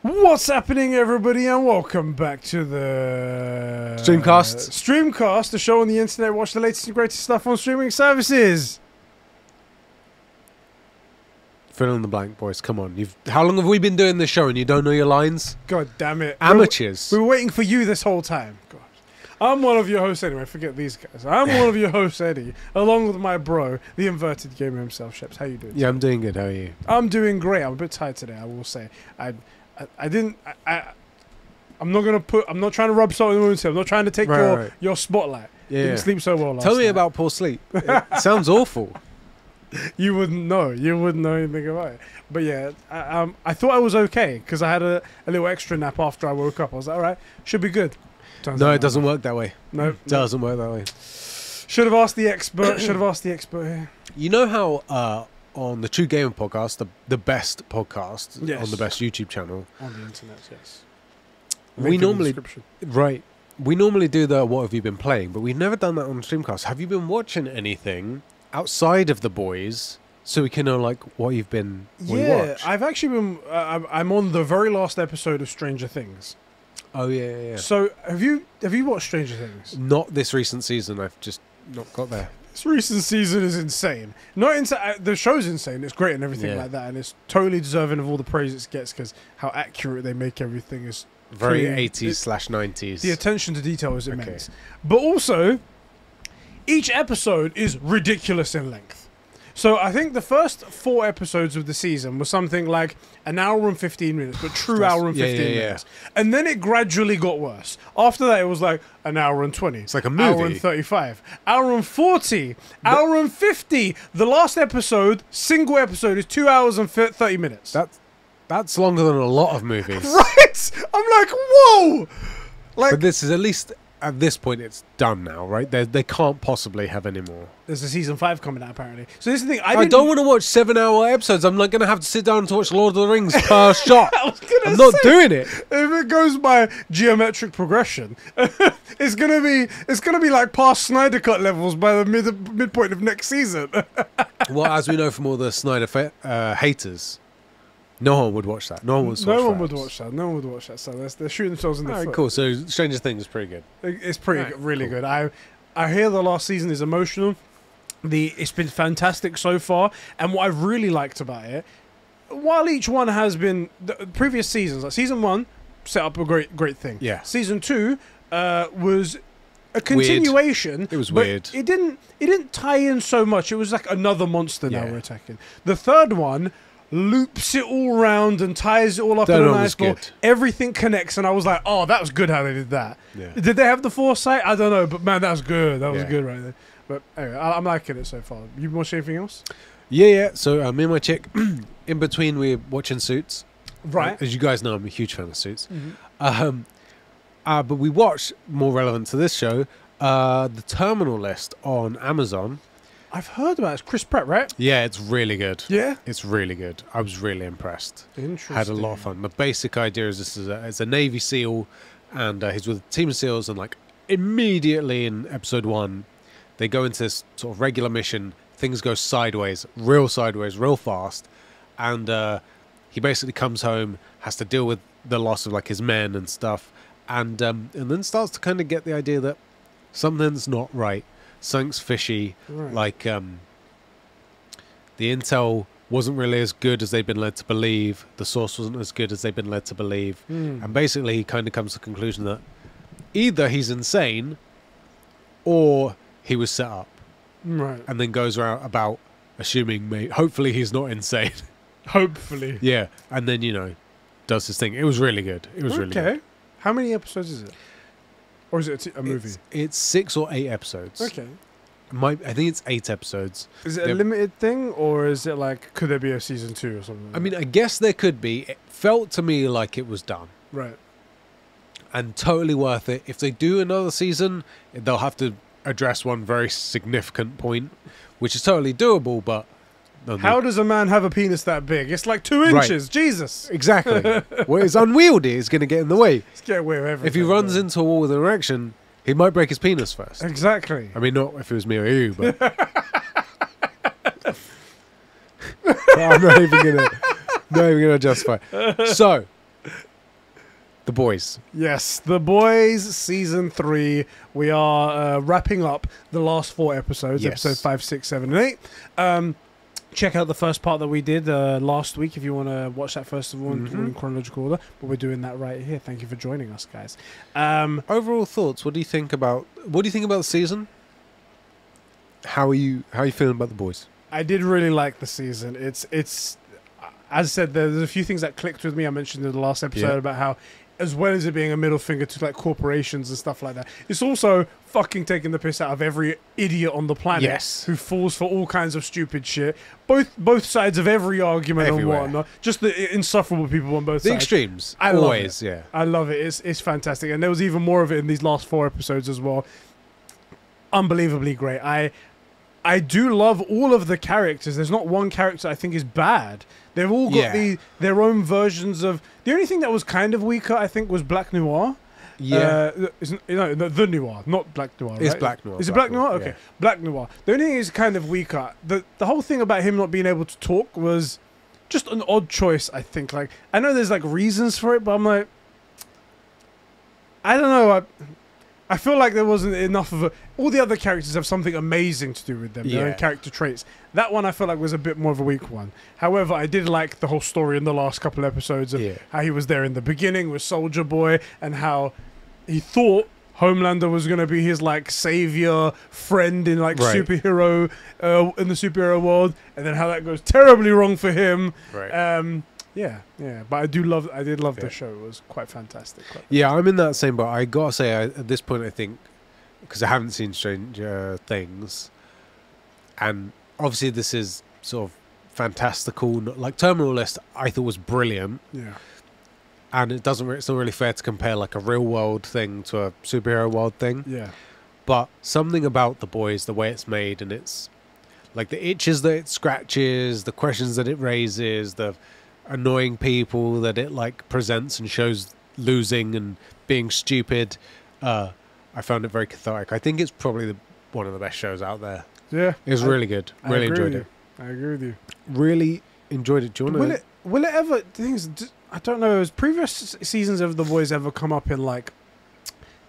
What's happening, everybody, and welcome back to the Streamcast, the show on the internet. Watch the latest and greatest stuff on streaming services. Fill in the blank, boys. Come on. How long have we been doing this show and you don't know your lines? God damn it. Amateurs. We were waiting for you this whole time. God. I'm one of your hosts anyway. Forget these guys. I'm one of your hosts, Eddie, along with my bro, the inverted gamer himself, Sheps. How you doing? Yeah, I'm doing good. How are you? I'm doing great. I'm a bit tired today, I will say. I'm not trying to rub salt in the wound here. I'm not trying to take your spotlight. Yeah. Didn't sleep so well last Tell me night. about poor sleep. It sounds awful. You wouldn't know. You wouldn't know anything about it. But yeah, I thought I was okay because I had a little extra nap after I woke up. I was like, all right, should be good. No, it doesn't work that way. No, it doesn't work that way. Should have asked the expert. Should have asked the expert here. You know how on the True Gamer podcast, the best podcast on the best YouTube channel on the internet, yes. We normally do the what have you been playing, but we've never done that on Streamcast. Have you been watching anything outside of The Boys, so we can know like what you've been? Watch? I've actually been. I'm on the very last episode of Stranger Things. Oh yeah. So have you watched Stranger Things? Not this recent season. I've just not got there. This recent season is insane. The show's insane. It's great and everything like that, and it's totally deserving of all the praise it gets because how accurate they make everything is. Very 80s/90s. The attention to detail is immense. But also, each episode is ridiculous in length. So I think the first 4 episodes of the season was something like an hour and 15 minutes, but true hour and 15 minutes. And then it gradually got worse. After that, it was like an hour and 20. It's like a movie. Hour and 35. Hour and 40. Hour and 50. The last episode, single episode, is 2 hours and 30 minutes. That's longer than a lot of movies. Right? I'm like, whoa! But this is at least, at this point, it's done now, right? They can't possibly have any more. There's a season 5 coming out, apparently. So this is the thing. I don't want to watch 7-hour episodes. I'm not going to have to sit down to watch Lord of the Rings per shot. I'm not doing it. If it goes by geometric progression, it's gonna be like past Snyder Cut levels by the midpoint of next season. Well, as we know from all the Snyder haters. No one would watch that. No one would watch that. So they're shooting themselves in the foot. Cool. So Stranger Things is pretty good. It's really good. I hear the last season is emotional. It's been fantastic so far. And what I've really liked about it, while each one has been the previous seasons, like season 1 set up a great thing. Yeah. Season 2 was a continuation. It was weird. It didn't tie in so much. It was like another monster now we're attacking. The third one loops it all round and ties it all up in a nice ball. Everything connects, and I was like, oh, that was good how they did that. Yeah. Did they have the foresight? I don't know, but man, that was good. That was good right there. But anyway, I'm liking it so far. You watched anything else? Yeah. So me and my chick, in between, we're watching Suits. Right. As you guys know, I'm a huge fan of Suits. But we watched, more relevant to this show, The Terminal List on Amazon. I've heard about it. It's Chris Pratt, right? Yeah, it's really good. Yeah? It's really good. I was really impressed. Interesting. Had a lot of fun. The basic idea is it's a Navy SEAL, and he's with a team of SEALs, and like immediately in episode 1, they go into this sort of regular mission. Things go sideways, real fast, and he basically comes home, has to deal with the loss of like his men and stuff, and then starts to kind of get the idea that something's not right. Something's fishy, like the intel wasn't really as good as they'd been led to believe, the source wasn't as good as they'd been led to believe, and basically he kind of comes to the conclusion that either he's insane or he was set up, and then goes around about assuming hopefully he's not insane. Hopefully. Yeah, and then, does his thing. It was really good. It was really good. How many episodes is it? Or is it a movie? It's 6 or 8 episodes. Okay. I think it's 8 episodes. Is it a limited thing, or is it like, could there be a season 2 or something? I mean, I guess there could be. It felt to me like it was done. Right. And totally worth it. If they do another season, they'll have to address one very significant point, which is totally doable, but... How does a man have a penis that big? It's like 2 inches. Right. Jesus. Exactly. Well, it's unwieldy. It's going to get in the way. Let's get away with everything. If he runs into a wall with an erection, He might break his penis first. Exactly. I mean, not if it was me or you, but I'm not even gonna justify. So, The Boys. Yes, The Boys season 3. We are wrapping up the last 4 episodes, Yes. episode 5, 6, 7, and 8. Check out the first part that we did last week if you want to watch that first of all in chronological order. But we're doing that right here. Thank you for joining us, guys. Overall thoughts. What do you think about the season? How are you feeling about The Boys? I did really like the season. It's as I said, there's a few things that clicked with me. I mentioned in the last episode about how, as well as it being a middle finger to like corporations and stuff like that, it's also fucking taking the piss out of every idiot on the planet who falls for all kinds of stupid shit. Both sides of every argument Everywhere. and whatnot. Just the insufferable people on both The sides. extremes. I Always, love it. I love it. It's fantastic. And there was even more of it in these last 4 episodes as well. Unbelievably great. I do love all of the characters. There's not one character I think is bad. They've all got their own versions of... The only thing that was kind of weaker, I think, was Black Noir. Yeah. The Noir, not Black Noir, right? It's Black Noir. Is it Black Noir? Okay. Yeah. Black Noir. The only thing is kind of weaker. The whole thing about him not being able to talk was just an odd choice, I think. Like, I know there's, like, reasons for it, but I'm like... I don't know. I feel like there wasn't enough of a... All the other characters have something amazing to do with them, their own character traits. That one I felt like was a bit more of a weak one. However, I did like the whole story in the last couple episodes of how he was there in the beginning with Soldier Boy and how he thought Homelander was going to be his like savior friend in like superhero in the superhero world, and then how that goes terribly wrong for him. Right. But I did love the show. It was quite fantastic. Yeah, I'm in that same boat. I gotta say, at this point, I think, because I haven't seen Stranger Things, and obviously this is sort of fantastical. Like Terminal List, I thought was brilliant. Yeah. And it's not really fair to compare like a real world thing to a superhero world thing. Yeah. But something about The Boys, the way it's made, and it's like the itches that it scratches, the questions that it raises, the annoying people that it like presents and shows losing and being stupid. I found it very cathartic. I think it's probably one of the best shows out there. Yeah. It was really good. Really enjoyed it. I agree with you. Really enjoyed it. Do you want to... Will it ever... I don't know. Has previous seasons of The Boys ever come up in like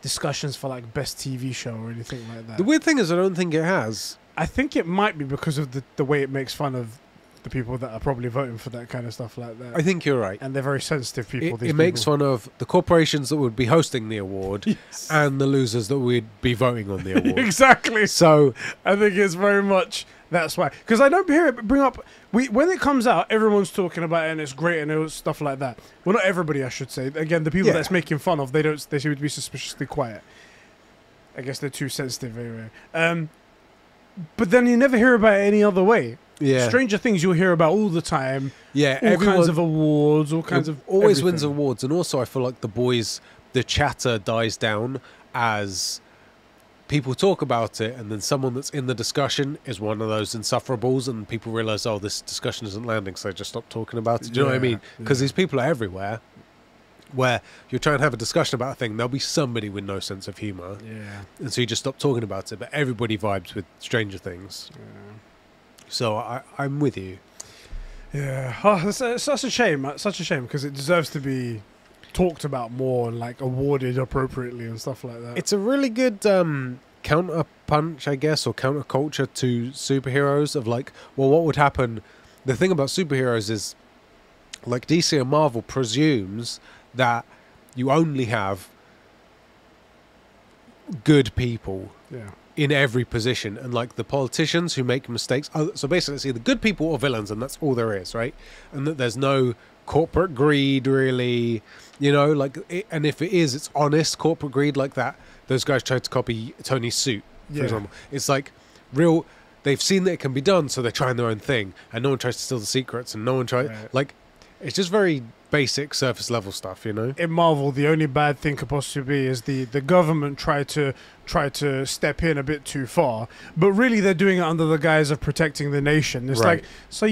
discussions for like best TV show or anything like that? The weird thing is I don't think it has. I think it might be because of the way it makes fun of the people that are probably voting for that kind of stuff like that. I think you're right. And they're very sensitive people. It makes fun of the corporations that would be hosting the award and the losers that would be voting on the award. Exactly. So I think it's very much that's why. Because I don't hear it bring up... when it comes out, everyone's talking about it and it's great and it was stuff like that. Well, not everybody, I should say. Again, the people that's making fun of, they seem to be suspiciously quiet. I guess they're too sensitive anyway. But then you never hear about it any other way. Yeah. Stranger Things you'll hear about all the time. Yeah. All kinds of awards, all kinds of always everything. wins awards. And also I feel like The Boys, the chatter dies down as people talk about it, and then someone that's in the discussion is one of those insufferables, and people realize, oh, this discussion isn't landing, so they just stop talking about it. Do you know what I mean? Because these people are everywhere. Where you're trying to have a discussion about a thing, there'll be somebody with no sense of humor. Yeah. And so you just stop talking about it. But everybody vibes with Stranger Things. Yeah. So I'm with you. Yeah. Oh, it's such a shame. Such a shame because it deserves to be talked about more and like awarded appropriately and stuff like that. It's a really good counter punch, I guess, or counterculture to superheroes of like, well, what would happen? The thing about superheroes is like DC and Marvel presumes that you only have good people in every position, and like the politicians who make mistakes. So basically it's either good people or villains, and that's all there is, right? And that there's no corporate greed really, you know, like and if it is, it's honest corporate greed like that. Those guys tried to copy Tony's suit, for example. It's like real, they've seen that it can be done, so they're trying their own thing, and no one tries to steal the secrets, and no one tries like, it's just very basic surface level stuff, you know. In Marvel, the only bad thing could possibly be is the government try to step in a bit too far, but really they're doing it under the guise of protecting the nation. It's like, so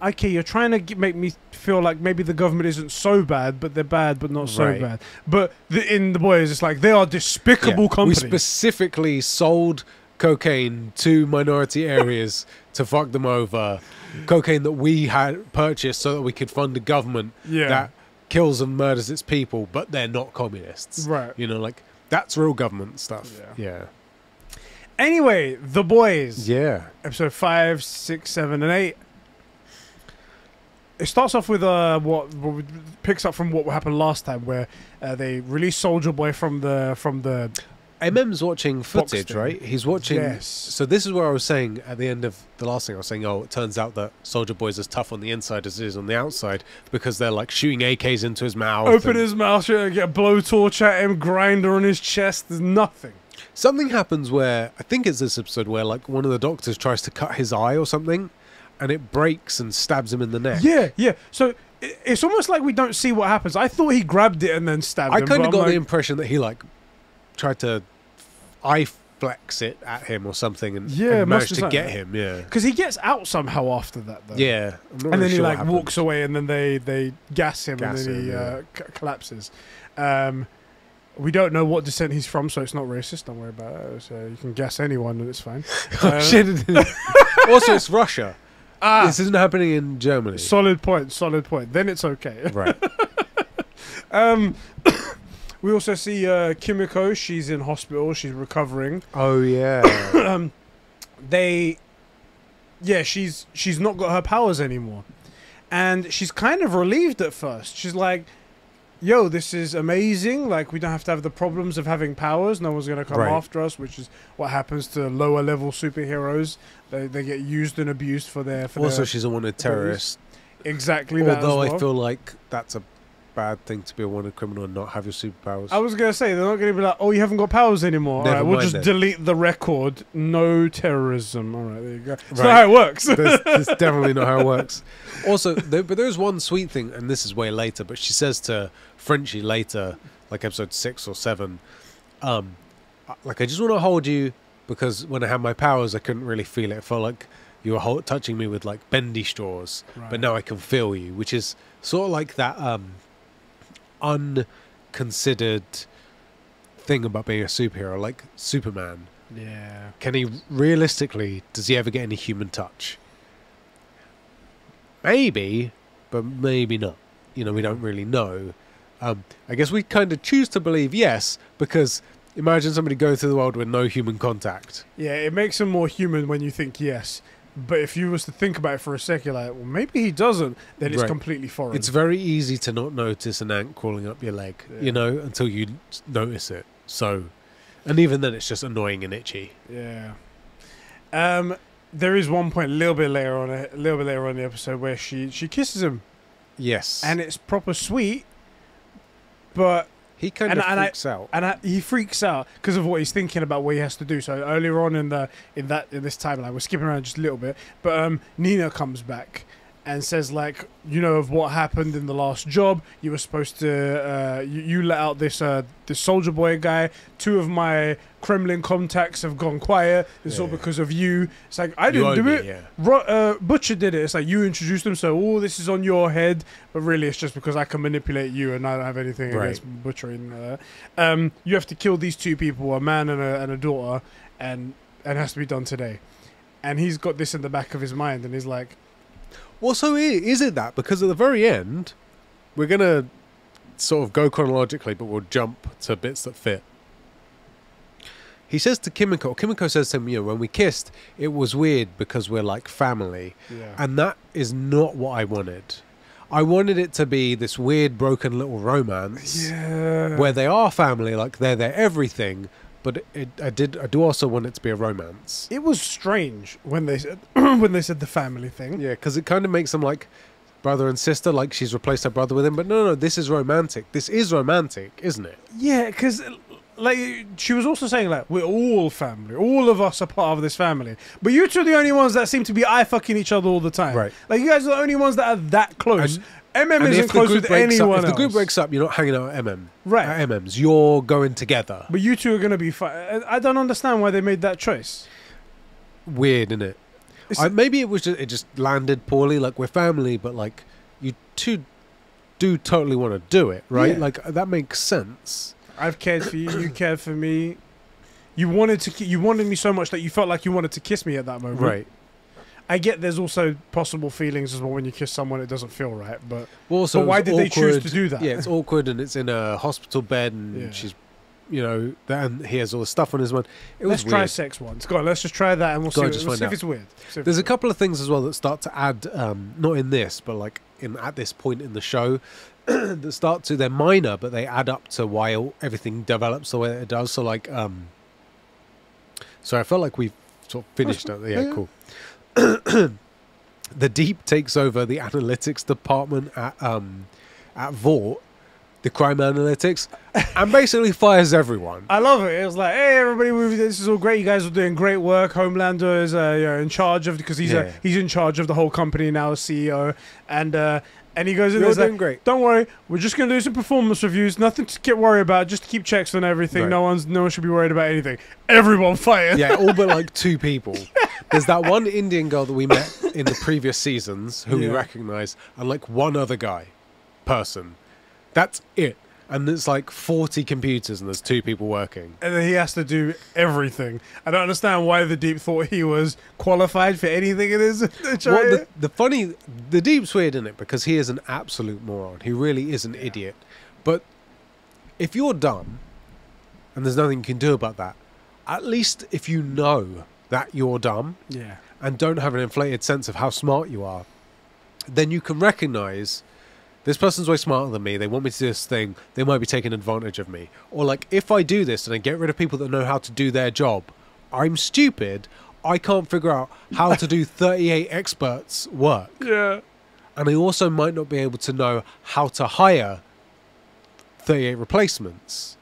okay, you're trying to make me feel like maybe the government isn't so bad, but they're bad, but not so Right. bad. But in The Boys, it's like they are despicable We company. specifically sold cocaine to minority areas to fuck them over. Cocaine that we had purchased so that we could fund a government Yeah. that kills and murders its people, but they're not communists. Right. You know, like, that's real government stuff. Yeah. Anyway, The Boys. Yeah. Episode 5, 6, 7, and 8. It starts off with what picks up from what happened last time, where they released Soldier Boy from the MM's watching footage, thing. right? He's watching. Yes. So this is where I was saying at the end of the last thing, I was saying, oh, it turns out that Soldier Boy's as tough on the inside as it is on the outside because they're like shooting AKs into his mouth. open his mouth, get a blowtorch at him, grinder on his chest. There's nothing. Something happens where, I think it's this episode where like one of the doctors tries to cut his eye or something and it breaks and stabs him in the neck. Yeah. So it's almost like we don't see what happens. I thought he grabbed it and then stabbed I him. kind but of got I'm the like, impression that he like tried to eye flex it at him or something and, Yeah, and must managed be to get something. him, yeah. because he gets out somehow after that, though. Yeah. I'm not And really then he sure like what walks happened. away, and then they gas him, Gas and then him, he yeah. collapses. We don't know what descent he's from, so it's not racist. Don't worry about it. So you can guess anyone, and it's fine. Oh, shit. Also, it's Russia. This isn't happening in Germany. Solid point. Then it's okay. Right. We also see Kimiko. She's in hospital. She's recovering. Oh, yeah. She's not got her powers anymore, and she's kind of relieved at first. She's like, yo, this is amazing. Like, we don't have to have the problems of having powers. No one's going to come Right. after us, which is what happens to lower level superheroes. They get used and abused for their Also, she's a wanted terrorist. exactly that. Although as well. I feel like that's a bad thing to be a wanted criminal and not have your superpowers. I was going to say, they're not going to be like, oh, you haven't got powers anymore. All Never right, we'll mind just then. delete the record. No terrorism. All right, there you go. It's Right. not how it works. That's definitely not how it works. Also, but there's one sweet thing, and this is way later, but she says to Frenchie later, like episode 6 or 7, like, I just want to hold you because when I had my powers, I couldn't really feel it. It felt like you were touching me with, like, bendy straws, Right. but now I can feel you, which is sort of like that unconsidered thing about being a superhero, like Superman. Yeah. Can he realistically, does he ever get any human touch? Maybe, but maybe not. You know, we don't really know. I guess we kind of choose to believe yes, because imagine somebody going through the world with no human contact. Yeah, it makes him more human when you think yes. But if you was to think about it for a sec, you're like, well, maybe he doesn't. Then it's Right. completely foreign. It's very easy to not notice an ant crawling up your leg, Yeah. you know, until you notice it. So, and even then it's just annoying and itchy. Yeah. There is one point a little bit later on in the episode where she kisses him, Yes. and it's proper sweet. But he kind of freaks out. he freaks out because of what he's thinking about what he has to do. So earlier on in this timeline, we're skipping around just a little bit, but Nina comes back and says, like, you know, of what happened in the last job. You were supposed to you let out this Soldier Boy guy. 2 of my Kremlin contacts have gone quiet. It's all Yeah. because of you. It's like, I You didn't owe do me, it. yeah. Butcher did it. It's like, you introduced him, so all this is on your head. But really, it's just because I can manipulate you, and I don't have anything Right. against Butcher. You have to kill these 2 people, a man and a daughter, and it has to be done today. And he's got this in the back of his mind, and he's like, Well, so is it that? Because at the very end, we're going to sort of go chronologically, but we'll jump to bits that fit. He says to Kimiko says to him, you know, when we kissed, it was weird because we're like family. yeah. And that is not what I wanted. I wanted it to be this weird, broken little romance Yeah. where they are family, like they're their everything. But I do also want it to be a romance. It was strange when they said the family thing. Yeah, because it kind of makes them like brother and sister, like she's replaced her brother with him. But no, this is romantic. This is romantic, isn't it? Yeah, because like she was also saying, like, we're all family. All of us are part of this family. But you 2 are the only ones that seem to be eye-fucking each other all the time. Right. Like, you guys are the only ones that are that close. MM And isn't if the close group with breaks anyone up, if else. the group breaks up, you're not hanging out at MM. Right. At MM's, you're going together. But you 2 are going to be fine. I don't understand why they made that choice. Weird, isn't it? Maybe it just landed poorly. Like, we're family, but like you two do totally want to do it, right? Yeah. Like, that makes sense. I've cared for you. You cared for me. You wanted me so much that you felt like you wanted to kiss me at that moment. Right. I get there's also possible feelings as well when you kiss someone it doesn't feel right, but Also, but why it's did they choose awkward. to do that? Yeah, it's awkward, and it's in a hospital bed, and Yeah. she's, and he has all the stuff on his mind. It was Let's try weird. sex once. Go on, let's just try that and we'll Go on, see, just we'll find see if out. it's weird. See if There's a it's couple of things as well that start to add, not in this, but like at this point in the show, that start to, they're minor, but they add up to why everything develops the way that it does. So like, so I felt like we've sort of finished it. Yeah, yeah. cool. The Deep takes over the analytics department at Vought, the crime analytics, and basically fires everyone. I love it. It was like, hey, everybody, this is all great. You guys are doing great work. Homelander is in charge of, because he's in charge of the whole company now as CEO, and he goes in there, You're doing like, great. Don't worry, we're just gonna do some performance reviews. Nothing to get worried about. Just to keep checks on everything. Right. No one should be worried about anything. Everyone fired. Yeah, all but like two people. There's that one Indian girl that we met in the previous seasons who we Yeah. recognize, and like one other person. That's it. And there's like 40 computers and there's two people working. And then he has to do everything. I don't understand why the Deep thought he was qualified for anything in his Well, the Deep's weird, isn't it? Because he is an absolute moron. He really is an idiot. But if you're dumb and there's nothing you can do about that, at least if you know that you're dumb Yeah. and don't have an inflated sense of how smart you are, then you can recognize this person's way smarter than me. They want me to do this thing. They might be taking advantage of me. Or like, if I do this and I get rid of people that know how to do their job, I'm stupid. I can't figure out how to do 38 experts' work. Yeah. And I also might not be able to know how to hire 38 replacements.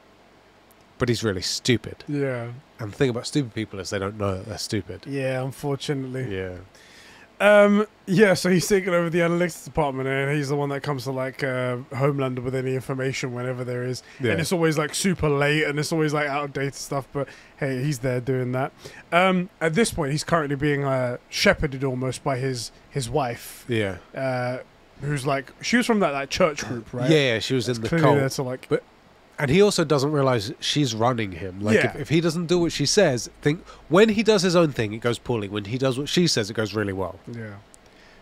But he's really stupid. Yeah. And the thing about stupid people is they don't know that they're stupid. Yeah, unfortunately. Yeah. So he's taking over the analytics department, and he's the one that comes to like Homelander with any information whenever there is. Yeah. And it's always like super late, and it's always like out of date stuff, but hey, he's there doing that. At this point, he's currently being shepherded almost by his wife. Yeah. Who's like, she was from that church group, right? Yeah, she was in the Clearly there cult. to like, And he also doesn't realize she's running him. Like, Yeah. if he doesn't do what she says, when he does his own thing, it goes poorly. When he does what she says, it goes really well. yeah.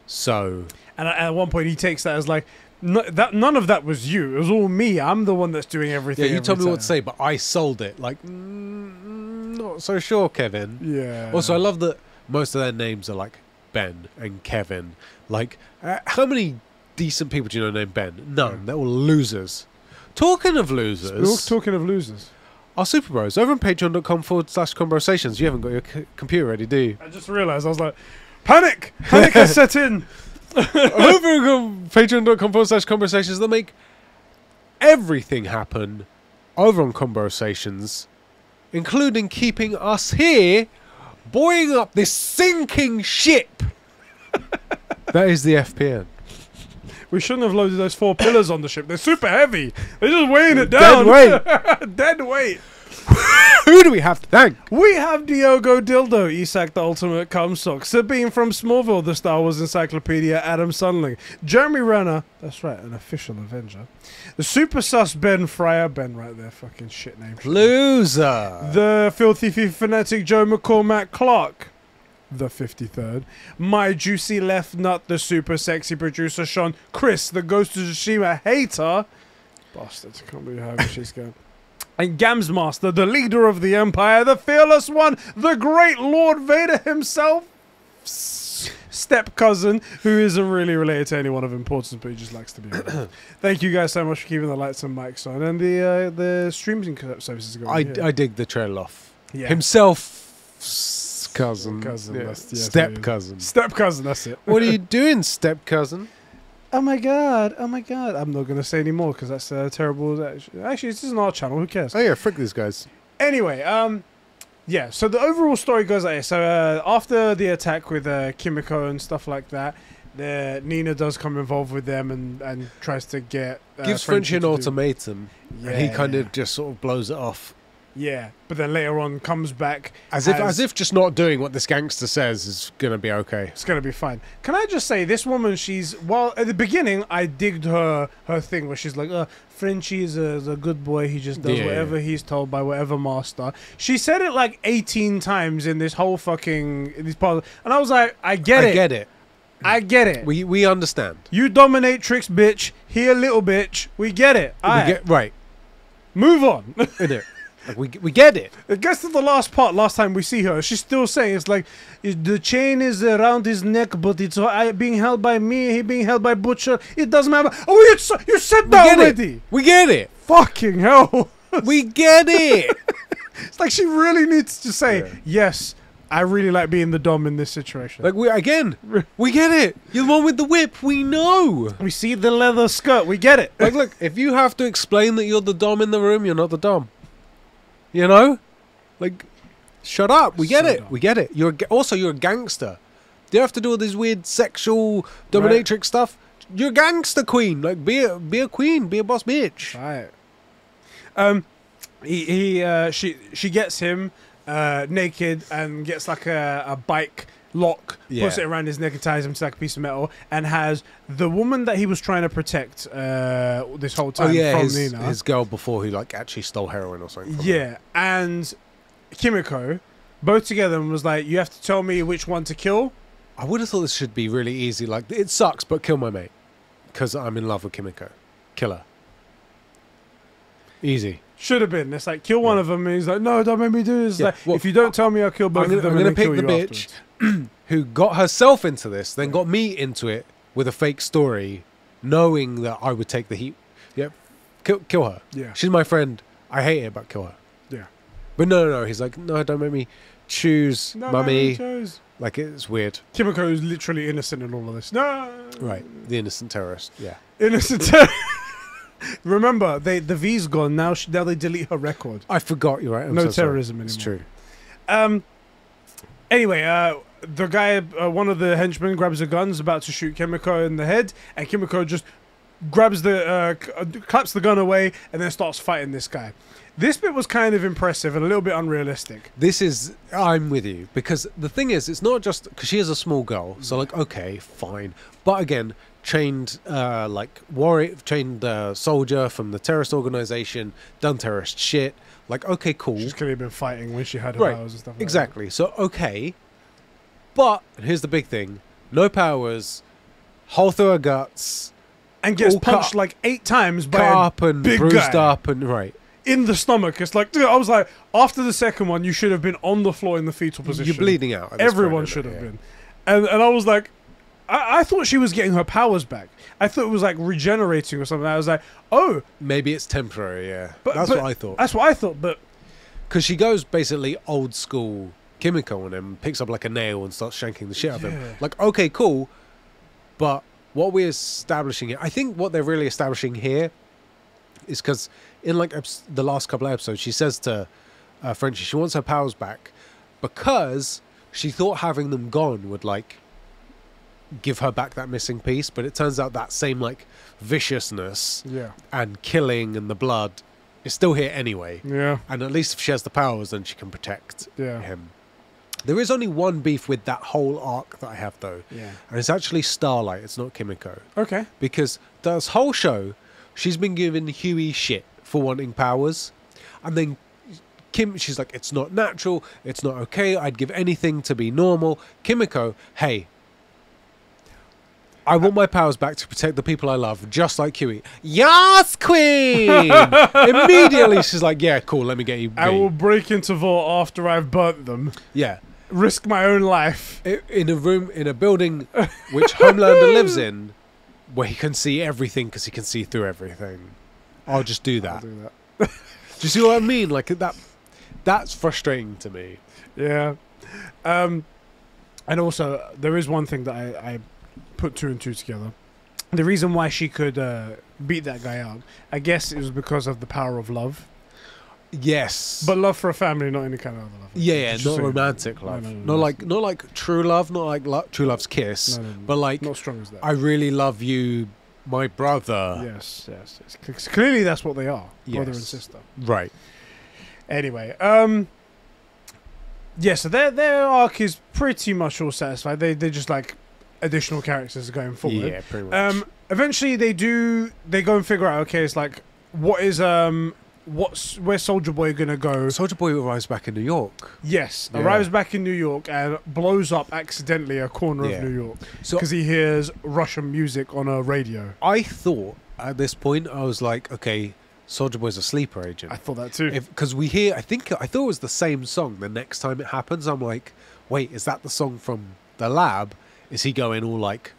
So, And at one point, he takes that as like, none of that was you. It was all me. I'm the one that's doing everything. yeah, you every told me what time. to say, but I sold it. Like, not so sure, Kevin. Yeah. Also, I love that most of their names are like Ben and Kevin. Like, how many decent people do you know named Ben? None. They're all losers. Talking of losers, Talking of losers. our Super Bros over on patreon.com/conversations. You haven't got your computer ready, do you? I just realised, I was like, panic! Panic has set in! Over on patreon.com/conversations, they make everything happen over on Conversations, including keeping us here buoying up this sinking ship. That is the FPN. We shouldn't have loaded those 4 pillars on the ship. They're super heavy. They're just weighing it down. Dead weight. Dead weight. Who do we have to thank? We have Diogo Dildo, Isak the Ultimate Cumsock, Sabine from Smallville, the Star Wars Encyclopedia, Adam Sunling, Jeremy Renner, that's right, an official Avenger, the Super Sus Ben Fryer, Ben right there, fucking shit name. Loser. The Filthy Thief Fanatic Joe McCormack Clark, the 53rd, My Juicy Left Nut, the super sexy producer Sean, Chris, the Ghost of Tsushima hater, bastards, I can't believe how she's going. And Gamsmaster, the leader of the Empire, the fearless one, the great Lord Vader himself, step cousin, who isn't really related to anyone of importance, but he just likes to be around. Thank you guys so much for keeping the lights and mics on, and the streaming services going. I dig the trail off. Yeah. Himself, cousin. Yeah. That's, yes, Step cousin. Step cousin, that's it. What are you doing, step cousin? Oh my god, I'm not going to say any more because that's terrible. Actually, this isn't our channel, who cares? Oh yeah, frick these guys. Anyway, yeah, so the overall story goes like this. So after the attack with Kimiko and stuff like that, Nina does come involved with them and tries to get... Gives Frenchie an ultimatum, and he kind yeah. of just sort of blows it off. Yeah, but then later on comes back As if just not doing what this gangster says is gonna be okay. It's gonna be fine. Can I just say, this woman, well, at the beginning I digged her thing where she's like, Frenchie is a good boy, he just does whatever he's told by whatever master. She said it like 18 times in this whole fucking part, and I was like, I get it. I get it. We understand. You dominatrix bitch, he a little bitch. We get it. Right. Move on. Innit? Like we get it. It gets to the last part. Last time we see her, she's still saying it's like the chain is around his neck, but it's being held by me. He being held by Butcher. It doesn't matter. Oh, you said that already. We get it. Fucking hell. We get it. It's like she really needs to say yes. I really like being the dom in this situation. Like we get it. You're the one with the whip. We know. We see the leather skirt. We get it. Like, look, if you have to explain that you're the dom in the room, you're not the dom. You know, like, shut up. We get it. Dumb. We get it. You're a gangster. Do you have to do all this weird sexual dominatrix stuff? You're a gangster queen. Like, be a queen. Be a boss bitch. Right. She gets him naked and gets like a bike lock, puts it around his neck and ties him to like a piece of metal, and has the woman that he was trying to protect this whole time from Nina, his girl before, who like actually stole heroin or something from her. And Kimiko both together, and was like, you have to tell me which one to kill. I would have thought this should be really easy. Like, it sucks, but kill my mate because I'm in love with Kimiko. Kill her. Easy. Should have been. It's like, kill one of them, and he's like, no, don't make me do this. Like, if you don't tell me, I'll kill both of them. I'm going to pick the bitch who got herself into this, then got me into it with a fake story, knowing that I would take the heat. Yeah, kill her. Yeah, she's my friend. I hate it, but kill her. Yeah, but no. He's like, no, don't make me choose, mummy. Like, it's weird. Kimiko is literally innocent in all of this. No, right, the innocent terrorist. Yeah, innocent terrorist. Remember, the V's gone now. Now they delete her record. I forgot. You're right. I'm no so terrorism sorry. anymore. It's true. Anyway, the guy, one of the henchmen, grabs the guns, about to shoot Kimiko in the head, and Kimiko just grabs claps the gun away, and then starts fighting this guy. This bit was kind of impressive and a little bit unrealistic. I'm with you, because the thing is, it's not just because she is a small girl, so like, okay, fine, but again, trained soldier from the terrorist organization, done terrorist shit. Like, okay, cool. She's clearly been fighting when she had her powers and stuff like exactly. that. So, okay. But, here's the big thing. No powers, hole through her guts. And gets punched like 8 times by up a and big bruised guy. up and, right. In the stomach. It's like, dude, I was like, after the second one, you should have been on the floor in the fetal position. You're bleeding out. Everyone should have been. And I was like, I thought she was getting her powers back. I thought it was like regenerating or something. I was like, oh. Maybe it's temporary, yeah. That's what I thought. That's what I thought, but. Because she goes basically old school Kimiko on him, picks up like a nail and starts shanking the shit out of him. Like, okay, cool. But what we're establishing here, I think what they're really establishing here is because in like the last couple of episodes, she says to Frenchie, she wants her powers back because she thought having them gone would like give her back that missing piece, but it turns out that same like viciousness and killing and the blood is still here anyway. Yeah. And at least if she has the powers, then she can protect him. There is only one beef with that whole arc that I have though. Yeah. And it's actually Starlight, it's not Kimiko. Okay. Because this whole show, she's been giving Huey shit for wanting powers. And then she's like, it's not natural, it's not okay, I'd give anything to be normal. Kimiko, hey, I want my powers back to protect the people I love, just like Huey. Yes, queen! Immediately, she's like, yeah, cool, let me get you. I will break into vault after I've burnt them. Yeah. Risk my own life. In a building which Homelander lives in, where he can see everything because he can see through everything. I'll just do that. I'll do that. Do you see what I mean? Like, that's frustrating to me. Yeah. And also, there is one thing that I put 2 and 2 together. The reason why she could beat that guy out, I guess it was because of the power of love. Yes, but love for a family, not any kind of other love. Yeah, not romantic love. No, not like true love, not like true love's kiss, but like not strong as that. I really love you, my brother. Yes. Clearly, that's what they are, brother and sister. Right. Anyway, yeah, so their arc is pretty much all satisfied. They're just like additional characters going forward. Yeah, pretty much. Eventually they go and figure out, okay, it's like where's Soldier Boy gonna go? Soldier Boy arrives back in New York. Yes, Yeah. arrives back in New York and blows up accidentally a corner Yeah. of New York So because he hears Russian music on a radio. I thought at this point, I was like, okay, Soldier Boy's a sleeper agent. I thought that too. Because we hear, I thought it was the same song the next time it happens. I'm like, wait, is that the song from the lab? Is he going all like,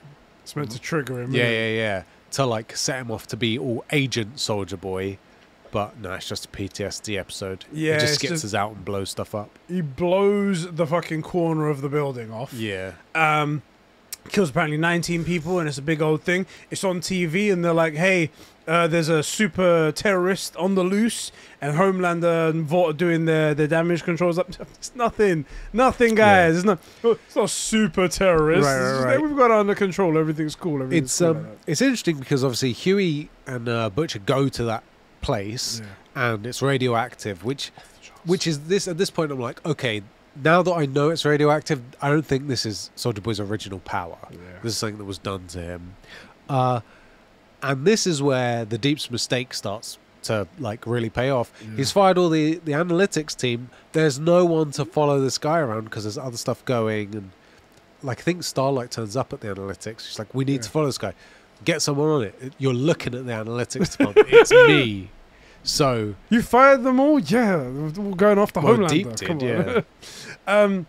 It's meant to trigger him. yeah, to like set him off to be all Agent Soldier Boy? But no, it's just a PTSD episode. Yeah, he just it's skips just- us out and blows stuff up. He blows the fucking corner of the building off. Yeah, Kills apparently 19 people, and it's a big old thing. It's on TV, and they're like, hey, there's a super terrorist on the loose, and Homelander and Vought are doing their damage controls up. It's nothing, guys. It's not super terrorist. Right, It's just, right. we've got it under control. Everything's cool. Everything's it's cool like that. it's interesting because obviously Huey and Butcher go to that place, and it's radioactive, which is this at this point. I'm like, okay, now that I know it's radioactive, I don't think this is Soldier Boy's original power. Yeah. This is something that was done to him, and this is where the Deep's mistake starts to like really pay off. Yeah. He's fired all the analytics team. There's no one to follow this guy around because there's other stuff going, and like I think Starlight turns up at the analytics. She's like, we need to follow this guy. Get someone on it. You're looking at the analytics department. It's me. So You fired them all? Yeah, they're all going off the Well, Homelander. Deep did, Come on.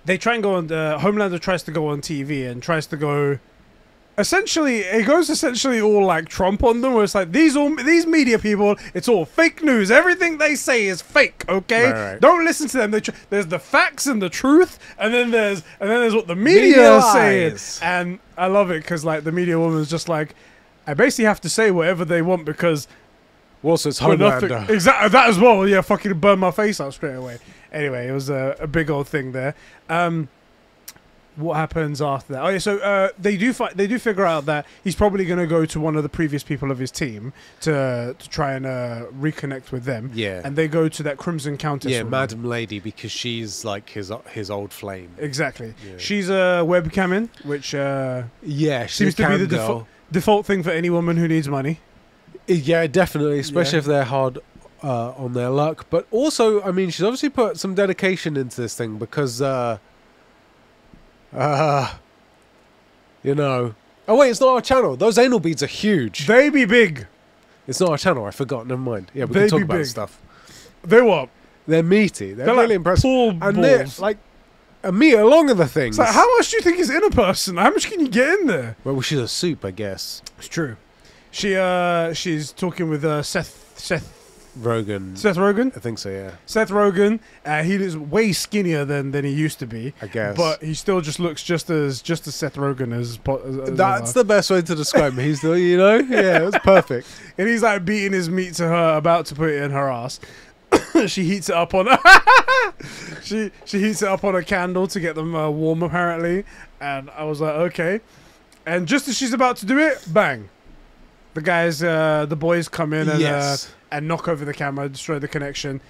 They try and go on. Homelander tries to go on TV and tries to go. Essentially, it goes essentially all like Trump on them, where it's like these media people. It's all fake news. Everything they say is fake. Okay, Right. don't listen to them. There's the facts and the truth, and then there's what the media is saying. lies. And I love it because like the media woman's just like, I basically have to say whatever they want because. also it's For nothing. Homelander. Exactly that as well. Yeah, fucking burn my face out straight away. Anyway, it was a big old thing there. What happens after that? Oh yeah, so they do figure out that he's probably going to go to one of the previous people of his team to try and reconnect with them. Yeah. And they go to that Crimson Countess. Yeah, woman. Madam Lady, because she's like his old flame. Exactly. Yeah. She's a webcamming, which Yeah, she's seems a to be cam the girl. default thing for any woman who needs money. Yeah, definitely, especially Yeah. if they're hard on their luck. But also, I mean, she's obviously put some dedication into this thing because, you know. Oh wait, it's not our channel. Those anal beads are huge. They be big. It's not our channel. I forgot. Never mind. Yeah, we They can talk be about big. this stuff. They what? They're meaty. They're They're really like impressive. pool And they're balls. like a meter long of the things. It's like, how much do you think is in a person? How much can you get in there? Well, she's a soup, I guess. It's true. She's talking with Seth Rogan. Rogen. I think so, yeah. Seth Rogen. He looks way skinnier than he used to be, I guess. but he still just looks just as Seth Rogen as That's the best way to describe him. He's the, you know? Yeah, it was perfect. and he's like beating his meat to her, about to put it in her ass. She heats it up on she heats it up on a candle to get them warm apparently, and I was like, okay. And just as she's about to do it, bang, the guys, the boys come in and Yes. and knock over the camera, destroy the connection.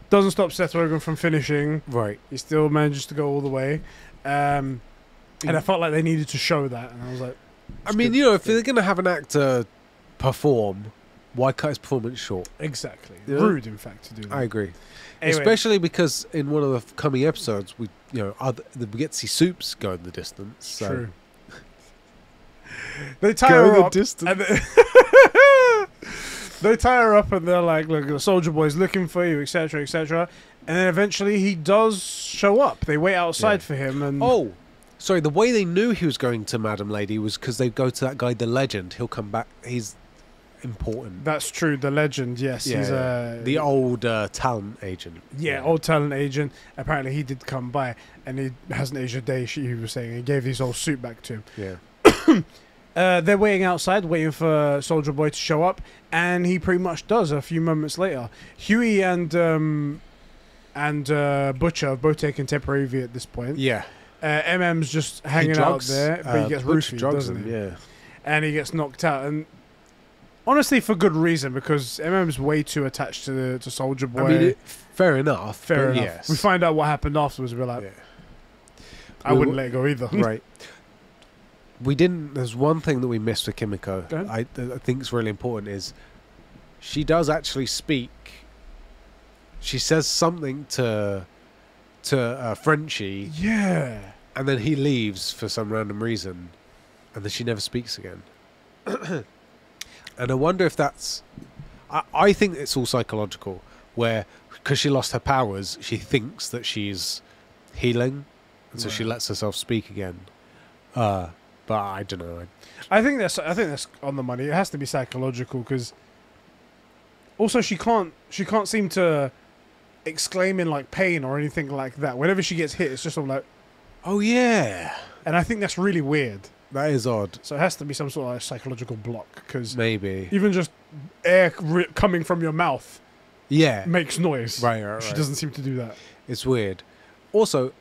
Doesn't stop Seth Rogen from finishing. Right. He still manages to go all the way, and I felt like they needed to show that, and I was like, I mean, you know, if they're going to have an actor perform, why cut his performance short? exactly, Yeah. rude in fact to do that. I agree. Anyway, Especially because in one of the coming episodes, we we get to see Soups go in the distance. So. true. They tie Go her the up. distance. And they tie her up, and they're like, "Look, the Soldier Boy's looking for you, etc., etc." And then eventually he does show up. They wait outside Yeah. for him, and Oh, sorry. The way they knew he was going to Madam Lady was because they go to that guy, the Legend. He'll come back. He's important. that's true. The Legend, yes, Yeah, he's yeah. The old talent agent. old talent agent. Apparently, he did come by, and he hasn't aged a day. He was saying he gave his old suit back to him. Yeah. They're waiting outside, waiting for Soldier Boy to show up, and he pretty much does a few moments later. Huey and Butcher have both taken temporary leave at this point. Yeah. MM's just hanging out there, but he gets Butch roofied, drugs doesn't him, he? Yeah. And he gets knocked out. And Honestly, for good reason, because MM's way too attached to Soldier Boy. I mean, fair enough. Fair enough. Yes. We find out what happened afterwards. We're like, I wouldn't let it go either. Right. We didn't. There's one thing that we missed with Kimiko. Go ahead. I think is really important is she does actually speak. She says something to Frenchie, Yeah. and then he leaves for some random reason, and then she never speaks again. And I wonder if that's. I think it's all psychological, where because she lost her powers, she thinks that she's healing, and so she lets herself speak again. But I don't know. I think that's on the money. It has to be psychological because also she can't seem to exclaim in like pain or anything like that. Whenever she gets hit, it's just sort of like, Oh yeah, and I think that's really weird. that is odd. So it has to be some sort of psychological block because Maybe. even just air coming from your mouth Yeah. makes noise. Right. She doesn't seem to do that. It's weird. Also,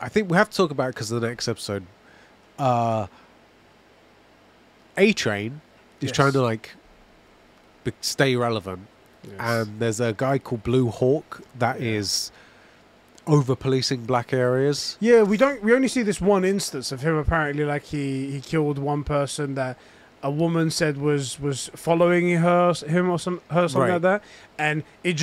I think we have to talk about it because of the next episode. A-Train is Yes. trying to like stay relevant, and there's a guy called Blue Hawk that is over policing black areas. Yeah, we only see this one instance of him. Apparently, like he killed one person that a woman said was following him or something Right. like that, and it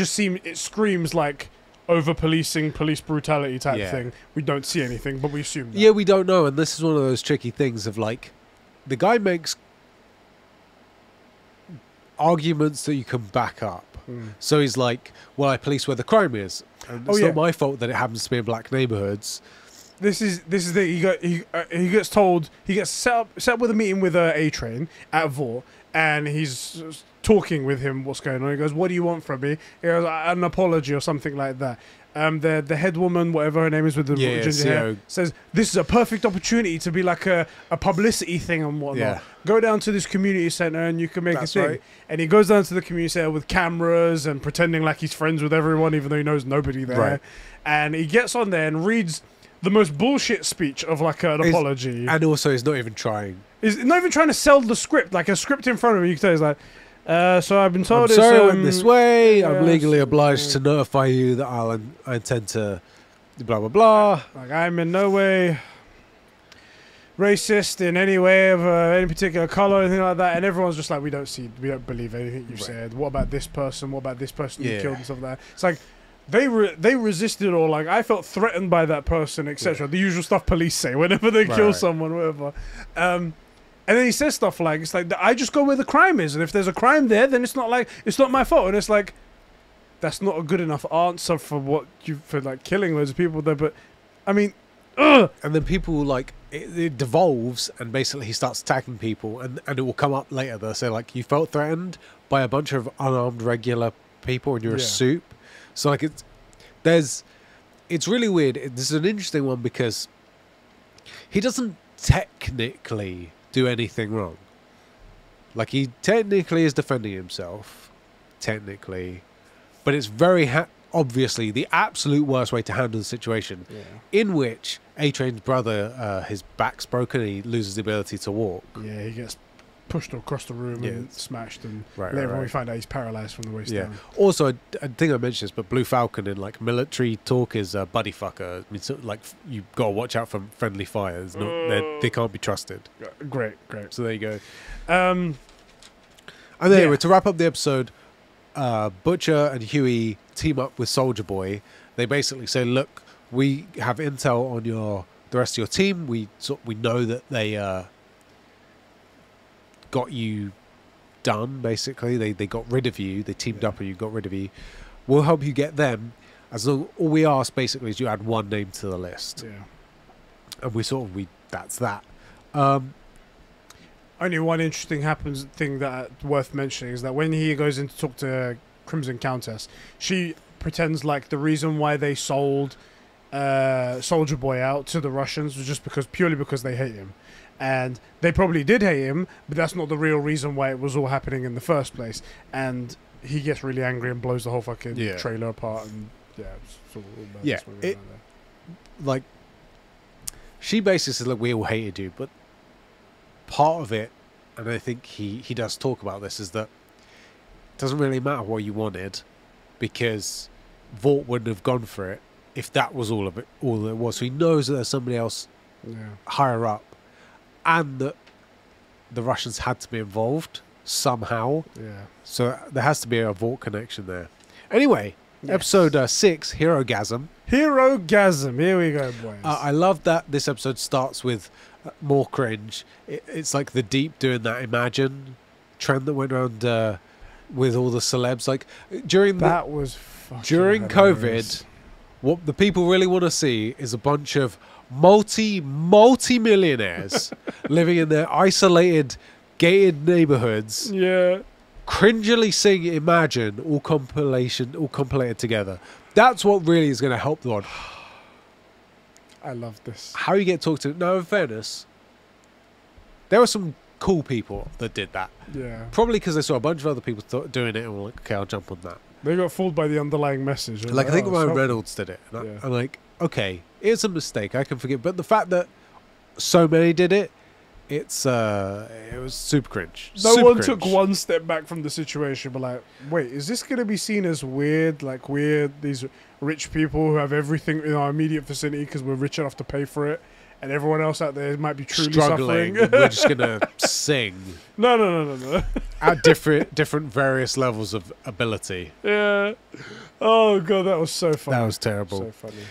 screams like over policing, police brutality type Yeah. thing. We don't see anything, but we assume that. Yeah, we don't know, and this is one of those tricky things of like, the guy makes arguments that you can back up. So he's like, well, I police where the crime is, and it's not my fault that it happens to be in black neighborhoods. This is he gets told, he gets set up with a meeting with A-Train at Vor, and he's talking with him what's going on. He goes, what do you want from me? He goes, an apology or something like that. The head woman, whatever her name is with the ginger hair, says this is a perfect opportunity to be like a publicity thing and whatnot. Yeah. Go down to this community center and you can make That's a thing. right. And he goes down to the community center with cameras and pretending like he's friends with everyone, even though he knows nobody there. Right. And he gets on there and reads the most bullshit speech of like an apology. And also, he's not even trying. He's not even trying to sell the script, like a script in front of him. You can tell he's like, so I've been told I'm sorry I went it's, this way. yeah, I'm legally obliged to notify you that I intend to blah, blah, blah. like I'm in no way racist in any way of any particular color or anything like that. And everyone's just like, we don't believe anything you said. What about this person? What about this person you killed and stuff like that? It's like, they resisted, or like I felt threatened by that person, etc. The usual stuff police say whenever they kill someone, whatever. And then he says stuff like, it's like, I just go where the crime is, and if there's a crime there, then it's not my fault. And it's like, that's not a good enough answer for like killing loads of people there. But I mean, And then people like it devolves, and basically he starts attacking people, and it will come up later. They'll say like, you felt threatened by a bunch of unarmed regular people, and you're a soup. So like it's really weird. This is an interesting one because he doesn't technically do anything wrong. Like he technically is defending himself, technically, but it's very obviously the absolute worst way to handle the situation, in which A-Train's brother, his back's broken and he loses the ability to walk. Yeah, he gets pushed across the room and smashed, and later on we find out he's paralyzed from the waist down. Also, I think I mentioned this, but Blue Falcon in like military talk is a buddy fucker. I mean, so, like you gotta watch out for friendly fire. They can't be trusted. Great. So there you go. And And anyway, to wrap up the episode, Butcher and Huey team up with Soldier Boy. They basically say, "Look, we have intel on the rest of your team. We know that they got you done. Basically, they got rid of you. They teamed up and you got rid of you. We'll help you get them. As long all we ask basically is you add one name to the list. And that's that." Only one interesting thing that worth mentioning is that when he goes in to talk to Crimson Countess, she pretends like the reason why they sold Soldier Boy out to the Russians was just purely because they hate him. And they probably did hate him, but that's not the real reason why it was all happening in the first place. And he gets really angry and blows the whole fucking trailer apart. And like she basically said, "Look, we all hated you," but part of it and I think he does talk about this, is that it doesn't really matter what you wanted, because Vought wouldn't have gone for it if that was all it was. So he knows that there's somebody else higher up, and that the Russians had to be involved somehow. Yeah. So there has to be a Vought connection there. Anyway, episode 6, Herogasm. Herogasm. Here we go, boys. I love that this episode starts with more cringe. It's like the Deep doing that Imagine trend that went around with all the celebs. Like during COVID, what the people really want to see is a bunch of multi-millionaires living in their isolated, gated neighborhoods. Yeah. Cringily sing Imagine, all compilated together. That's what really is going to help the one. I love this. How you get talked to. No, in fairness, there were some cool people that did that. Yeah. Probably because they saw a bunch of other people doing it and were like, okay, I'll jump on that. They got fooled by the underlying message. Like, I think Ryan Reynolds did it. And I'm like, okay, it's a mistake. I can forgive. But the fact that so many did it, it was super cringe. No one took one step back from the situation, but like, wait, is this going to be seen as weird? Like these rich people who have everything in our immediate vicinity because we're rich enough to pay for it, and everyone else out there might be truly struggling. Suffering. We're just gonna sing. No. At different various levels of ability. Yeah. Oh god, that was so funny. That was terrible. So funny.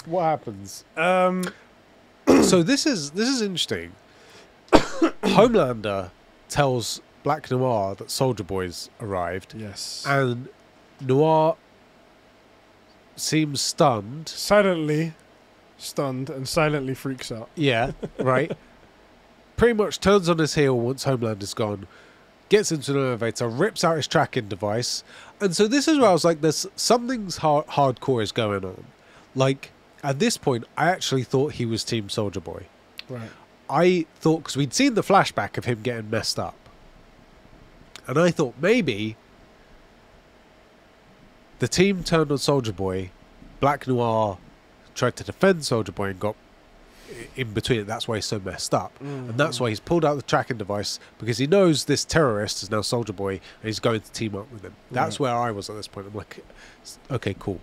What happens? So this is interesting. Homelander tells Black Noir that Soldier Boy's arrived. Yes. And Noir seems stunned. Silently stunned and silently freaks out. Yeah, right. Pretty much turns on his heel once Homelander's gone, gets into an elevator, rips out his tracking device. And so this is where I was like, there's something's hardcore is going on. Like, at this point, I actually thought he was Team Soldier Boy. Right. I thought, because we'd seen the flashback of him getting messed up. And I thought maybe the team turned on Soldier Boy, Black Noir tried to defend Soldier Boy and got in between it. That's why he's so messed up. Mm-hmm. And that's why he's pulled out the tracking device, because he knows this terrorist is now Soldier Boy and he's going to team up with him. That's where I was at this point. I'm like, okay, cool.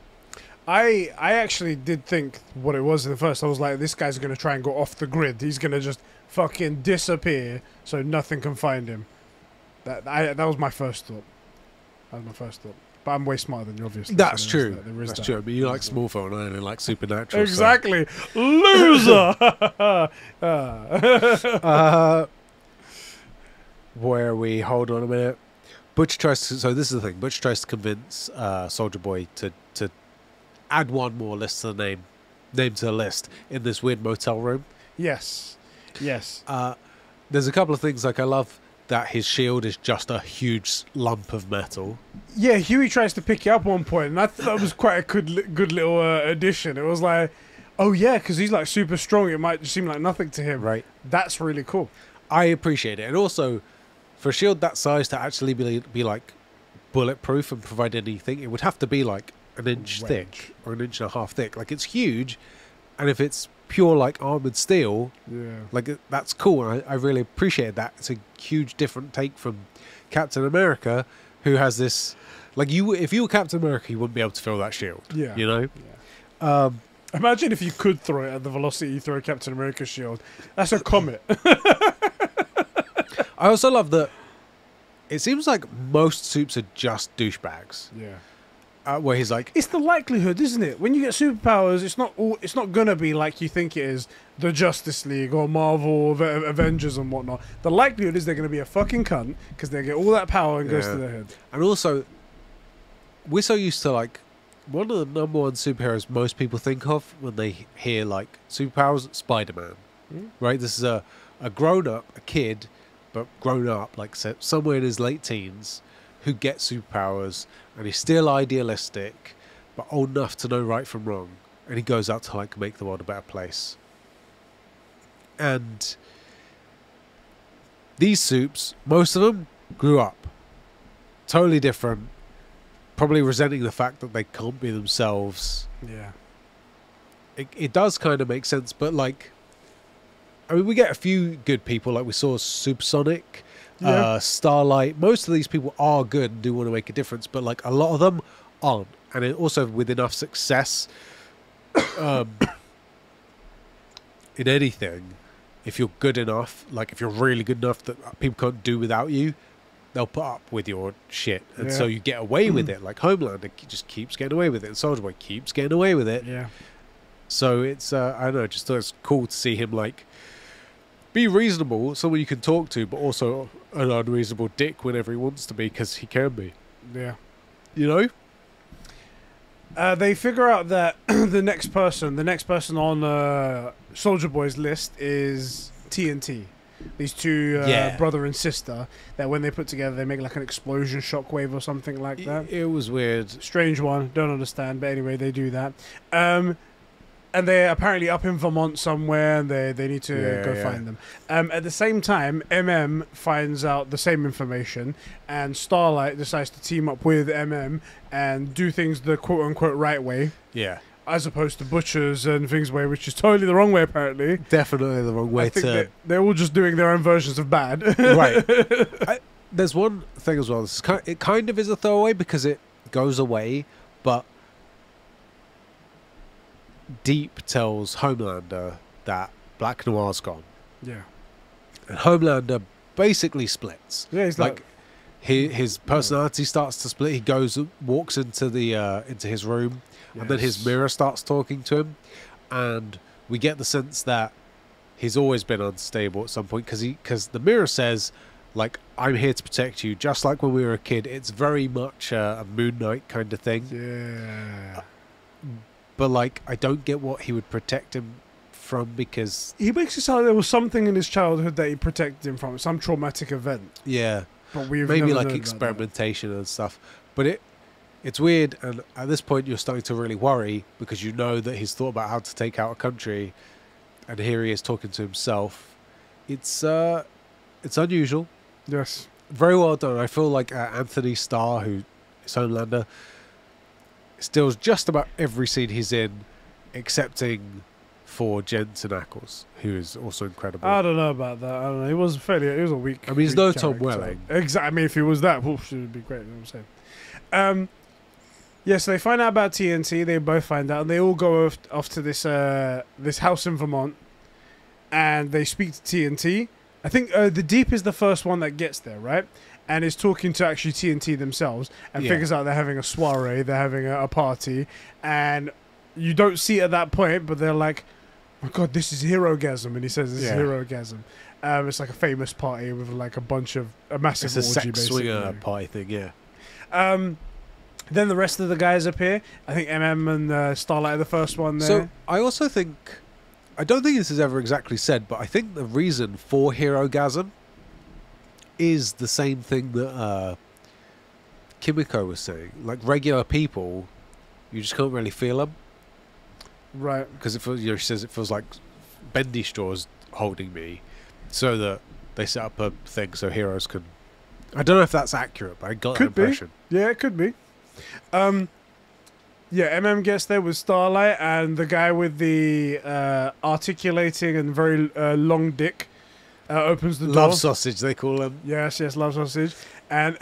I actually did think what it was at first. I was like, this guy's going to try and go off the grid. He's going to just fucking disappear so nothing can find him. That was my first thought. But I'm way smarter than you, obviously. That's so true. That's true. I mean, you like Smallville and I only like Supernatural. Exactly. So. Loser! Where are we? Hold on a minute. Butcher tries to... So this is the thing. Butcher tries to convince Soldier Boy to add one more name to the list in this weird motel room. Yes. There's a couple of things, like I love that his shield is just a huge lump of metal. Yeah, Huey tries to pick it up at one point, and I thought that was quite a good little addition. It was like, oh yeah, because he's like super strong, it might just seem like nothing to him. Right. That's really cool. I appreciate it. And also, for a shield that size to actually be like bulletproof and provide anything, it would have to be like an inch thick or an inch and a half thick. Like, it's huge, and if it's pure like armored steel, like, that's cool, and I really appreciate that. It's a huge different take from Captain America, who has this, like, if you were Captain America, you wouldn't be able to feel that shield. You know. Imagine if you could throw it at the velocity you throw a Captain America shield. That's a comet. I also love that it seems like most soups are just douchebags. Where he's like, it's the likelihood, isn't it? When you get superpowers, it's not gonna be like you think it is. The Justice League or Marvel, Avengers and whatnot. The likelihood is they're gonna be a fucking cunt because they get all that power and goes to their head. And also, we're so used to, like, one of the number one superheroes most people think of when they hear like superpowers, Spider-Man. Right? This is a grown up, a kid, but grown up, like somewhere in his late teens, who gets superpowers, and he's still idealistic, but old enough to know right from wrong, and he goes out to like make the world a better place. And these soups, most of them grew up totally different, probably resenting the fact that they can't be themselves. It does kind of make sense, but like, I mean, we get a few good people, like we saw Supersonic, Yeah. Starlight. Most of these people are good and do want to make a difference, but like a lot of them aren't. And it also with enough success in anything, if you're good enough, like if you're really good enough that people can't do without you, they'll put up with your shit. And so you get away with it. Like Homelander just keeps getting away with it, and Soldier Boy keeps getting away with it. Yeah. So it's, I don't know, just thought it's cool to see him like be reasonable, someone you can talk to, but also an unreasonable dick whenever he wants to be, because he can be. Yeah. You know? They figure out that the next person on Soldier Boy's list is TNT. These two brother and sister, that when they put together, they make like an explosion shockwave or something like that. It was weird. Strange one. Don't understand. But anyway, they do that. And they're apparently up in Vermont somewhere, and they need to go find them. At the same time, MM finds out the same information, and Starlight decides to team up with MM and do things the quote-unquote right way. Yeah. As opposed to Butcher's and things way, which is totally the wrong way, apparently. Definitely the wrong way I think they're all just doing their own versions of bad. Right. There's one thing as well. It kind of is a throwaway because it goes away, but Deep tells Homelander that Black Noir's gone. Yeah. And Homelander basically splits. Yeah, he's like his personality starts to split. He walks into into his room, and then his mirror starts talking to him, and we get the sense that he's always been unstable at some point, because the mirror says, like, I'm here to protect you, just like when we were a kid. It's very much a Moon Knight kind of thing. Yeah. But like, I don't get what he would protect him from, because he makes it sound like there was something in his childhood that he protected him from, some traumatic event. Yeah. But we've maybe never like known experimentation and stuff. But it's weird, and at this point you're starting to really worry, because you know that he's thought about how to take out a country, and here he is talking to himself. It's unusual. Yes. Very well done. I feel like Anthony Starr, who is Homelander, steals just about every scene he's in, excepting for Jensen Ackles, who is also incredible. I don't know about that. I don't know. He was a weak. I mean, he's no Tom Welling. Exactly. I mean, if he was that, it would be great. You know what I'm saying? Yeah, so they find out about TNT. They both find out, and they all go off to this house in Vermont, and they speak to TNT. I think the Deep is the first one that gets there, right? And is talking to actually TNT themselves, and figures out they're having a soiree, they're having a party, and you don't see it at that point, but they're like, oh my god, this is Herogasm, and he says this is Herogasm. It's like a famous party with like a massive it's a orgy, sex swinger party thing, yeah. Then the rest of the guys appear. I think MM and Starlight are the first one there. So I also think, I don't think this is ever exactly said, but I think the reason for Herogasm is the same thing that Kimiko was saying. Like, regular people, you just can't really feel them. Right. Because she says it feels like bendy straws holding me, so that they set up a thing so heroes can... I don't know if that's accurate, but I got that impression. Yeah, it could be. Yeah, MM gets there with Starlight, and the guy with the articulating and very long dick opens the door. Love sausage, they call him. Yes, love sausage. And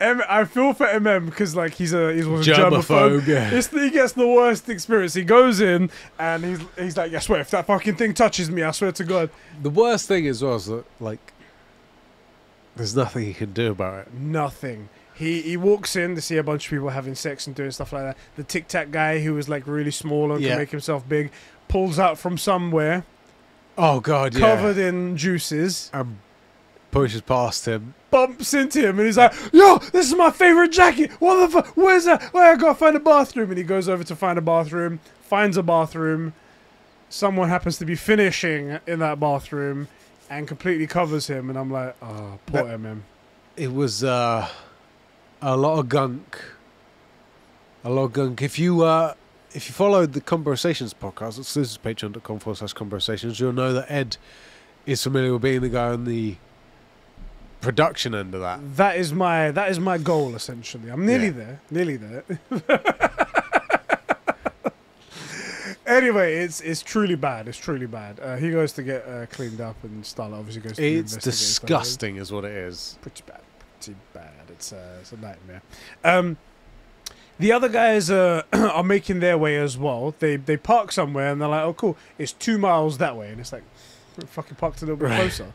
I feel for MM because like he's a germaphobe. Yeah. He gets the worst experience. He goes in and he's like, I swear, if that fucking thing touches me, I swear to God. The worst thing as well is that, like, there's nothing he can do about it. Nothing. He walks in to see a bunch of people having sex and doing stuff like that. The Tic Tac guy, who was like really small and can make himself big, pulls out from somewhere. Oh god, covered in juices. Pushes past him. Bumps into him and he's like, yo, this is my favorite jacket. What the fuck? Where's that? Well, I gotta find a bathroom. And he goes over to find a bathroom, finds a bathroom. Someone happens to be finishing in that bathroom and completely covers him. And I'm like, oh, poor MM. It was a lot of gunk. A lot of gunk. If you followed the Conversations podcast, it's patreon.com/conversations, you'll know that Ed is familiar with being the guy on the production end of that. That is my goal, essentially. I'm nearly there. Anyway, it's truly bad. It's truly bad. He goes to get cleaned up, and Starlight obviously goes to It's investigate. disgusting, is what it is. Pretty bad. Pretty bad. It's a nightmare. The other guys are making their way as well. They park somewhere, and they're like, "Oh, cool! It's 2 miles that way." And it's like, fucking parked a little bit closer.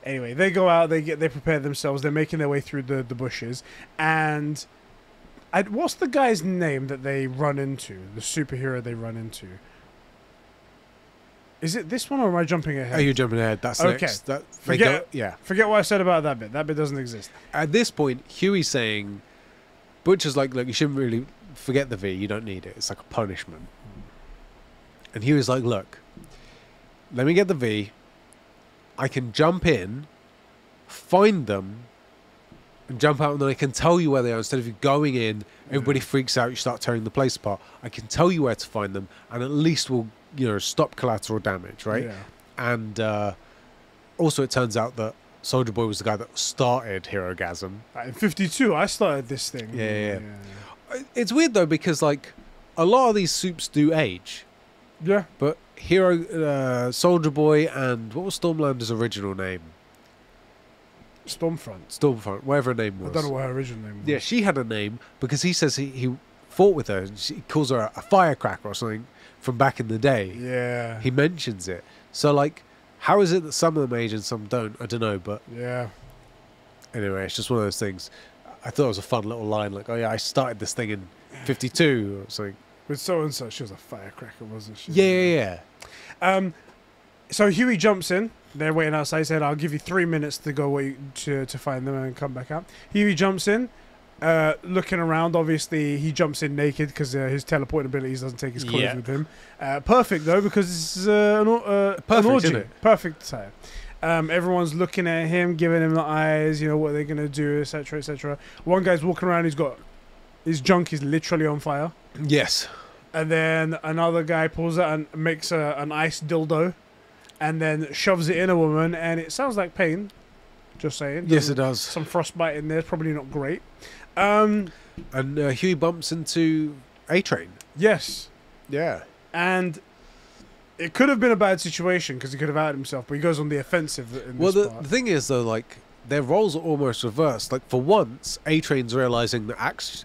Anyway, they go out. They prepare themselves. They're making their way through the bushes, and what's the guy's name that they run into? The superhero they run into. Is it this one, or am I jumping ahead? Are you jumping ahead? That's okay. next. Forget what I said about that bit. That bit doesn't exist. At this point, Huey's saying, Butcher's like, look, you shouldn't really forget the V. You don't need it. It's like a punishment. And Huey's like, look, let me get the V. I can jump in, find them, and jump out, and then I can tell you where they are. Instead of you going in, everybody freaks out, you start tearing the place apart. I can tell you where to find them, and at least we'll, stop collateral damage, right? Yeah. And also it turns out that Soldier Boy was the guy that started Hero Gasm. In 52, I started this thing. Yeah. It's weird, though, because, like, a lot of these soups do age. Yeah. But Soldier Boy and... What was Stormlander's original name? Stormfront, whatever her name was. I don't know what her original name was. Yeah, she had a name because he says he fought with her. And he calls her a firecracker or something from back in the day. Yeah. He mentions it. So, like, how is it that some of them age and some don't? I don't know, but... Yeah. Anyway, it's just one of those things. I thought it was a fun little line, like, oh yeah, I started this thing in 52 or something. With so-and-so, she was a firecracker, wasn't she? Yeah. So Huey jumps in. They're waiting outside. He said, I'll give you 3 minutes to go to find them and come back out. Huey jumps in, looking around. Obviously, he jumps in naked because his teleporting abilities doesn't take his clothes with him. Perfect, though, because this is an orgy. Isn't it? Perfect time. Everyone's looking at him, giving him the eyes, what they're going to do, etc., etc. One guy's walking around. His junk is literally on fire. Yes. And then another guy pulls out and makes an ice dildo and then shoves it in a woman, and it sounds like pain. Just saying. Yes, it does. Some frostbite in there. Probably not great. And Huey bumps into A-Train. Yes. Yeah. And it could have been a bad situation because he could have outed himself, but he goes on the offensive in this part. The thing is, though, like, their roles are almost reversed. Like, for once, A-Train's realizing that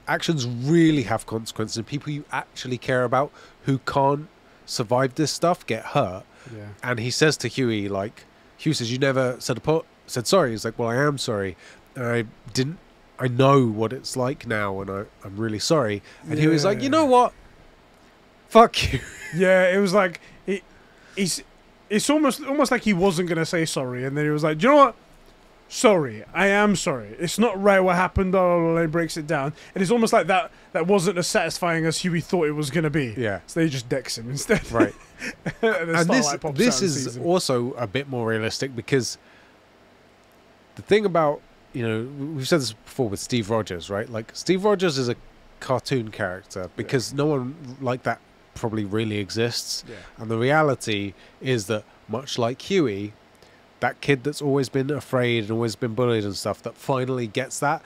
actions really have consequences, and people you actually care about who can't survive this stuff get hurt. Yeah. And he says to Huey, like, Huey says, you never said sorry. He's like, well, I am sorry. And I know what it's like now, and I'm really sorry. And Huey's like, you know what? Fuck you. Yeah, it was like, it's almost like he wasn't going to say sorry, and then he was like, do you know what? Sorry, I am sorry. It's not right what happened, and he breaks it down. And it's almost like that wasn't as satisfying as Huey thought it was going to be. Yeah. So they just decks him instead. Right. and this is also a bit more realistic because the thing about, we've said this before with Steve Rogers, right? Like, Steve Rogers is a cartoon character because no one like that probably really exists. Yeah. And the reality is that, much like Huey, that kid that's always been afraid and always been bullied and stuff, that finally gets that,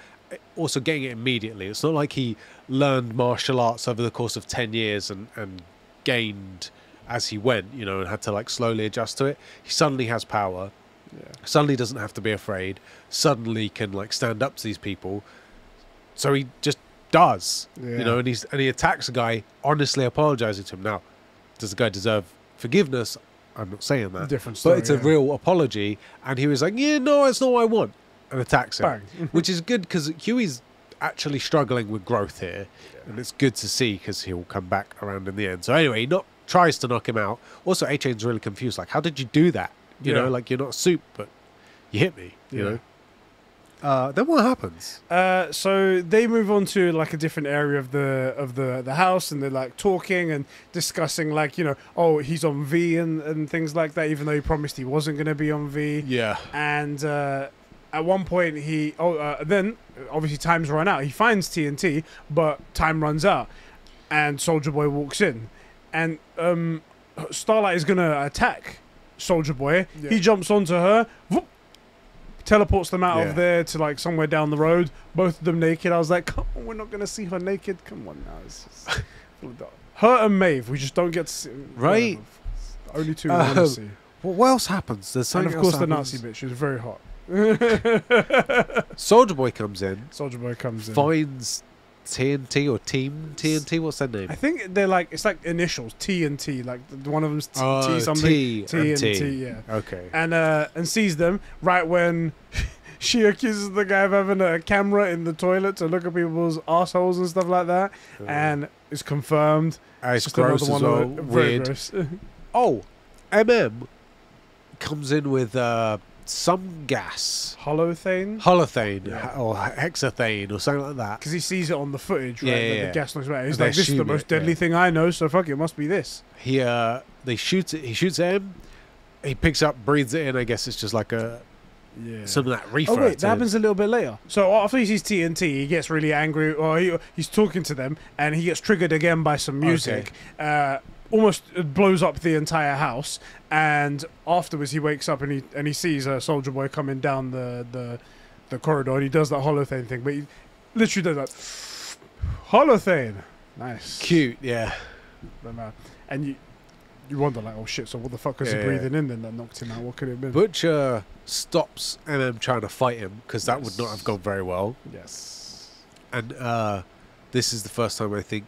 also getting it immediately. It's not like he learned martial arts over the course of 10 years and gained as he went, and had to, like, slowly adjust to it. He suddenly has power. Yeah. Suddenly doesn't have to be afraid. Suddenly can, like, stand up to these people. So he just does, and he attacks a guy honestly apologizing to him. Now, does the guy deserve forgiveness? I'm not saying that. Different story, but it's a real apology, and he was like, yeah, no, it's not what I want, and attacks him. Bang. Which is good because Huey's actually struggling with growth here, and it's good to see because he'll come back around in the end. So anyway, he tries to knock him out. Also, A-Chain's really confused, like, how did you do that? You know, like, you're not soup, but you hit me, you know? Then what happens? So they move on to, like, a different area of the house, and they're, like, talking and discussing, like, oh, he's on V and things like that, even though he promised he wasn't going to be on V. Yeah. And at one point then obviously time's run out. He finds TNT, but time runs out, and Soldier Boy walks in, and Starlight is going to attack Soldier Boy. Yeah. He jumps onto her. Whoop, teleports them out of there to, like, somewhere down the road, both of them naked. I was like, come on, we're not going to see her naked. Come on now. It's just Her and Maeve, we just don't get to see. Right. Only two we want to see. What else happens? There's And something of course else the happens. Nazi bitch. She was very hot. Soldier Boy comes in, Soldier Boy comes in. finds TNT or Team TNT. What's their name? I think they're like, it's like initials, T and T. Like one of them's T something. T and T. yeah. Okay. And sees them right when she accuses the guy of having a camera in the toilet to look at people's assholes and stuff like that, and it's confirmed. It's Just gross another as one well. of the- very Weird. gross. Oh, comes in with some gas. Holothane. Holothane Yeah. or hexathane or something like that. Because he sees it on the footage, right? Yeah, that yeah. the gas looks better. He's And they like, this is the assume most it, deadly yeah. thing I know, so fuck it, must be this. They shoot it. He shoots at him. He picks up, breathes it in. I guess it's just like Yeah. some of that reefer. Oh wait, that to- happens a little bit later. So after he sees TNT, he gets really angry, or he's talking to them, and he gets triggered again by some music. Almost blows up the entire house, and afterwards he wakes up and he sees a Soldier Boy coming down the corridor, and he does that holothane thing, but he literally does that holothane. Nice, Cute, yeah. And you wonder like, oh shit, so what the fuck was he Yeah. breathing in then that knocked him out? What could it have been? Butcher stops trying to fight him because that would not have gone very well. Yes. And this is the first time I think,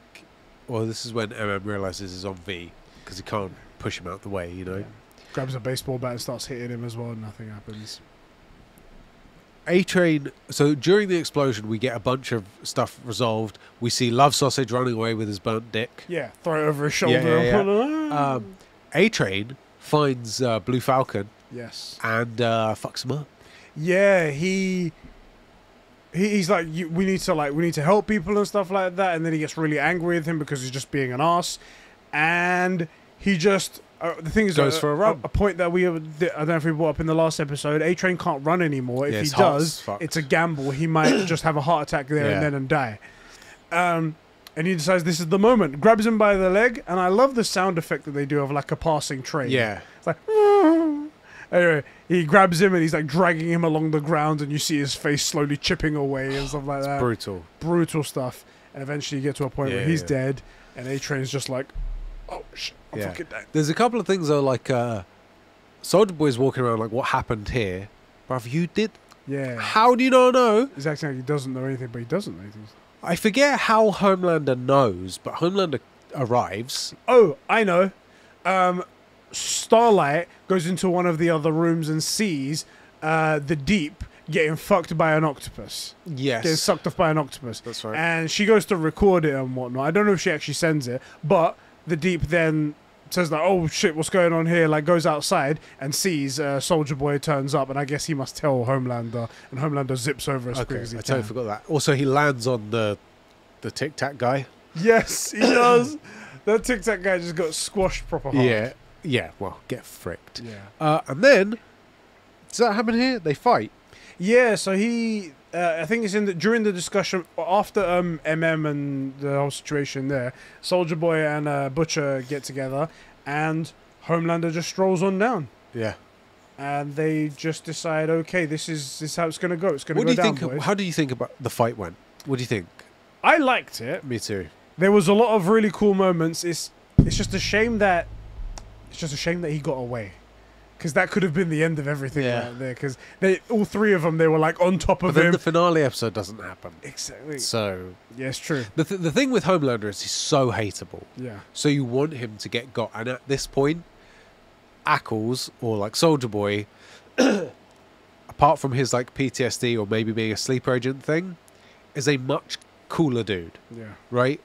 well, this is when realizes he's on V because he can't push him out the way, you know. Yeah. Grabs a baseball bat and starts hitting him as well, and nothing happens. A-Train, so during the explosion we get a bunch of stuff resolved. We see Love Sausage running away with his burnt dick. Yeah, throw it over his shoulder. Yeah. A-Train finds Blue Falcon Yes. and fucks him up. Yeah, he's like, we need to help people and stuff like that, and then he gets really angry with him because he's just being an ass, and he just the thing is Goes for a run. A point that I don't know if we brought up in the last episode. A-Train can't run anymore. If Yeah, he his heart's does, fucked. it's a gamble. He might just have a heart attack there Yeah. and then and die. And he decides this is the moment. Grabs him by the leg, and I love the sound effect that they do of like a passing train. Yeah. It's like, anyway, he grabs him and he's like dragging him along the ground, and you see his face slowly chipping away and stuff like that. Brutal. Brutal stuff. And eventually you get to a point where Yeah, he's yeah. dead, and A-Train's just like, oh shit, I'm Yeah. fucking dead. There's a couple of things though, like Soldier Boy's walking around like, what happened here? Bruv, you did? Yeah. How do you not know? He's acting like he doesn't know anything, but he doesn't know anything. I forget how Homelander knows, but Homelander arrives. Oh, I know. Starlight goes into one of the other rooms and sees the Deep getting fucked by an octopus. Yes. Getting sucked off by an octopus. That's right. And she goes to record it and whatnot. I don't know if she actually sends it, but the Deep then says like, oh shit, what's going on here? Like goes outside and sees Soldier Boy turns up, and I guess he must tell Homelander, and Homelander zips over as quick Okay, as he I can. totally forgot that. Also, he lands on the Tic Tac guy. Yes, he does. That Tic Tac guy just got squashed proper hard. Yeah. Well, get fricked. Yeah. And then, does that happen here? They fight. Yeah, so he, I think it's during the discussion after MM and the whole situation there. Soldier Boy and Butcher get together, and Homelander just strolls on down, Yeah. and they just decide, okay, this is how it's gonna go. It's gonna What go do you down, think? boys. How do you think about the fight went? What do you think? I liked it. Me too. There was a lot of really cool moments. It's just a shame that he got away. Because that could have been the end of everything Yeah. right there. Because all three of them, they were like on top But of then him. the finale episode doesn't happen. Exactly. So Yeah, it's true. the thing with Homelander is he's so hateable. Yeah. So you want him to get got, and at this point, Ackles or like Soldier Boy, apart from his like PTSD or maybe being a sleeper agent thing, is a much cooler dude, Yeah. right?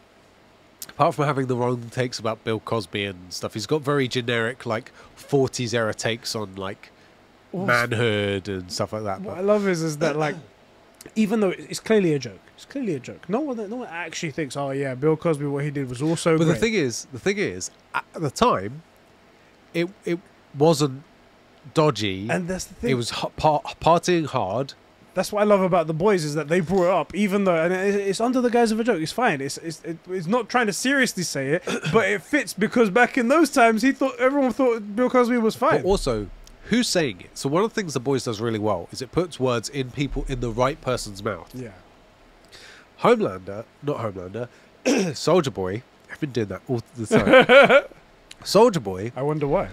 Apart from having the wrong takes about Bill Cosby and stuff, he's got very generic like 40s era takes on like manhood and stuff like that. What I But love is that like, even though it's clearly a joke, No one actually thinks, oh yeah, Bill Cosby, what he did was also but great. the thing is, at the time, it wasn't dodgy. And that's the thing. It was partying hard. That's what I love about The Boys is that they brought it up, even though and it's under the guise of a joke. It's fine. It's not trying to seriously say it, but it fits because back in those times, everyone thought Bill Cosby was fine. But also, who's saying it? So one of the things The Boys does really well is it puts words in the right person's mouth. Yeah. Not Homelander, Soldier Boy I've been doing that all the time. Soldier Boy I wonder why.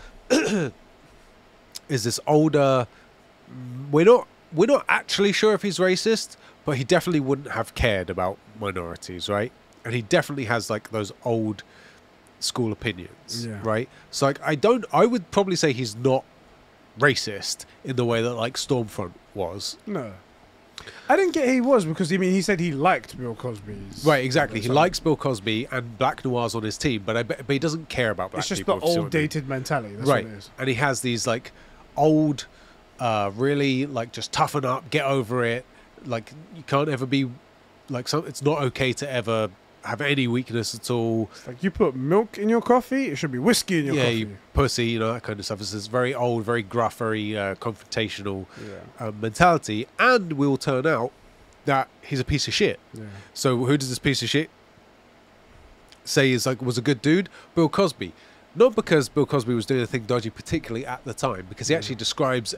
is this older. We're not actually sure if he's racist, but he definitely wouldn't have cared about minorities, right? And he definitely has like those old school opinions, Yeah. right? So like I would probably say he's not racist in the way that like Stormfront was. No. I didn't get he was because he said he liked Bill Cosby's. Right, exactly. He likes Bill Cosby and Black Noir's on his team, but he doesn't care about black It's just people. the old dated mentality. That's Right. what it is. And he has these like old, really like just toughen up, get over it. Like you can't ever be like it's not okay to ever have any weakness at all. It's like you put milk in your coffee, it should be whiskey in your coffee. You pussy, you know, that kind of stuff. It's this very old, very gruff, very confrontational mentality, and will turn out that he's a piece of shit. Yeah. So who does this piece of shit say was a good dude? Bill Cosby. Not because Bill Cosby was doing anything dodgy particularly at the time, because he actually describes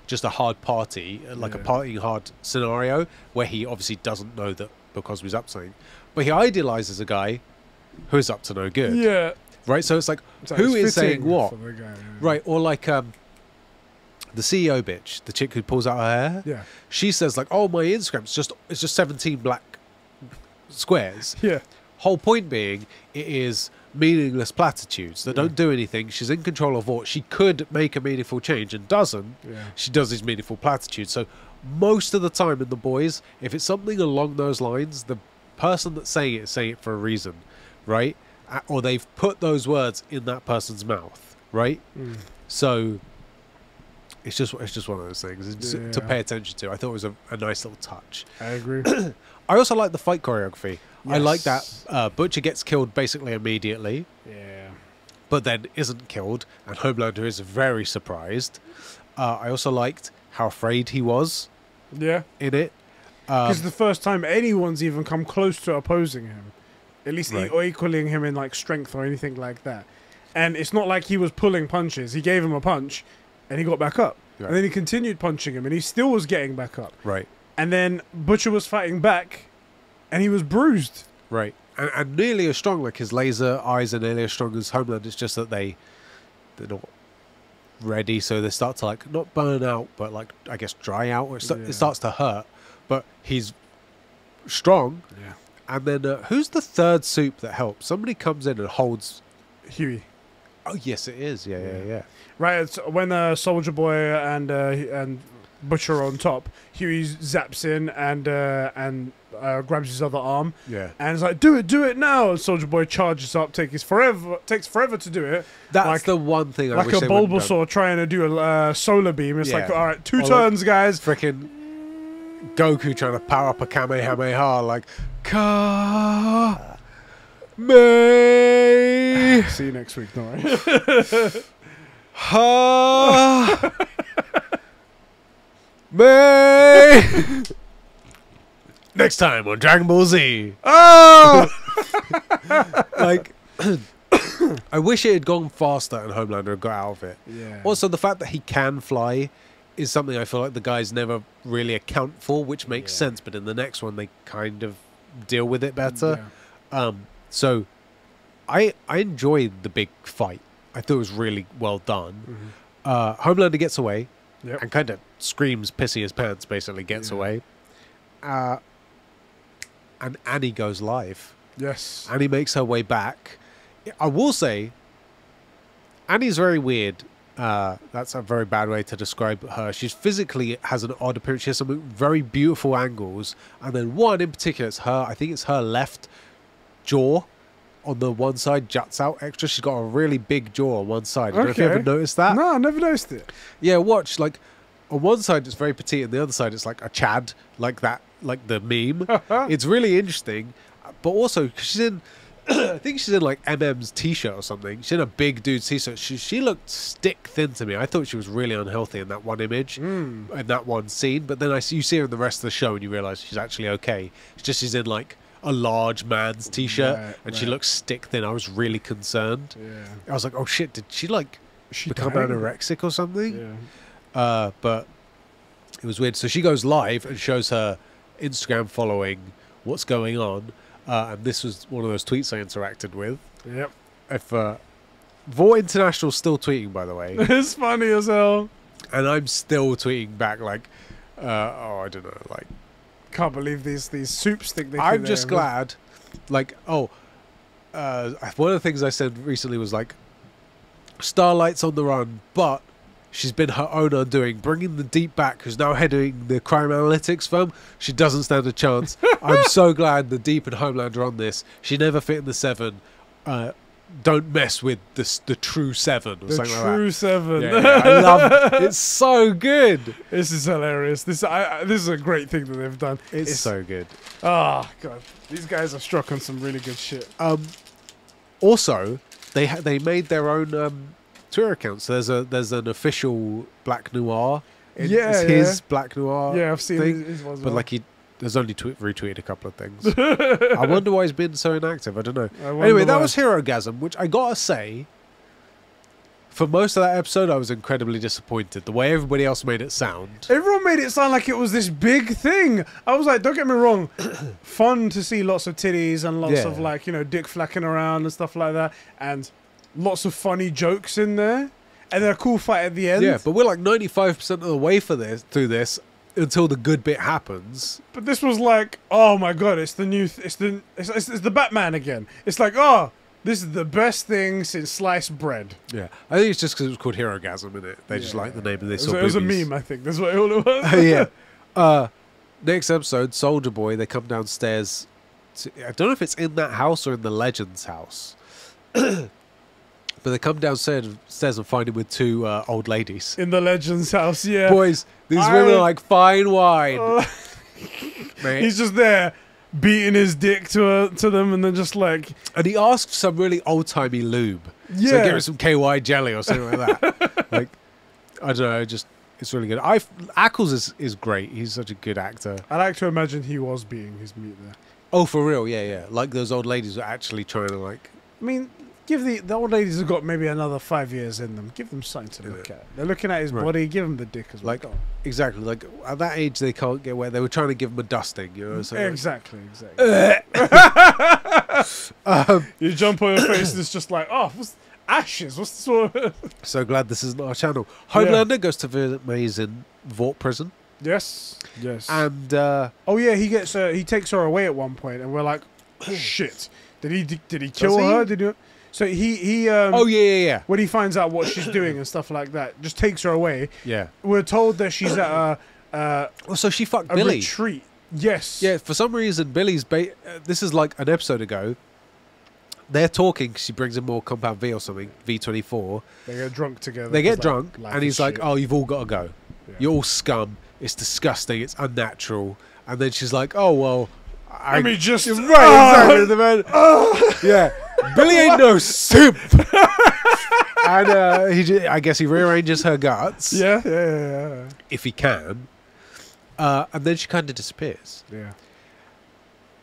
just a hard party, like a partying hard scenario, where he obviously doesn't know that Bill Cosby's up to something. But he idealizes a guy who is up to no good. Yeah. Right? So it's like So who it's is saying fitting what? for the guy, Right, or like the CEO bitch, the chick who pulls out her hair. Yeah. She says like, "Oh, my Instagram's it's just 17 black squares." Yeah. Whole point being, it is meaningless platitudes that don't do anything. She's in control of what she could make a meaningful change and doesn't. Yeah. She does these meaningful platitudes. So most of the time in The Boys, if it's something along those lines, the person that's saying it is saying it for a reason, right? Or they've put those words in that person's mouth, right? Mm. So it's just one of those things to Yeah. pay attention to. I thought it was a nice little touch. I agree. I also like the fight choreography. I like Yes. that Butcher gets killed basically immediately, Yeah. but then isn't killed, and Homelander is very surprised. I also liked how afraid he was Yeah. in it. Because the first time anyone's even come close to opposing him, at least Right. or equaling him in like strength or anything like that. And it's not like he was pulling punches. He gave him a punch and he got back up. Right. And then he continued punching him and he still was getting back up. Right, And then Butcher was fighting back and he was bruised. right. And nearly as strong, like his laser eyes are nearly as strong as Homelander. It's just that they're not ready, so they start to like not burn out, but like I guess dry out. Or it starts to hurt, but he's strong. Yeah. And then who's the third soup that helps? Somebody comes in and holds. Huey. Oh yes, it is. Yeah. Right, it's when Soldier Boy and Butcher are on top, Huey zaps in and grabs his other arm. Yeah. And it's like, do it now! And Soldier Boy charges up, takes forever to do it. That's like, the one thing I like wish a they wouldn't done. Bulbasaur trying to do a solar beam. It's like, Yeah. all right, two Or turns, guys. Freaking Goku trying to power up a Kamehameha like May. See you next week, don't worry. Ha May. Next time on Dragon Ball Z. Oh! Like, I wish it had gone faster and Homelander had got out of it. Yeah. Also, the fact that he can fly is something I feel like the guys never really account for, which makes sense. But in the next one, they kind of deal with it better. Yeah. So I enjoyed the big fight. I thought it was really well done. Mm-hmm. Homelander gets away Yep. and kind of screams, pissing his pants, basically gets away. And Annie goes live. Yes. Annie makes her way back. I will say, Annie's very weird. That's a very bad way to describe her. She's physically has an odd appearance. She has some very beautiful angles. And then one in particular, I think it's her left jaw on the one side juts out extra. She's got a really big jaw on one side. I don't know if you ever noticed that. No, I never noticed it. Yeah, watch. Like, on one side it's very petite, and the other side it's like a Chad, like that, like the meme. It's really interesting. But also, 'cause she's in, I think she's in like MM's t-shirt or something. She's in a big dude's t-shirt. She looked stick thin to me. I thought she was really unhealthy in that one image, in that one scene. But then you see her in the rest of the show and you realise she's actually okay. It's just she's in like a large man's t-shirt and she looks stick thin. I was really concerned. Yeah. I was like, oh shit, did she like become died? anorexic or something? Yeah. But it was weird. So she goes live and shows her Instagram following, what's going on. and this was one of those tweets I interacted with. Yep. If Vought International's still tweeting, by the way, It's funny as hell. and I'm still tweeting back like, I don't know, like, Can't believe these soups think they. I'm just glad, like, one of the things I said recently was like, Starlight's on the run, but she's been her own undoing, bringing the Deep back, who's now heading the crime analytics firm. She doesn't stand a chance. I'm so glad the Deep and Homeland are on this. She never fit in the 7. Don't mess with the true 7 or The something like true that. 7. Yeah, I love it's so good. This is hilarious. This is a great thing that they've done. It's so good. Oh god, these guys are struck on some really good shit. Also, they made their own Twitter account. So there's an official Black Noir. It's his Black Noir. Yeah, I've seen thing, his ones. but like he has only retweeted a couple of things. I wonder why he's been so inactive. I don't know. Anyway, that was Herogasm, which I gotta say, for most of that episode, I was incredibly disappointed. The way everybody else made it sound. Everyone made it sound like it was this big thing. I was like, don't get me wrong, fun to see lots of titties and lots of like, dick flacking around and stuff like that, and lots of funny jokes in there, and then a cool fight at the end. Yeah, but we're like 95% of the way through this until the good bit happens. But this was like, oh my god, it's the new, it's the Batman again. It's like, oh, this is the best thing since sliced bread. Yeah, I think it's just because it was called Herogasm, innit? They just like the name of this. It was a meme, I think. That's what all it was. Yeah. Next episode, Soldier Boy. They come downstairs. I don't know if it's in that house or in the Legends house. But they come downstairs and find him with 2 old ladies. In the Legends house, yeah. Boys, these women are like fine wine. Mate. He's just there beating his dick to them, and then just like... And he asked for some really old-timey lube. Yeah. So give her some KY jelly or something like that. Like, I don't know, it's really good. Ackles is great. He's such a good actor. I like to imagine he was beating his meat there. Oh, for real? Yeah. Like those old ladies were actually trying to like... I mean... Give the old ladies have got maybe another 5 years in them. Give them something to look at. They're looking at his body. Give them the dick as well. Like exactly. Like at that age, they can't get where they were trying to give him a dusting. You know. So exactly. You jump on your face and it's just like, oh, what's ashes? What's this one? So glad this isn't our channel. Homelander goes to visit Maze in Vought prison. Yes. And he takes her away at one point, and we're like, shit. Did he kill her? Did he? So he when he finds out what she's doing and stuff like that, just takes her away. Yeah. We're told that she's at so she fucked a Billy. retreat. Yes. Yeah, for some reason Billy's this is like an episode ago. They're talking, she brings in more Compound V or something, V24. They get drunk together. They get drunk and he's like, shit. "Oh, you've all got to go. Yeah. You're all scum. It's disgusting. It's unnatural." And then she's like, "Oh, well, let me just exactly the man. Yeah, Billy ain't no soup." And I guess he rearranges her guts. Yeah. If he can. And then she kind of disappears. Yeah.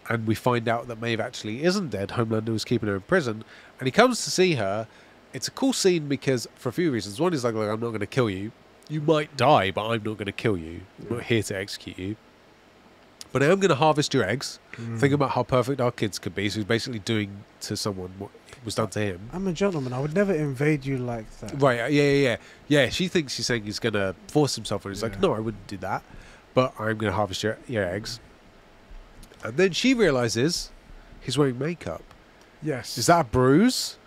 And we find out that Maeve actually isn't dead. Homelander was keeping her in prison. And he comes to see her. It's a cool scene because for a few reasons. One is like, I'm not going to kill you. You might die, but I'm not going to kill you. I'm not here to execute you. But I am going to harvest your eggs. Think about how perfect our kids could be. So he's basically doing to someone what was done to him. I'm a gentleman. I would never invade you like that. Right, yeah. Yeah, she thinks he's saying he's going to force himself. And he's like, no, I wouldn't do that. But I'm going to harvest your eggs. And then she realizes he's wearing makeup. Yes. Is that a bruise?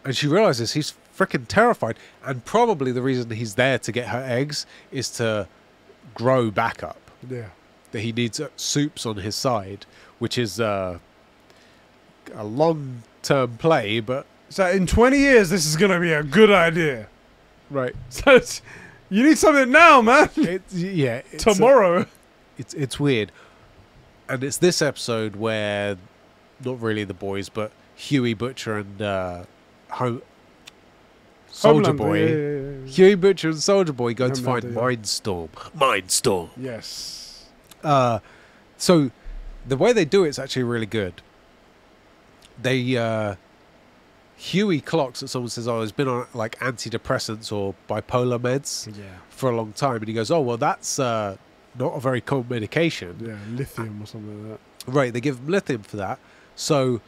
And she realizes he's freaking terrified. And probably the reason he's there to get her eggs is to grow back up. Yeah. That he needs soups on his side, which is a long-term play, but... So in 20 years, this is going to be a good idea. Right. So you need something now, man. Tomorrow. It's weird. And it's this episode where, not really the boys, but Huey, Butcher, and Soldier Boy. Yeah. Huey, Butcher, and Soldier Boy go to find Mindstorm. Mindstorm. Yes. So the way they do it's actually really good. They Huey clocks that someone says, "Oh, he's been on like antidepressants or bipolar meds for a long time," and he goes, "Oh, well, that's not a very common medication." Yeah, lithium or something like that. Right, they give him lithium for that, So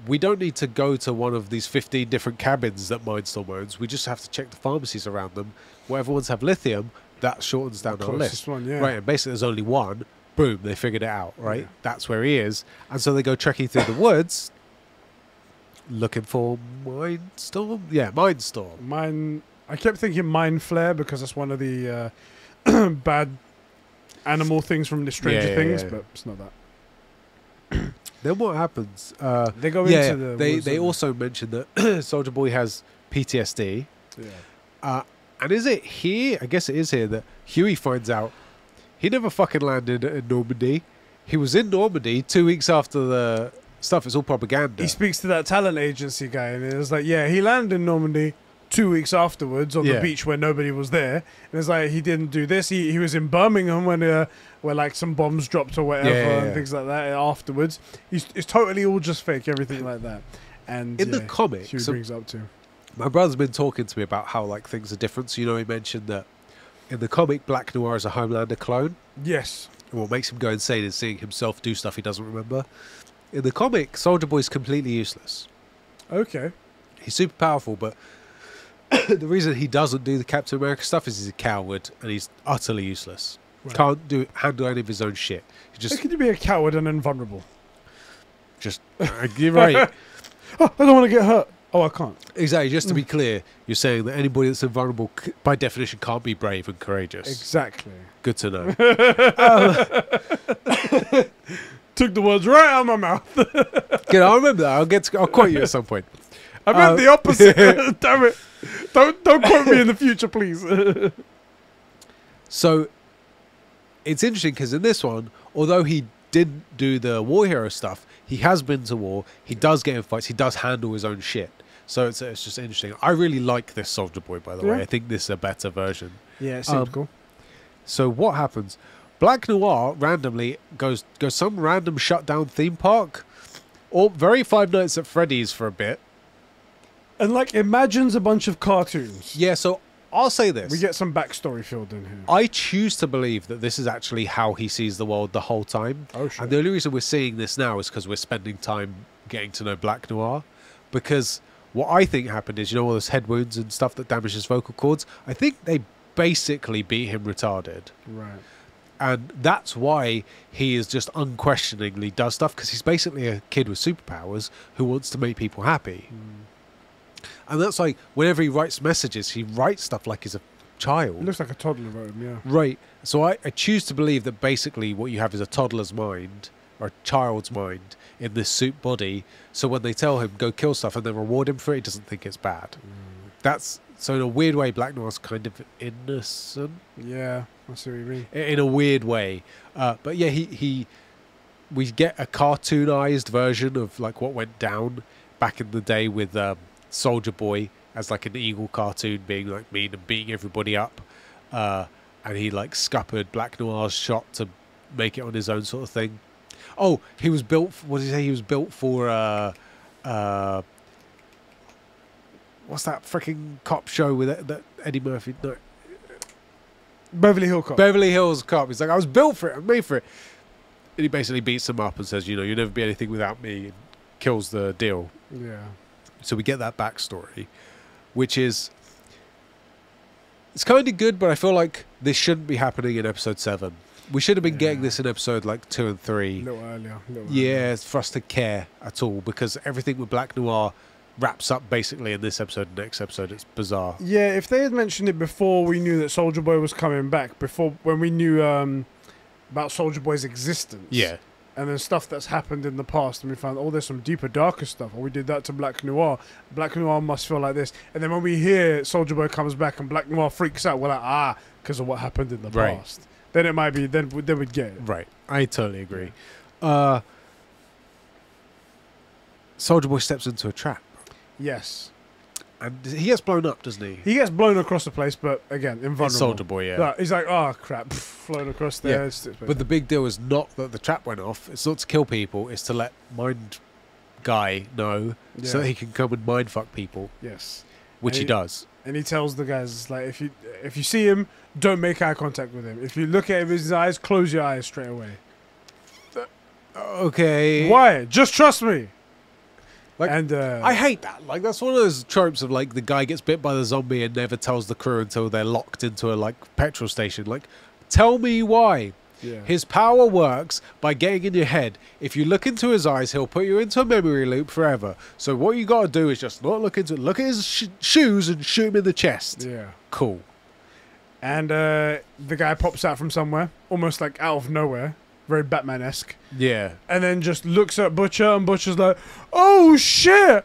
we don't need to go to one of these 15 different cabins that Mindstorm owns. We just have to check the pharmacies around them. Whatever ones have lithium, that shortens down our list. One, yeah. Right, and basically there's only one. Boom, they figured it out, right? Yeah. That's where he is. And so they go trekking through the woods looking for Mindstorm. Yeah, Mindstorm. I kept thinking Mind Flare because that's one of the bad animal things from the Stranger Things, but it's not that. Then what happens? They go into the woods, They also mention that Soldier Boy has PTSD. Yeah. And is it here? I guess it is here that Huey finds out he never fucking landed in Normandy. He was in Normandy 2 weeks after the stuff. It's all propaganda. He speaks to that talent agency guy, and it's like, yeah, he landed in Normandy 2 weeks afterwards on the beach where nobody was there. And it's like, he didn't do this. He was in Birmingham when where like some bombs dropped or whatever and things like that afterwards. It's totally all just fake, everything like that. And in the comics, Hugh brings up too. My brother's been talking to me about how like things are different. So, he mentioned that in the comic, Black Noir is a Homelander clone. Yes. And what makes him go insane is seeing himself do stuff he doesn't remember. In the comic, Soldier Boy's completely useless. Okay. He's super powerful, but the reason he doesn't do the Captain America stuff is he's a coward and he's utterly useless. Right. Can't handle any of his own shit. How can you be a coward and invulnerable? You're right. Oh, I don't want to get hurt. Oh, I can't. Exactly. Just to be clear, you're saying that anybody that's invulnerable, by definition, can't be brave and courageous. Exactly. Good to know. Took the words right out of my mouth. I remember that. I'll quote you at some point. I meant the opposite. Damn it! Don't quote me in the future, please. So it's interesting because in this one, although he didn't do the war hero stuff, he has been to war. He does get in fights. He does handle his own shit. So it's just interesting. I really like this Soldier Boy, by the way. I think this is a better version. Yeah, it seems cool. So what happens? Black Noir randomly goes some random shutdown theme park, or very Five Nights at Freddy's for a bit, and like imagines a bunch of cartoons. Yeah, so I'll say this: we get some backstory filled in here. I choose to believe that this is actually how he sees the world the whole time. Oh, sure. And the only reason we're seeing this now is because we're spending time getting to know Black Noir. Because what I think happened is, all those head wounds and stuff that damage his vocal cords. I think they basically beat him retarded. Right. And that's why he is just unquestioningly does stuff, because he's basically a kid with superpowers who wants to make people happy. And that's like, whenever he writes messages, he writes stuff like he's a child. It looks like a toddler wrote him, yeah. Right. So I choose to believe that basically what you have is a toddler's mind, or a child's mind, in this suit body. So when they tell him, go kill stuff, and then reward him for it, he doesn't think it's bad. So in a weird way, Black Noir's kind of innocent. Yeah, I see what you mean. In a weird way. But yeah, we get a cartoonized version of like what went down back in the day with Soldier Boy as like an evil cartoon being like mean and beating everybody up. And he like scuppered Black Noir's shot to make it on his own sort of thing. Oh, he was built, what did he say? He was built for what's that freaking cop show with that Eddie Murphy? No. Beverly Hills Cop. Beverly Hills Cop. He's like, I was built for it. I'm made for it. And he basically beats him up and says, you'll never be anything without me. And kills the deal. Yeah. So we get that backstory, which is, it's kind of good, but I feel like this shouldn't be happening in episode 7. We should have been getting this in episode like 2 and 3. A little earlier. Yeah, for us to care at all, because everything with Black Noir wraps up basically in this episode and next episode. It's bizarre. Yeah, if they had mentioned it before we knew that Soldier Boy was coming back, before when we knew about Soldier Boy's existence. Yeah. And then stuff that's happened in the past, and we found, there's some deeper, darker stuff. Or we did that to Black Noir. Black Noir must feel like this. And then when we hear Soldier Boy comes back and Black Noir freaks out, we're like, because of what happened in the past. Then it might be, then we'd get it. Right. I totally agree. Soldier Boy steps into a trap. Yes. And he gets blown up, doesn't he? He gets blown across the place, but again, invulnerable. It's Soldier Boy, yeah. He's like, oh, crap. Flown across there. Yeah. But the big deal is not that the trap went off. It's not to kill people. It's to let Mind Guy know so that he can come and mind fuck people. Yes. Which he does. And he tells the guys, like, if you see him, don't make eye contact with him. If you look at him in his eyes, close your eyes straight away. Okay. Why? Just trust me. Like, And I hate that. Like, that's one of those tropes of like the guy gets bit by the zombie and never tells the crew until they're locked into a like petrol station. Like, tell me why. yeah. His power works by getting in your head. If you look into his eyes, he'll put you into a memory loop forever. So what you got to do is just not look into it. Look at his shoes and shoot him in the chest. Yeah. Cool. And the guy pops out from somewhere, almost like out of nowhere, very Batman-esque. Yeah. And then just looks at Butcher, and Butcher's like, "Oh shit!"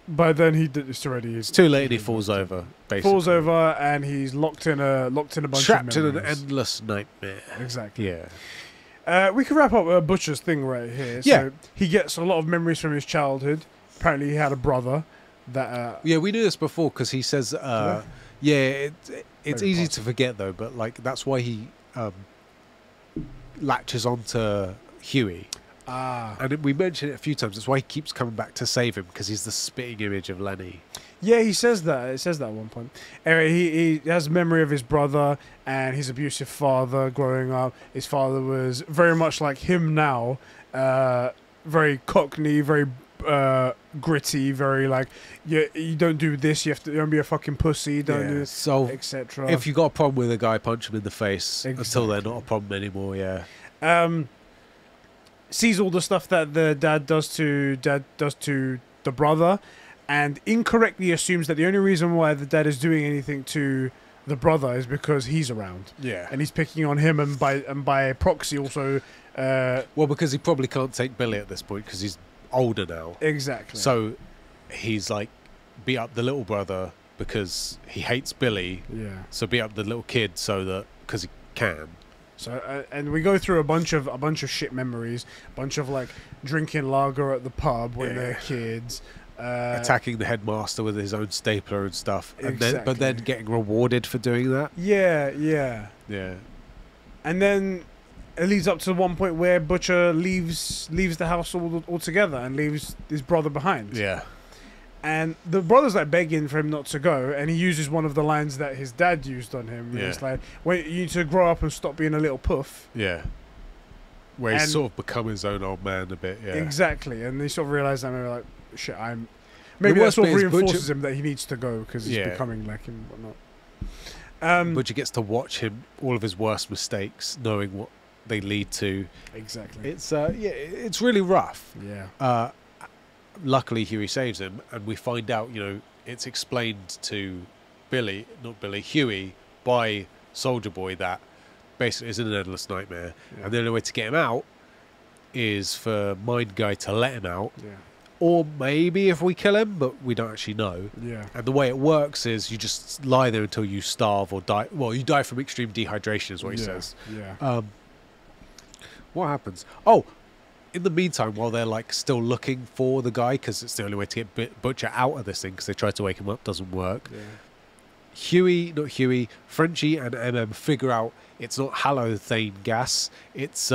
But then it's already. It's too late and he falls over, basically. Falls over, and he's locked in a bunch Trapped of in an memories. endless nightmare. Exactly. Yeah. We can wrap up Butcher's thing right here. So Yeah. he gets a lot of memories from his childhood. Apparently, he had a brother that. Yeah, we knew this before because he says, it's Very easy possible. to forget though, but like that's why he latches onto Huey. And we mentioned it a few times. That's why he keeps coming back to save him because he's the spitting image of Lenny. Yeah, he says that. It says that at one point. Anyway, he has memory of his brother and his abusive father growing up. His father was very much like him now, very cockney, very gritty, very like you don't do this. You have to don't be a fucking pussy. Don't do this, So etc. if you got a problem with a guy, punch him in the face until they're Exactly. not a problem anymore. Yeah. Sees all the stuff that the dad does to the brother, and incorrectly assumes that the only reason why the dad is doing anything to the brother is because he's around, Yeah. and he's picking on him, and by proxy also. Well, because he probably can't take Billy at this point because he's older now. Exactly. So he's like beat up the little brother because he hates Billy. yeah. So beat up the little kid so that because he can. So and we go through a bunch of shit memories, a bunch of like drinking lager at the pub when they're kids. Attacking the headmaster with his own stapler and stuff, and but then Exactly. getting rewarded for doing that. Yeah. Yeah, And then it leads up to one point where Butcher leaves the house altogether and leaves his brother behind. yeah, And the brother's like begging for him not to go, and he uses one of the lines that his dad used on him. Yeah. It's like, "When you need to grow up and stop being a little puff." yeah. Where he's And- sort of become his own old man a bit. Yeah, Exactly, and they sort of realize that maybe like, shit, maybe that worst sort of bit is reinforces him that he needs to go because he's Yeah. becoming like him and whatnot. Butcher gets to watch him all of his worst mistakes, knowing what they lead to. Exactly. It's it's really rough. Yeah. Luckily, Huey saves him, and we find out, it's explained to Huey, by Soldier Boy that basically is in an endless nightmare, Yeah. and the only way to get him out is for Mind Guy to let him out, Yeah. or maybe if we kill him, but we don't actually know. Yeah. And the way it works is you just lie there until you starve or die. Well, you die from extreme dehydration, is what he says. Yeah. What happens? Oh, in the meantime, while they're like still looking for the guy, because it's the only way to get Butcher out of this thing, because they tried to wake him up, doesn't work. Yeah. Frenchie and MM figure out it's not halothane gas, it's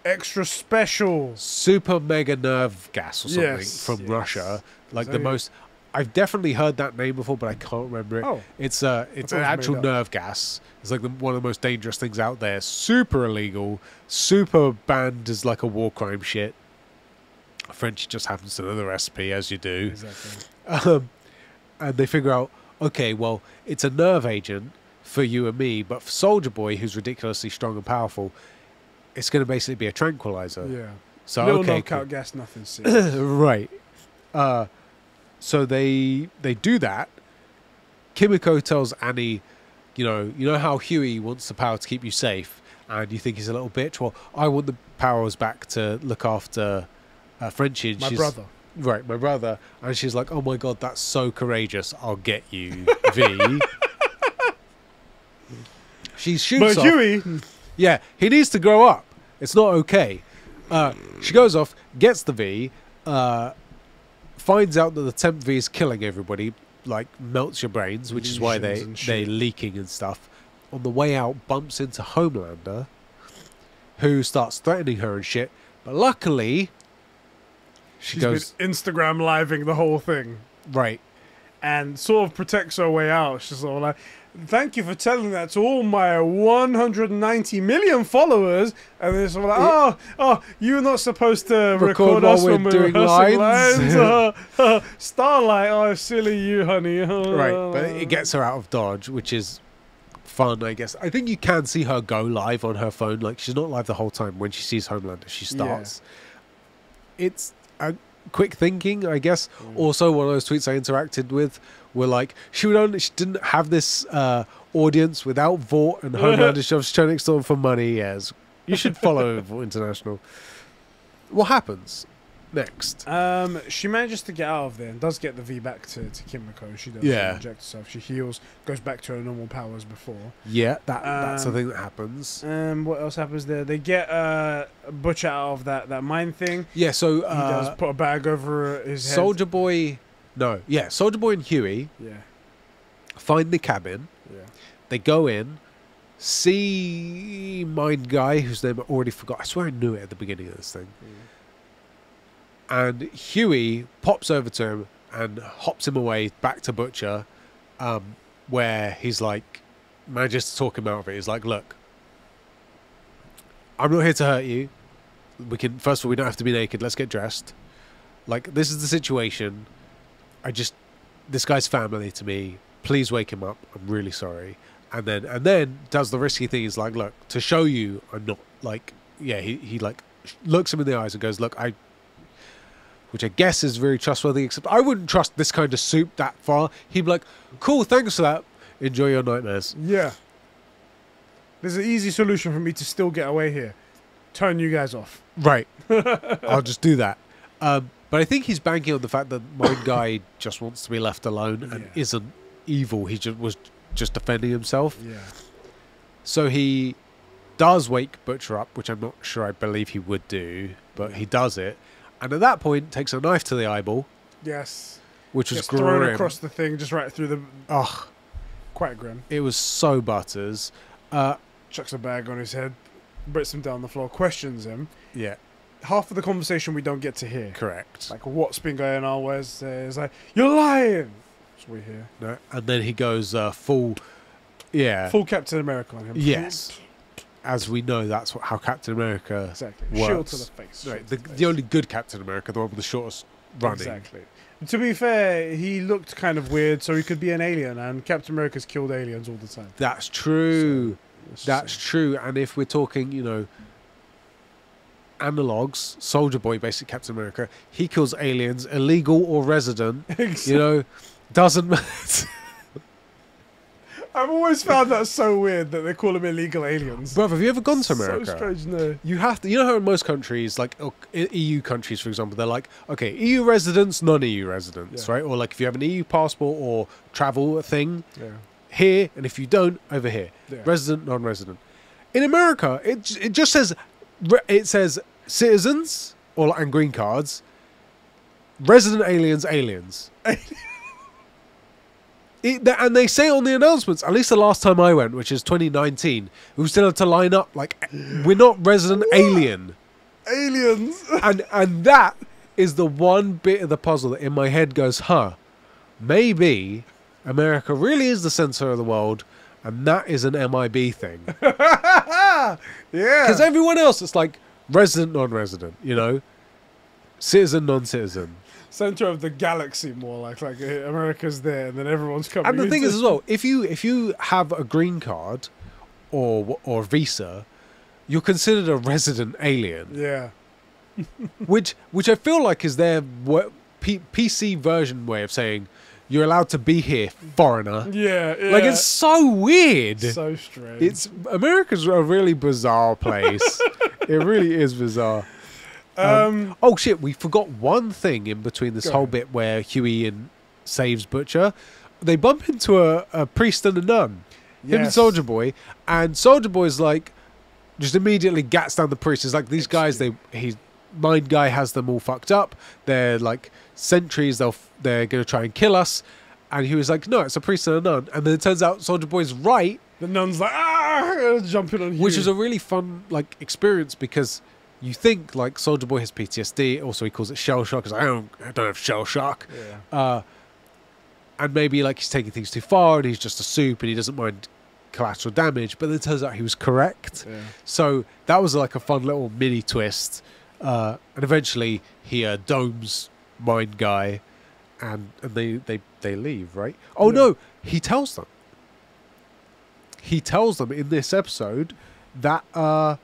Extra special. super mega nerve gas or something Yes, from yes. Russia. Like So the you- most. I've definitely heard that name before, but I can't remember it. Oh. It's thought an it was actual made up. nerve gas. It's like one of the most dangerous things out there. Super illegal. Super banned as like a war crime shit. French just happens to know the recipe, as you do. Exactly. And they figure out, okay, well, it's a nerve agent for you and me, but for Soldier Boy, who's ridiculously strong and powerful, it's going to basically be a tranquilizer. Yeah. So Little okay, knockout cool. gas, nothing serious. Right. So they do that. Kimiko tells Annie, you know how Huey wants the power to keep you safe, and you think he's a little bitch. Well, I want the powers back to look after Frenchie. And My she's, brother. Right, my brother. And she's like, oh my god, that's so courageous. I'll get you, V. She shoots But off. Huey. Yeah, he needs to grow up. It's not okay. She goes off, gets the V, finds out that the temp V is killing everybody, like melts your brains, which is why Lesions and they're shit. leaking and stuff. On the way out, bumps into Homelander, who starts threatening her and shit. But luckily, She's been Instagram living the whole thing right. and sort of protects her way out. She's sort of like, Thank you for telling that to all my 190 million followers. And it's all like, you're not supposed to record us while when we're we're doing rehearsing lines. Starlight, oh, silly you, honey. Right, but it gets her out of Dodge, which is fun, I guess. I think you can see her go live on her phone. Like, she's not live the whole time. When she sees Homelander, she starts. Yeah. It's a quick thinking, I guess. Also, one of those tweets I interacted with were like, she didn't have this audience without Vought and Homelander shoves trying next door for money. Yes, you should follow Vought International. What happens next? She manages to get out of there and does get the V back to Kimiko. She does inject herself. She heals, goes back to her normal powers before. Yeah, that's the thing that happens. What else happens there? They get Butcher out of that mine thing. Yeah, so he does put a bag over his head. Soldier Boy and Huey find the cabin. Yeah. They go in, see Mind Guy, whose name I already forgot. I swear I knew it at the beginning of this thing. And Huey pops over to him and hops him away back to Butcher, where he's like, manages to talk him out of it. He's like, look, I'm not here to hurt you. First of all, we don't have to be naked. Let's get dressed. Like, this is the situation. This guy's family to me. Please wake him up. I'm really sorry. And then does the risky thing. He's like, look, to show you I'm not like, he like looks him in the eyes and goes, look, which I guess is very trustworthy, except I wouldn't trust this kind of soup that far. He'd be like, cool, thanks for that. Enjoy your nightmares. Yeah. There's an easy solution for me to still get away here. Turn you guys off. Right. I'll just do that. But I think he's banking on the fact that Mind Guy just wants to be left alone and isn't evil. He was just defending himself. Yeah. So he does wake Butcher up, which I'm not sure I believe he would do, but he does it. And at that point, takes a knife to the eyeball. Yes. Which was thrown grim. across the thing, just right through the... Ugh. Quite grim. It was so butters. Chucks a bag on his head, brits him down the floor, questions him. Yeah. Half of the conversation we don't get to hear. Correct. Like, what's been going on? Where's it's like, you're lying! That's what we hear. No, and then he goes full... Yeah. Full Captain America on him. Yes. As we know, that's how Captain America exactly. works. Shield to the face. Right. The only good Captain America, the one with the shortest running. Exactly. To be fair, he looked kind of weird, so he could be an alien, and Captain America's killed aliens all the time. That's true. That's true. And if we're talking, analogs, Soldier Boy, basic Captain America, he kills aliens, illegal or resident. Doesn't matter. I've always found that so weird that they call them illegal aliens. Brother, have you ever gone to America? So strange, no. You have to. You know how in most countries, like EU countries, for example, they're like, okay, EU residents, non-EU residents, right? Or like if you have an EU passport or travel thing, here, and if you don't, over here, resident, non-resident. In America, it just says citizens and green cards, resident aliens, aliens. And they say on the announcements, at least the last time I went, which is 2019, we still had to line up like, we're not resident alien. Aliens. and that is the one bit of the puzzle that in my head goes, maybe America really is the center of the world, and that is an MIB thing. Yeah. Because everyone else, it's like resident, non-resident, citizen, non-citizen. Center of the galaxy, more like America's there, and then everyone's coming. And the thing is as well, if you have a green card or visa, you're considered a resident alien. Yeah. which I feel like is their PC version way of saying you're allowed to be here, foreigner. Yeah. Like, it's so weird. So strange. America's a really bizarre place. It really is bizarre. Oh shit, we forgot one thing in between this whole bit where Huey saves Butcher. They bump into a priest and a nun. Him and Soldier Boy. And Soldier Boy's like, just immediately gats down the priest. It's like, these guys, Mind Guy has them all fucked up. They're like sentries, they're going to try and kill us. And he was like, no, it's a priest and a nun. And then it turns out Soldier Boy's right. The nun's like, jumping on Huey. Which is a really fun experience, because you think like Soldier Boy has PTSD. Also, he calls it shell shock, because I don't have shell shock. Yeah. and maybe like he's taking things too far and he's just a soup and he doesn't mind collateral damage, but then it turns out he was correct. Yeah. So that was like a fun little mini twist, and eventually he domes Mind Guy, and they leave, right? Oh no, he tells them in this episode that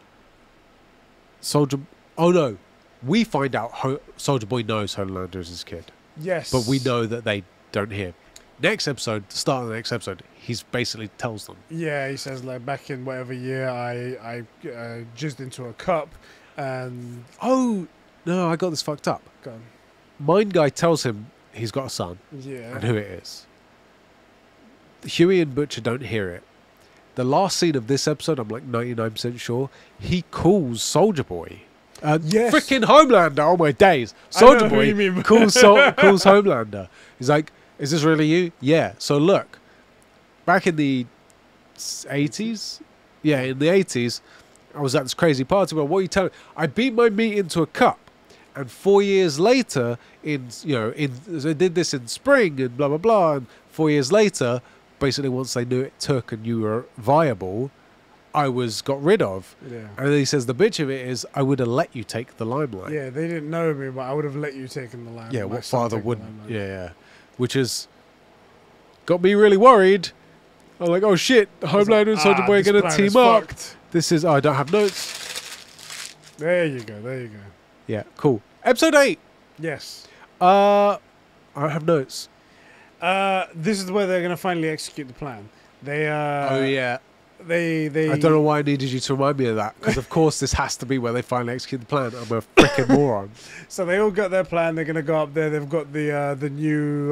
Soldier. Oh no, we find out Soldier Boy knows Homelander is his kid. Yes, but we know that they don't hear. Next episode, the start of the next episode, he's basically tells them. Yeah, he says like back in whatever year I jizzed into a cup, and oh no, I got this fucked up. go on. Mind Guy tells him he's got a son Yeah, and who it is. Huey and Butcher don't hear it. The last scene of this episode, I'm like 99% sure, he calls Soldier Boy. Yes. Freaking Homelander! Oh my days! I know Soldier who Boy you mean. calls Homelander. He's like, "Is this really you?" Yeah. So look, back in the 80s, yeah, in the 80s, I was at this crazy party where what are you telling me? I beat my meat into a cup, and 4 years later, I did this in spring and blah blah blah, and 4 years later, basically once they knew it took and you were viable, I was got rid of. Yeah. And then he says the bitch of it is I would have let you take the limelight. Yeah, they didn't know me, but I would have let you take in the limelight. Yeah, My what son father take the wouldn't? limelight. Yeah. Which has got me really worried. I'm like, oh shit, Homelander and Soldier Boy are this going to plan team is up. fucked. This is, I don't have notes. There you go. There you go. Yeah, cool. Episode 8. Yes. I don't have notes. This is where they're going to finally execute the plan. They Oh yeah. They I don't know why I needed you to remind me of that, because of course this has to be where they finally execute the plan. I'm a freaking moron. So they all got their plan. They're going to go up there. They've got the new.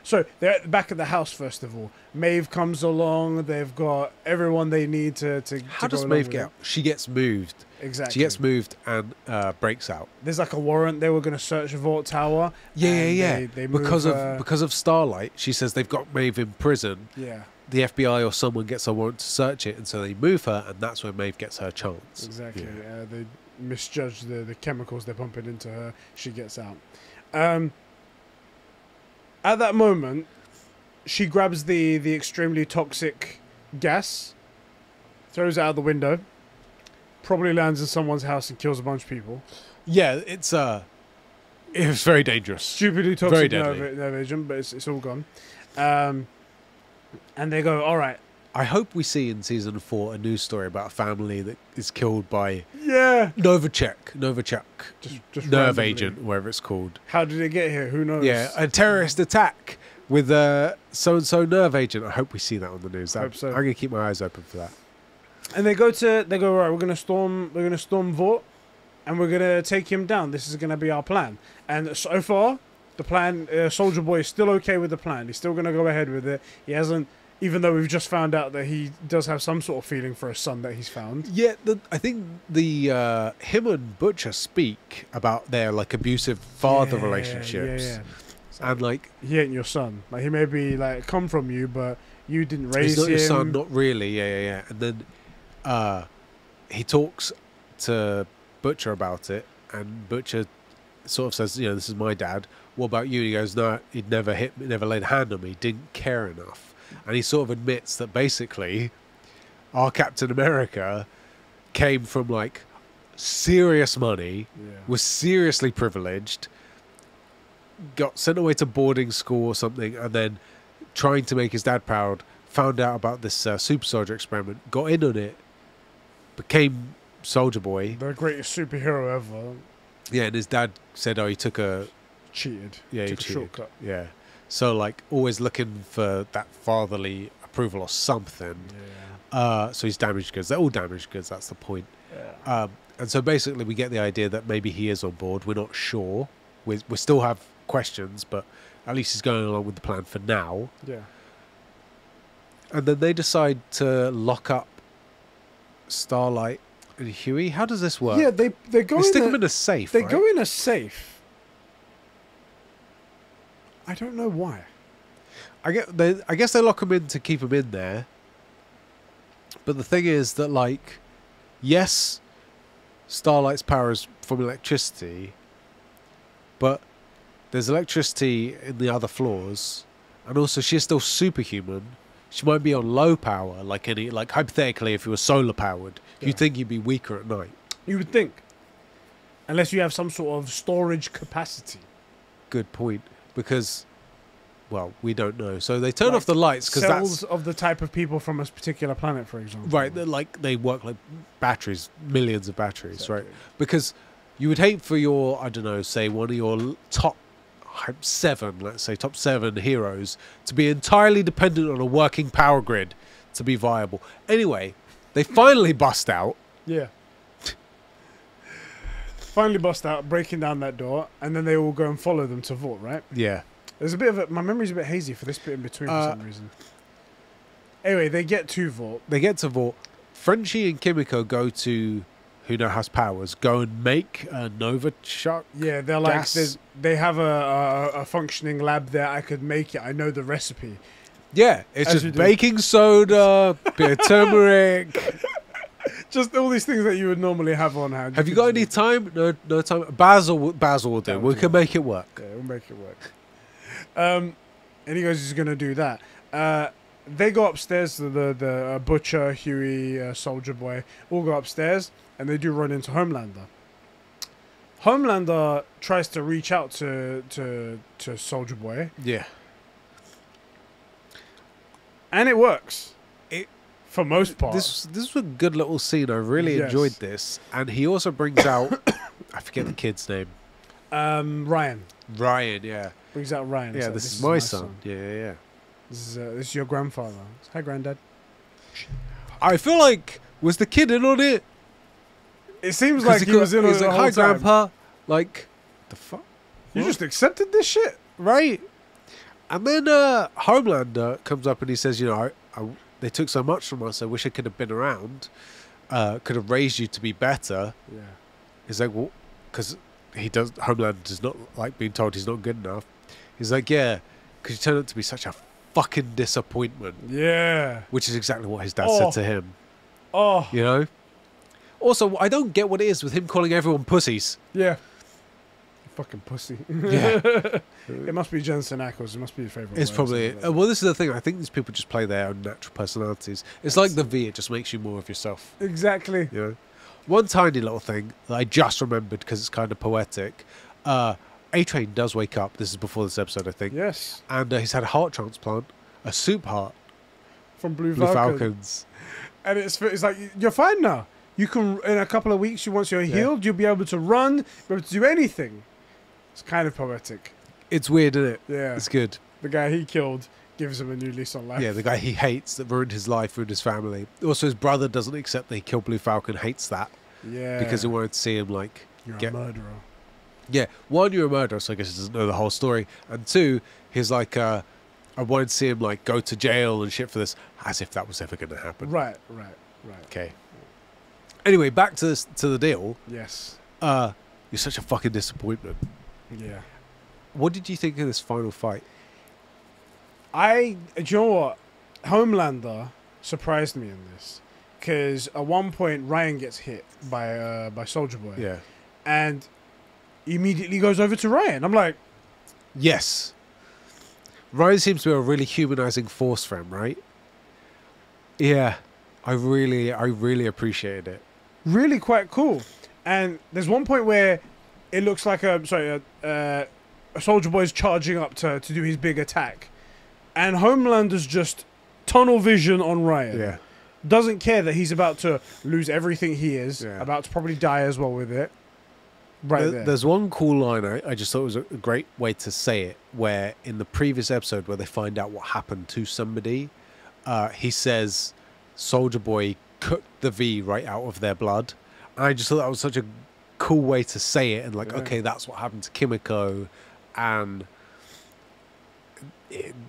So they're back at the house first of all. Maeve comes along. They've got everyone they need to. How to does go Maeve along get with out? She gets moved. it. Exactly. She gets moved and breaks out. There's like a warrant. They were going to search Vault Tower. Yeah. They move, because of Starlight, she says they've got Maeve in prison. Yeah. The FBI or someone gets a warrant to search it, and so they move her, and that's where Maeve gets her chance. Exactly. Yeah. They misjudge the chemicals they're pumping into her. She gets out. At that moment, she grabs the extremely toxic gas, throws it out the window, probably lands in someone's house and kills a bunch of people. Yeah, it was very dangerous. Stupidly Very toxic deadly. nerve agent, but it's all gone. And they go, all right. I hope we see in season 4 a news story about a family that is killed by Yeah. Novichok, Just nerve randomly. agent, whatever it's called. How did it get here? Who knows? Yeah, a terrorist attack with a so-and-so nerve agent. I hope we see that on the news. Hope so. I'm going to keep my eyes open for that. And they go, right, we're gonna storm Vought, and we're gonna take him down. This is gonna be our plan. And so far, the plan, Soldier Boy is still okay with the plan. He's still gonna go ahead with it. He hasn't, even though we've just found out that he does have some sort of feeling for a son that he's found. Yeah, I think the him and Butcher speak about their like abusive father relationships, Yeah. and like He ain't your son. Like he may be like come from you, but you didn't raise he's not him. your son, not really. Yeah. And then he talks to Butcher about it, and Butcher sort of says, this is my dad. What about you? And he goes, no, he'd never laid a hand on me, didn't care enough. And he sort of admits that basically our Captain America came from like serious money, was seriously privileged, got sent away to boarding school or something, and then trying to make his dad proud, found out about this super soldier experiment, got in on it, became Soldier Boy. The greatest superhero ever. Yeah, and his dad said, he took a... Cheated. Yeah, he Took a cheated. shortcut. Yeah. So, like, always looking for that fatherly approval or something. Yeah. So he's damaged goods. They're all damaged goods, that's the point. Yeah. And so basically we get the idea that maybe he is on board. We're not sure. We still have questions, but at least he's going along with the plan for now. Yeah. And then they decide to lock up Starlight and Huey. How does this work? Yeah, they go They in stick a, him in a safe, They right? go in a safe. I don't know why. I guess they lock him in to keep him in there. But the thing is that, like, yes, Starlight's power is from electricity, but there's electricity in the other floors, and also she's still superhuman. She might be on low power, like hypothetically, if you were solar powered, you'd think you'd be weaker at night. You would think, unless you have some sort of storage capacity. Good point, because, well, we don't know. So they turn off the lights because cells of the type of people from a particular planet, for example. Right, they work like batteries, millions of batteries, exactly. right? Because you would hate for your, I don't know, say one of your top 7, let's say top 7 heroes to be entirely dependent on a working power grid to be viable. Anyway, they finally bust out. Yeah. Finally bust out, breaking down that door, and then they all go and follow them to Vault, right? Yeah. There's a bit of my memory's a bit hazy for this bit in between for some reason. Anyway, they get to Vault. Frenchie and Kimiko go to who now has powers, go and make a Nova Shark. Yeah, they're like, they have a functioning lab there. I could make it. I know the recipe. Yeah, it's just baking soda, bit of turmeric. Just all these things that you would normally have on hand. Have you got any time? No time. Basil will do. We can make it work. Yeah, we'll make it work. And he goes, he's going to do that. They go upstairs to the Butcher, Huey, Soldier Boy, all go upstairs, and they do run into Homelander. Homelander tries to reach out to Soldier Boy. Yeah. And it works. For most part. This was a good little scene. I really enjoyed this. And he also brings out, I forget the kid's name. Ryan. Ryan, yeah. Brings out Ryan. Yeah, this is my son. Yeah. This is your grandfather. Hi, Granddad. I feel like, was the kid in on it? It seems like he was in on it. Hi, Grandpa. Like, the fuck? You just accepted this shit? Right. And then Homelander comes up and he says, they took so much from us, I wish I could have been around. Could have raised you to be better. Yeah. He's like, well, because Homelander does not like being told he's not good enough. He's like, yeah, because you turned out to be such a fucking disappointment. Yeah. Which is exactly what his dad said to him. Oh. You know? Also, I don't get what it is with him calling everyone pussies. Yeah. Fucking pussy. Yeah. It must be Jensen Ackles. It must be your favourite. It's probably... well, this is the thing. I think these people just play their own natural personalities. It's like the V. It just makes you more of yourself. Exactly. You know? One tiny little thing that I just remembered because it's kind of poetic. A-Train does wake up. This is before this episode, I think. Yes. And he's had a heart transplant. A soup heart. From Blue Falcons. And it's like, you're fine now. You can, in a couple of weeks, once you're healed, you'll be able to run, be able to do anything. It's kind of poetic. It's weird, isn't it? Yeah. It's good. The guy he killed gives him a new lease on life. Yeah, the guy he hates that ruined his life, ruined his family. Also, his brother doesn't accept that he killed Blue Falcon, hates that. Yeah. Because he wanted to see him, like... You're a murderer. Yeah. One, you're a murderer, so I guess he doesn't know the whole story. And two, he's like, I wanted to see him, like, go to jail and shit for this, as if that was ever going to happen. Right. Okay. Anyway, back to the deal. Yes. You're such a fucking disappointment. Yeah. What did you think of this final fight? Do you know what? Homelander surprised me in this. Because at one point, Ryan gets hit by Soldier Boy. Yeah. And he immediately goes over to Ryan. I'm like... Yes. Ryan seems to be a really humanizing force for him, right? Yeah. I really appreciated it. Really quite cool. And there's one point where it looks like a Soldier Boy's charging up to do his big attack. And Homelander's just tunnel vision on Ryan. Yeah. Doesn't care that he's about to lose everything he is. Yeah. About to probably die as well with it. There. There's one cool line I just thought was a great way to say it, where in the previous episode where they find out what happened to somebody, he says Soldier Boy cooked the V right out of their blood. And I just thought that was such a cool way to say it, and like, okay, that's what happened to Kimiko, and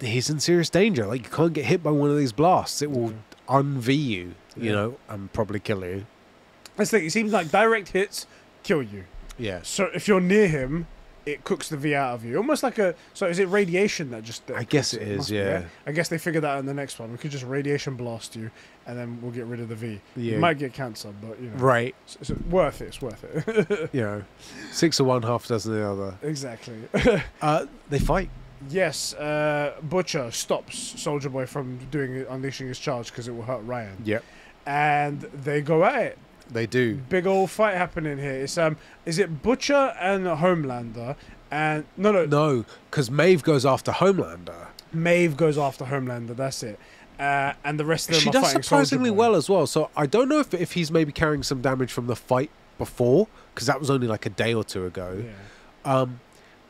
he's in serious danger. Like, you can't get hit by one of these blasts. It will un-V you, you know, and probably kill you. That's the thing. It seems like direct hits kill you. Yeah. So if you're near him, it cooks the V out of you. Almost like so is it radiation that just... I guess it is, yeah. I guess they figured that out in the next one. We could just radiation blast you, and then we'll get rid of the V. Yeah. You might get cancer, but, you know. Right. It's worth it. It's worth it. You know, 6 of one, half a dozen of the other. Exactly. They fight. Yes, Butcher stops Soldier Boy from unleashing his charge because it will hurt Ryan. Yep. And they go at it. They do. Big old fight happening here. It's is it Butcher and Homelander? And no, because Maeve goes after Homelander. Maeve goes after Homelander. That's it. And the rest of them She are does fighting surprisingly Soulja Boy. well as well. So I don't know if he's maybe carrying some damage from the fight before, because that was only like a day or two ago. Yeah.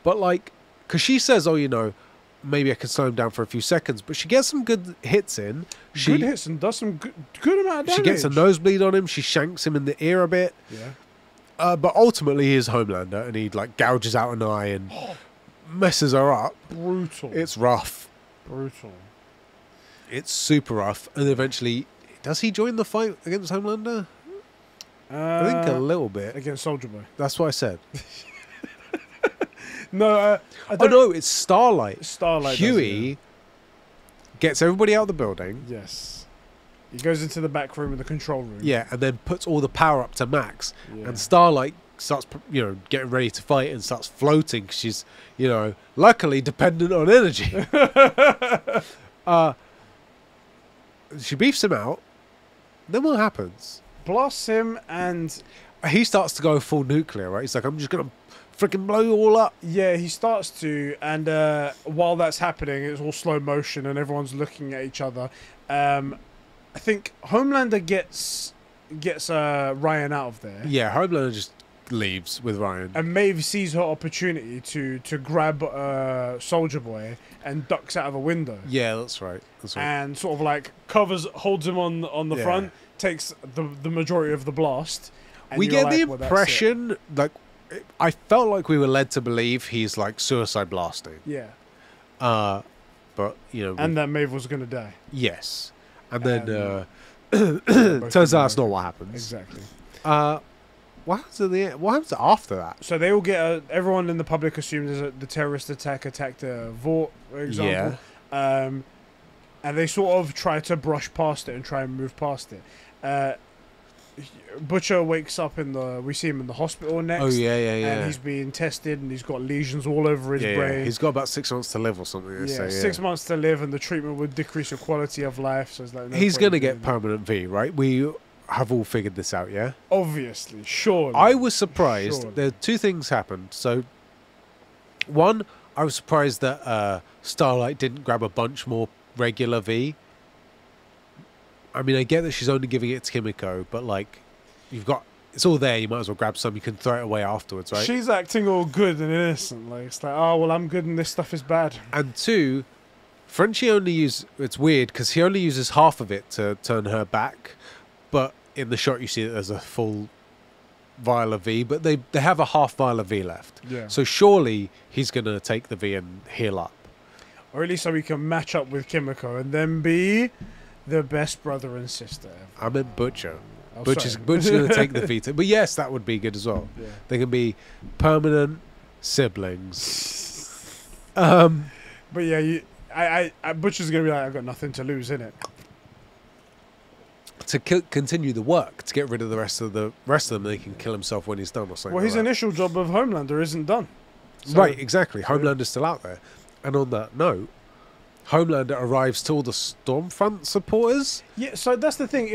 But like, because she says, "Oh, you know, maybe I can slow him down for a few seconds," but she gets some good hits in. Good hits and does some good amount of damage. She gets a nosebleed on him. She shanks him in the ear a bit. Yeah. But ultimately, he is Homelander, and he like gouges out an eye and messes her up. Brutal. It's rough. Brutal. It's super rough. And eventually, does he join the fight against Homelander? I think a little bit. Against Soldier Boy. That's what I said. No, I Oh don't no, it's Starlight. Starlight. Huey gets everybody out of the building. Yes. He goes into the back room in the control room. Yeah, and then puts all the power up to max. Yeah. And Starlight starts, getting ready to fight and starts floating. She's, luckily dependent on energy. She beefs him out. Then what happens? Blasts him and... He starts to go full nuclear, right? He's like, I'm just going to freaking blow you all up. Yeah, he starts to, and while that's happening, it's all slow motion and everyone's looking at each other. I think Homelander gets Ryan out of there. Yeah, Homelander just leaves with Ryan. And Maeve sees her opportunity to grab Soldier Boy and ducks out of a window. Yeah, that's right. And sort of like holds him on the front, takes the majority of the blast. And we get the well, impression, like, I felt like we were led to believe he's like suicide blasting. Yeah. But and that Maeve was gonna die. Yes, and then turns out that's not what happens. Exactly. What happens at the end? What happens after that? So they all get everyone in the public assumes the terrorist attacked Vought, for example. Yeah. And they sort of try to brush past it and try and move past it. Butcher wakes up we see him in the hospital next. Oh yeah. And he's being tested and he's got lesions all over his brain. Yeah. He's got about 6 months to live or something. They say, 6 months to live, and the treatment would decrease your quality of life. So it's like he's gonna get permanent V, right? We have all figured this out, yeah. Obviously, surely. I was surprised. Surely. There 2 things happened. So, one, I was surprised that Starlight didn't grab a bunch more regular V. I mean, I get that she's only giving it to Kimiko, but like, it's all there. You might as well grab some. You can throw it away afterwards, right? She's acting all good and innocent. Like, it's like, oh well, I'm good and this stuff is bad. And 2, Frenchie it's weird because he only uses half of it to turn her back, but in the shot you see that there's a full vial of V, but they have a half vial of V left. Yeah. So surely he's gonna take the V and heal up, or at least so we can match up with Kimiko and then be the best brother and sister ever. I meant Butcher. Butcher's going to take the V. But yes, that would be good as well. Yeah. They can be permanent siblings. But yeah, Butcher's going to be like, I've got nothing to lose, innit? To continue the work, to get rid of the rest of them, they can kill himself when he's done or something. Well, his initial job of Homelander isn't done. So, right, exactly. Homelander's still out there. And on that note, Homelander arrives to all the Stormfront supporters. Yeah, so that's the thing.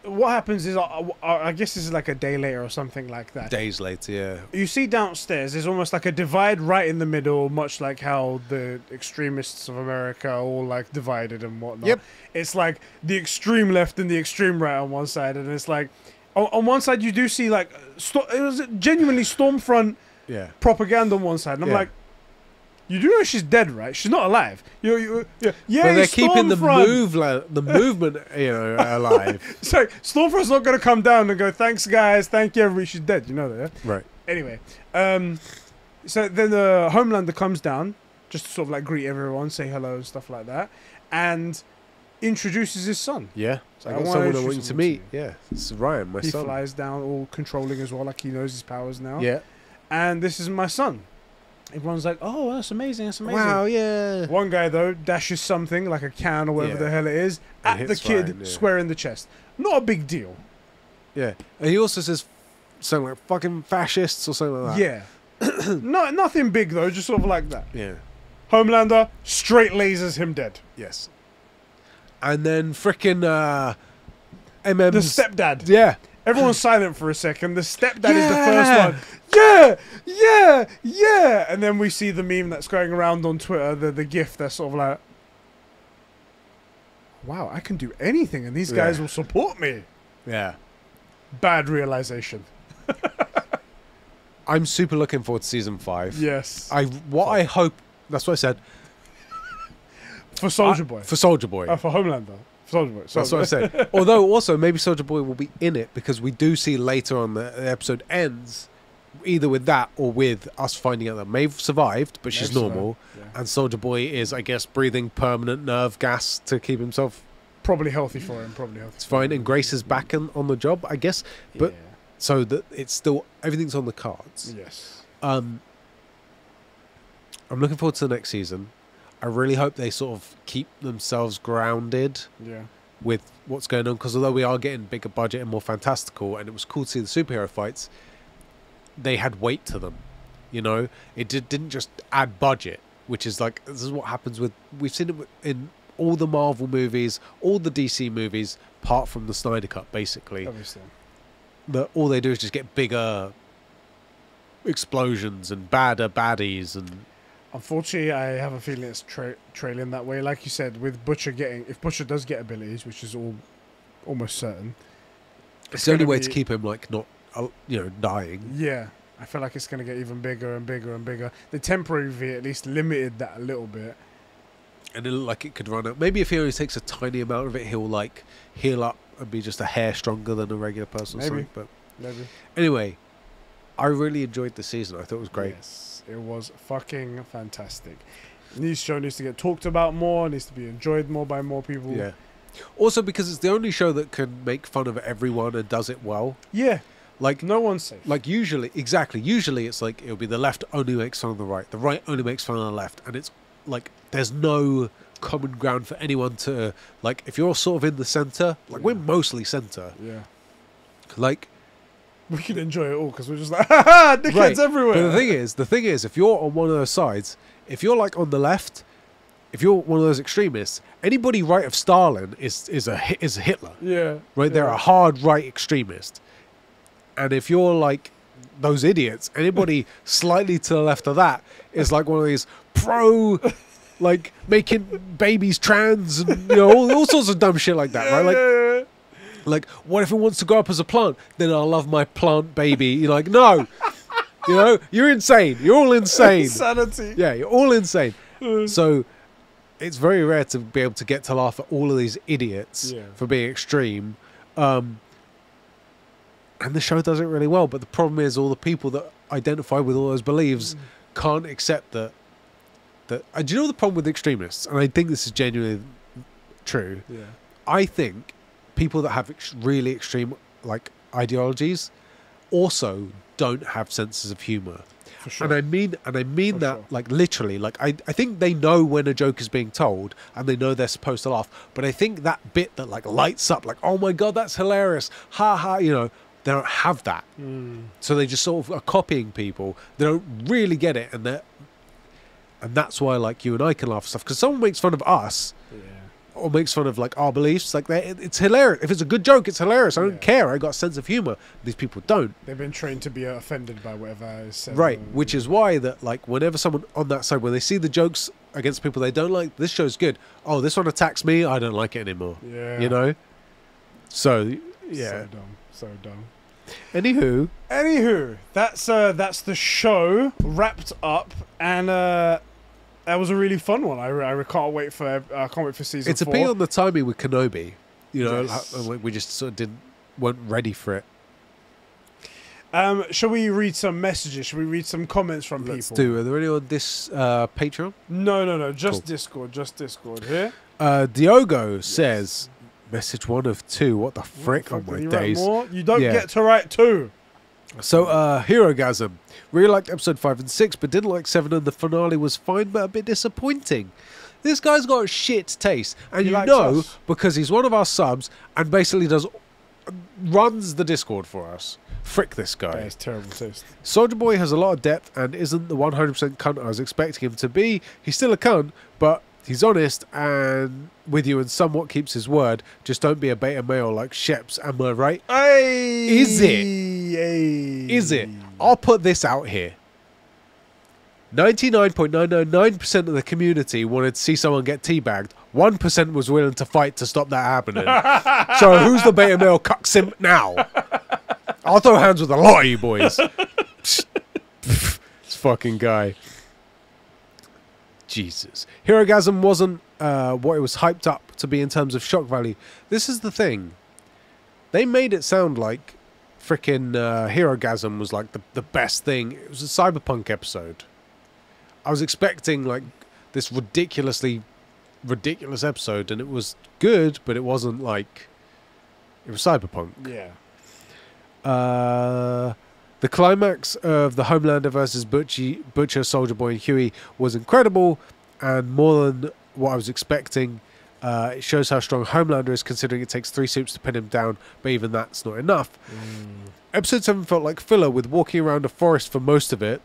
What happens is, I guess this is like a day later or something like that. Days later, yeah. You see downstairs, there's almost like a divide right in the middle, much like how the extremists of America are all like divided and whatnot. Yep. It's like the extreme left and the extreme right on one side, and it's like, on one side you do see like, it was genuinely Stormfront propaganda on one side, and I'm like, you do know she's dead, right? She's not alive. Yeah, but they're keeping the movement, alive. So Stormfront's not going to come down and go, "Thanks, guys. Thank you, everybody." She's dead. You know that, yeah? Right. Anyway, so then the Homelander comes down just to sort of like greet everyone, say hello and stuff like that, and introduces his son. Yeah. So I got someone I want you to meet. Yeah, it's Ryan, my son. He flies down, all controlling as well, like he knows his powers now. Yeah. And this is my son. Everyone's like, oh, that's amazing, that's amazing. Wow, yeah. One guy, though, dashes something, like a can or whatever the hell it is, at the kid Ryan, square in the chest. Not a big deal. Yeah. And he also says something like fucking fascists or something like that. Yeah. Nothing big, though, just sort of like that. Yeah. Homelander straight lasers him dead. Yes. And then frickin' The MM's... stepdad. Yeah. Everyone's silent for a second. The stepdad is the first one. Yeah. And then we see the meme that's going around on Twitter, the gif that's sort of like, wow, I can do anything and these guys will support me. Yeah. Bad realization. I'm super looking forward to season 5. Yes. I hope... That's what I said. For Soldier Boy. For Soldier Boy. For Homelander. For Soldier Boy. That's what I said. Although also maybe Soldier Boy will be in it because we do see later on the episode ends either with that or with us finding out that Maeve survived, but she's normal, and Soldier Boy is, I guess, breathing permanent nerve gas to keep himself probably healthy for him. It's fine, and Grace is back on the job, I guess. But so that it's still everything's on the cards. Yes. I'm looking forward to the next season. I really hope they sort of keep themselves grounded with what's going on, because although we are getting bigger budget and more fantastical, and it was cool to see the superhero fights, they had weight to them. You know, it didn't just add budget, which is like, this is what happens with, we've seen it in all the Marvel movies, all the DC movies, apart from the Snyder Cut, basically. Obviously. That all they do is just get bigger explosions and badder baddies and... Unfortunately, I have a feeling it's trailing that way. Like you said, with Butcher if Butcher does get abilities, which is almost certain, it's the only way to keep him like not, dying. Yeah, I feel like it's going to get even bigger and bigger and bigger. The temporary V at least limited that a little bit, and it looked like it could run out. Maybe if he only takes a tiny amount of it, he'll like heal up and be just a hair stronger than a regular person. Maybe, but maybe. Anyway, I really enjoyed the season. I thought it was great. Yes. It was fucking fantastic. This show needs to get talked about more, needs to be enjoyed more by more people. Yeah. Also because it's the only show that can make fun of everyone and does it well. Yeah. Like no one's safe. Like usually it's like it'll be the left only makes fun of the right only makes fun of the left, and it's like there's no common ground for anyone to, like, if you're sort of in the center, like we're mostly center. Yeah. Like we can enjoy it all because we're just like, ha dickheads everywhere. But the thing is, if you're on one of those sides, if you're like on the left, if you're one of those extremists, anybody right of Stalin is a Hitler. Yeah. Right? They're a hard right extremist. And if you're like those idiots, anybody slightly to the left of that is like one of these pro, like making babies trans and all sorts of dumb shit like that, right? Like. Like, what if it wants to grow up as a plant? Then I'll love my plant baby. You're like, no. You're insane. You're all insane. Insanity. Yeah, you're all insane. So it's very rare to be able to get to laugh at all of these idiots for being extreme. And the show does it really well. But the problem is all the people that identify with all those beliefs can't accept that. Do you know the problem with extremists? And I think this is genuinely true. Yeah. I think people that have really extreme like ideologies also don't have senses of humor. For sure. And I mean that like literally, like I think they know when a joke is being told and they know they're supposed to laugh, but I think that bit that like lights up like, oh my god, that's hilarious, ha ha, they don't have that. So they just sort of are copying people. They don't really get it, and that's why like you and I can laugh at stuff, because someone makes fun of us or makes fun of like our beliefs, like it's hilarious. If it's a good joke, it's hilarious. I don't care. I got a sense of humor. These people don't. They've been trained to be offended by whatever is said. Right, which is why that like whenever someone on that side, when they see the jokes against people they don't like, this show's good. Oh, this one attacks me. I don't like it anymore. Yeah. So yeah. So dumb. Anywho, that's the show wrapped up, and that was a really fun one. I can't wait for season 4. It's a bit on the timing with Kenobi. We just sort of weren't ready for it. Shall we read some messages? Shall we read some comments from people? Let's do. Are there any on this Patreon? No. Just cool. Discord. Just Discord here. Diogo says, message 1 of 2. What the frick on my days? You don't get to write 2. So, Herogasm. Really liked episode 5 and 6, but didn't like 7, and the finale was fine, but a bit disappointing. This guy's got a shit taste, and because he's one of our subs and basically runs the Discord for us. Frick this guy. That is terrible taste. Soldier Boy has a lot of depth and isn't the 100% cunt I was expecting him to be. He's still a cunt, but he's honest and with you and somewhat keeps his word. Just don't be a beta male like Sheps, am I right? Hey, Is it? Hey. Is it? I'll put this out here. 99.999% of the community wanted to see someone get teabagged. 1% was willing to fight to stop that happening. So who's the beta male cuck simp now? I'll throw hands with a lot of you boys. This fucking guy. Jesus. Herogasm wasn't what it was hyped up to be in terms of shock value. This is the thing. They made it sound like freaking Herogasm was like the best thing. It was a cyberpunk episode. I was expecting like this ridiculous episode, and it was good, but it wasn't like it was cyberpunk. Yeah. The climax of the Homelander versus Butcher, Soldier Boy, and Huey was incredible, and more than what I was expecting. It shows how strong Homelander is, considering it takes 3 soups to pin him down, but even that's not enough. Episode 7 felt like filler, with walking around a forest for most of it.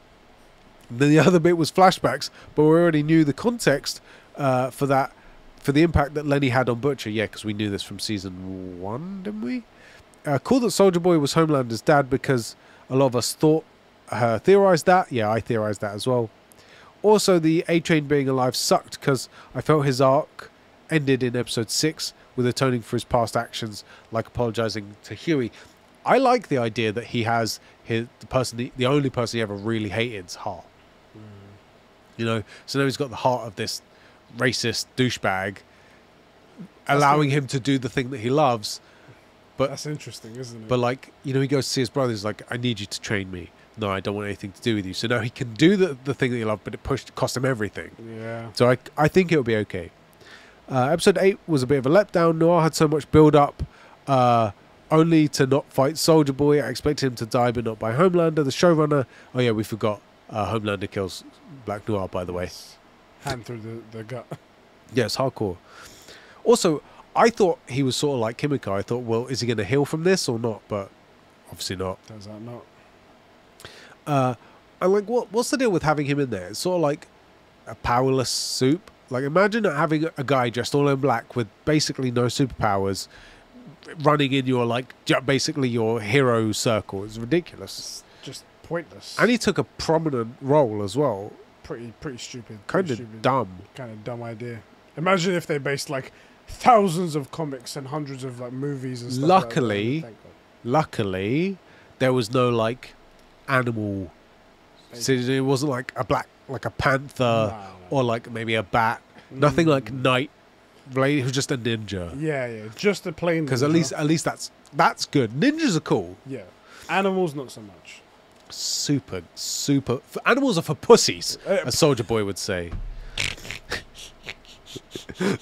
Then the other bit was flashbacks, but we already knew the context for the impact that Lenny had on Butcher. Yeah, because we knew this from season 1, didn't we? Cool that Soldier Boy was Homelander's dad, because a lot of us theorized that. Yeah, I theorized that as well. Also, the A-Train being alive sucked, because I felt his arc ended in episode 6 with atoning for his past actions, like apologizing to Huey. I like the idea that he has the only person he ever really hated's heart. You know, so now he's got the heart of this racist douchebag, allowing him to do the thing that he loves. But that's interesting, isn't it? But like, you know, he goes to see his brother. He's like, "I need you to train me. No, I don't want anything to do with you." So now he can do the thing that he loved, but it cost him everything. Yeah. So I think it'll be okay. Episode 8 was a bit of a letdown. Noir had so much build up, only to not fight Soldier Boy. I expected him to die, but not by Homelander. The showrunner. Oh yeah, we forgot. Homelander kills Black Noir, by the way. Hand through the gut. Yes, hardcore. Also, I thought he was sort of like Kimiko. I thought, well, is he going to heal from this or not? But obviously not. Turns out not. I'm like, what's the deal with having him in there? It's sort of like a powerless soup. Like, imagine having a guy dressed all in black with basically no superpowers running in your, like, basically your hero circle. It's ridiculous. It's just pointless. And he took a prominent role as well. Pretty stupid. Kind of dumb. Kind of dumb idea. Imagine if they based, like, thousands of comics and hundreds of, like, movies and stuff. Luckily, there was no, like, animal. So it wasn't like a panther or like maybe a bat. Nothing like Knight. He was just a ninja. Yeah, just a plain. Because at least that's good. Ninjas are cool. Yeah, animals not so much. Super. Animals are for pussies, as Soldier Boy would say.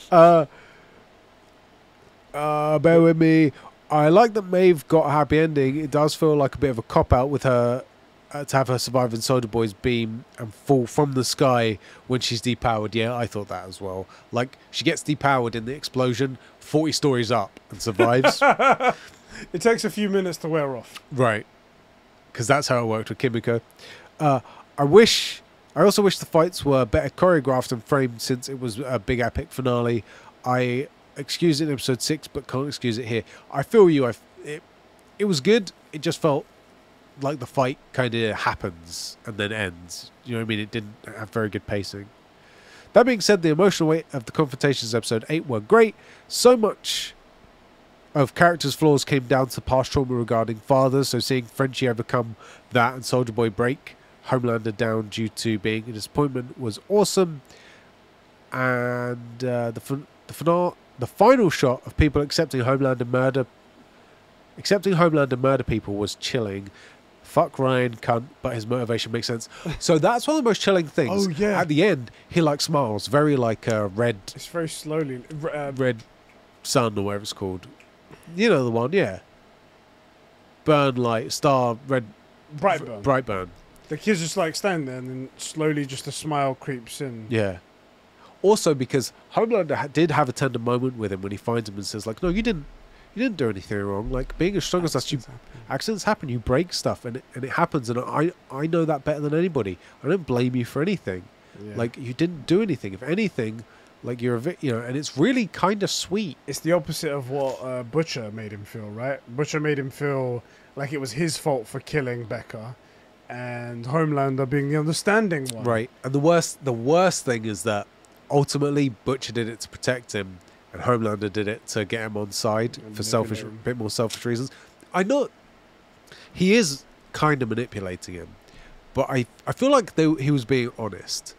Bear with me. I like that Maeve got a happy ending. It does feel like a bit of a cop-out with her to have her survive in Soldier Boy's beam and fall from the sky when she's depowered. Yeah, I thought that as well. Like, she gets depowered in the explosion 40 stories up and survives. It takes a few minutes to wear off. Right. Because that's how it worked with Kimiko. I also wish the fights were better choreographed and framed, since it was a big epic finale. I excuse it in episode 6, but can't excuse it here. I feel you. It was good. It just felt like the fight kind of happens and then ends. You know what I mean? It didn't have very good pacing. That being said, the emotional weight of the confrontations episode 8 were great. So much of characters' flaws came down to past trauma regarding fathers, so seeing Frenchie overcome that and Soldier Boy break Homelander down due to being a disappointment was awesome. And the final shot of people accepting Homelander murder people was chilling. Fuck Ryan, cunt, but his motivation makes sense. So that's one of the most chilling things. Oh, yeah. At the end, he like smiles, very like red. It's very slowly. Red sun or whatever it's called. You know the one, yeah. Burn light, star, red. Brightburn. The kid's just like standing there, and then slowly just a smile creeps in. Yeah. Also because Homelander did have a tender moment with him when he finds him and says like, "No, you didn't you didn't do anything wrong. Like, being as strong as us, accidents happen. You break stuff, and it happens. And I know that better than anybody. I don't blame you for anything. Yeah. Like, you didn't do anything. If anything, like, you're and it's really kind of sweet. It's the opposite of what Butcher made him feel, right? Butcher made him feel like it was his fault for killing Becca, and Homelander being the understanding one. Right. And the worst thing is that ultimately Butcher did it to protect him, and Homelander did it to get him on side for a bit more selfish reasons. I know he is kind of manipulating him, but I feel like he was being honest.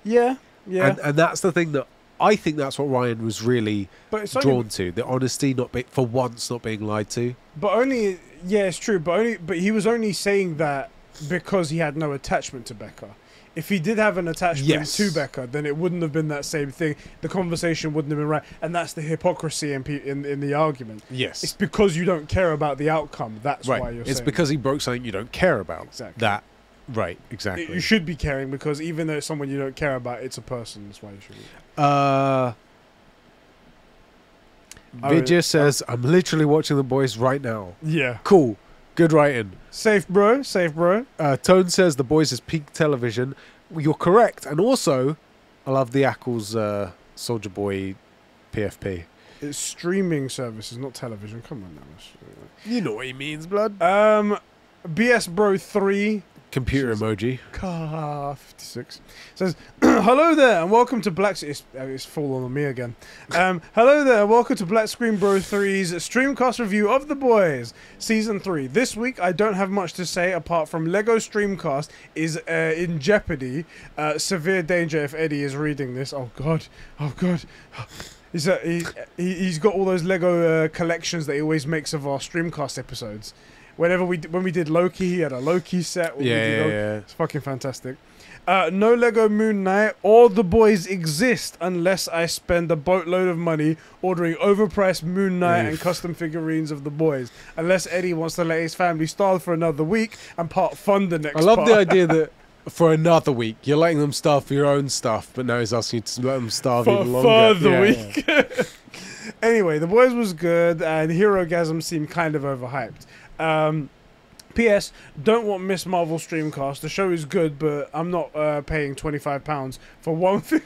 Yeah. And that's the thing that I think that's what Ryan was really drawn to, the honesty, for once not being lied to. But only, yeah, it's true. But he was only saying that because he had no attachment to Becca. If he did have an attachment to Becca, then it wouldn't have been that same thing. The conversation wouldn't have been right, and that's the hypocrisy in the argument. Yes, it's because you don't care about the outcome. That's why you're saying. It's because he broke something you don't care about. Exactly. That. Right, exactly. You should be caring, because even though it's someone you don't care about, it's a person. That's why you should be. Vidya says, I'm literally watching The Boys right now. Yeah. Cool. Good writing. Safe, bro. Safe, bro. Tone says The Boys is peak television. Well, you're correct. And also, I love the Ackles Soldier Boy PFP. It's streaming services, not television. Come on now. You know what he means, blood. BS Bro 3. Computer emoji. Car 56 says, hello there and welcome to Black... It's fallen on me again. Hello there and welcome to Black Screen Bro 3's Streamcast review of The Boys Season 3. This week I don't have much to say apart from Lego Streamcast is in jeopardy. Severe danger if Eddie is reading this. Oh god. Oh god. He's got all those Lego collections that he always makes of our Streamcast episodes. When we did Loki, he had a Loki set. Yeah. It's fucking fantastic. No Lego Moon Knight or The Boys exist unless I spend a boatload of money ordering overpriced Moon Knight and custom figurines of The Boys. Unless Eddie wants to let his family starve for another week and fund the next part. I love the idea that for another week you're letting them starve for your own stuff, but now he's asking you to let them starve for even longer. For the week. Yeah. Anyway, The Boys was good and Herogasm seemed kind of overhyped. P.S. Don't want Miss Marvel Streamcast. The show is good, but I'm not paying £25 for one thing.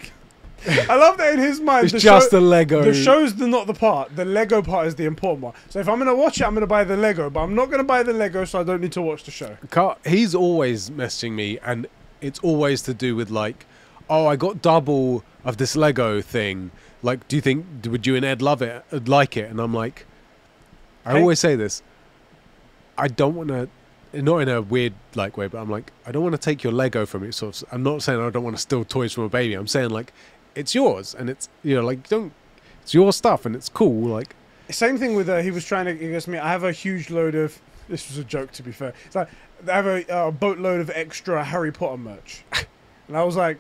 I love that in his mind. It's just the Lego. The show's not the part. The Lego part is the important one. So if I'm going to watch it, I'm going to buy the Lego. But I'm not going to buy the Lego, so I don't need to watch the show. He's always messaging me, and it's always to do with like, oh, I got double of this Lego thing. Like, do you think, would you and Ed like it? And I'm like, I always say this. I don't want to, not in a weird like way, but I'm like, I don't want to take your Lego from you. So I'm not saying I don't want to steal toys from a baby. I'm saying like, it's yours, and it's, you know, like, it's your stuff, and it's cool. Like, same thing with he goes to me. I have a huge load of. This was a joke, to be fair. It's like I have a boatload of extra Harry Potter merch, and I was like,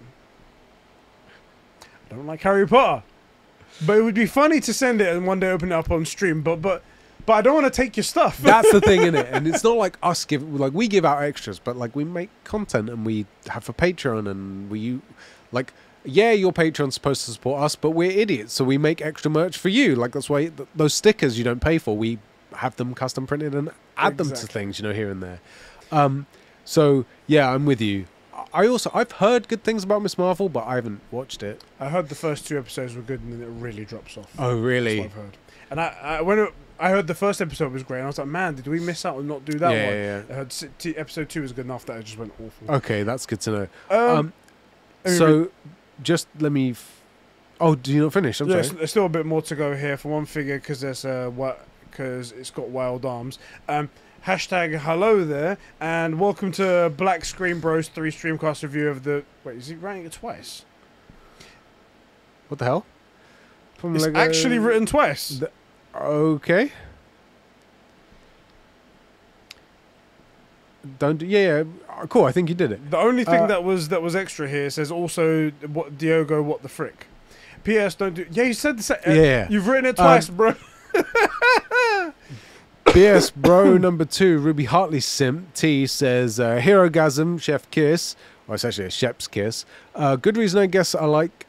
I don't like Harry Potter, but it would be funny to send it and one day open it up on stream. But I don't want to take your stuff. That's the thing, innit? And it's not like us we give out extras, but like we make content and we have a Patreon and your Patreon's supposed to support us, but we're idiots, so we make extra merch for you. Like, that's why those stickers you don't pay for, we have them custom printed and add them to things, you know, here and there. So yeah, I'm with you. I've heard good things about Miss Marvel, but I haven't watched it. I heard the first 2 episodes were good, and then it really drops off. Oh, really? That's what I've heard. And I heard the first episode was great, and I was like, man, did we miss out and not do that one? Yeah. I heard episode 2 was good enough that it just went awful. Okay, that's good to know. So, just let me... Oh, do you not finish? I'm sorry. There's still a bit more to go here. For one figure, because it's got wild arms. Hashtag hello there, and welcome to Black Screen Bros 3 Streamcast review of the... Wait, is he writing it twice? What the hell? It's actually written twice. Okay. Cool. I think you did it. The only thing that was extra here says also what Diogo, what the frick. P.S. Don't do. Yeah, you said the same. Yeah. You've written it twice, bro. BS bro number 2, Ruby Hartley Simp T says Herogasm Chef Kiss. Well, it's actually a Sheps kiss. Good reason, I guess. I like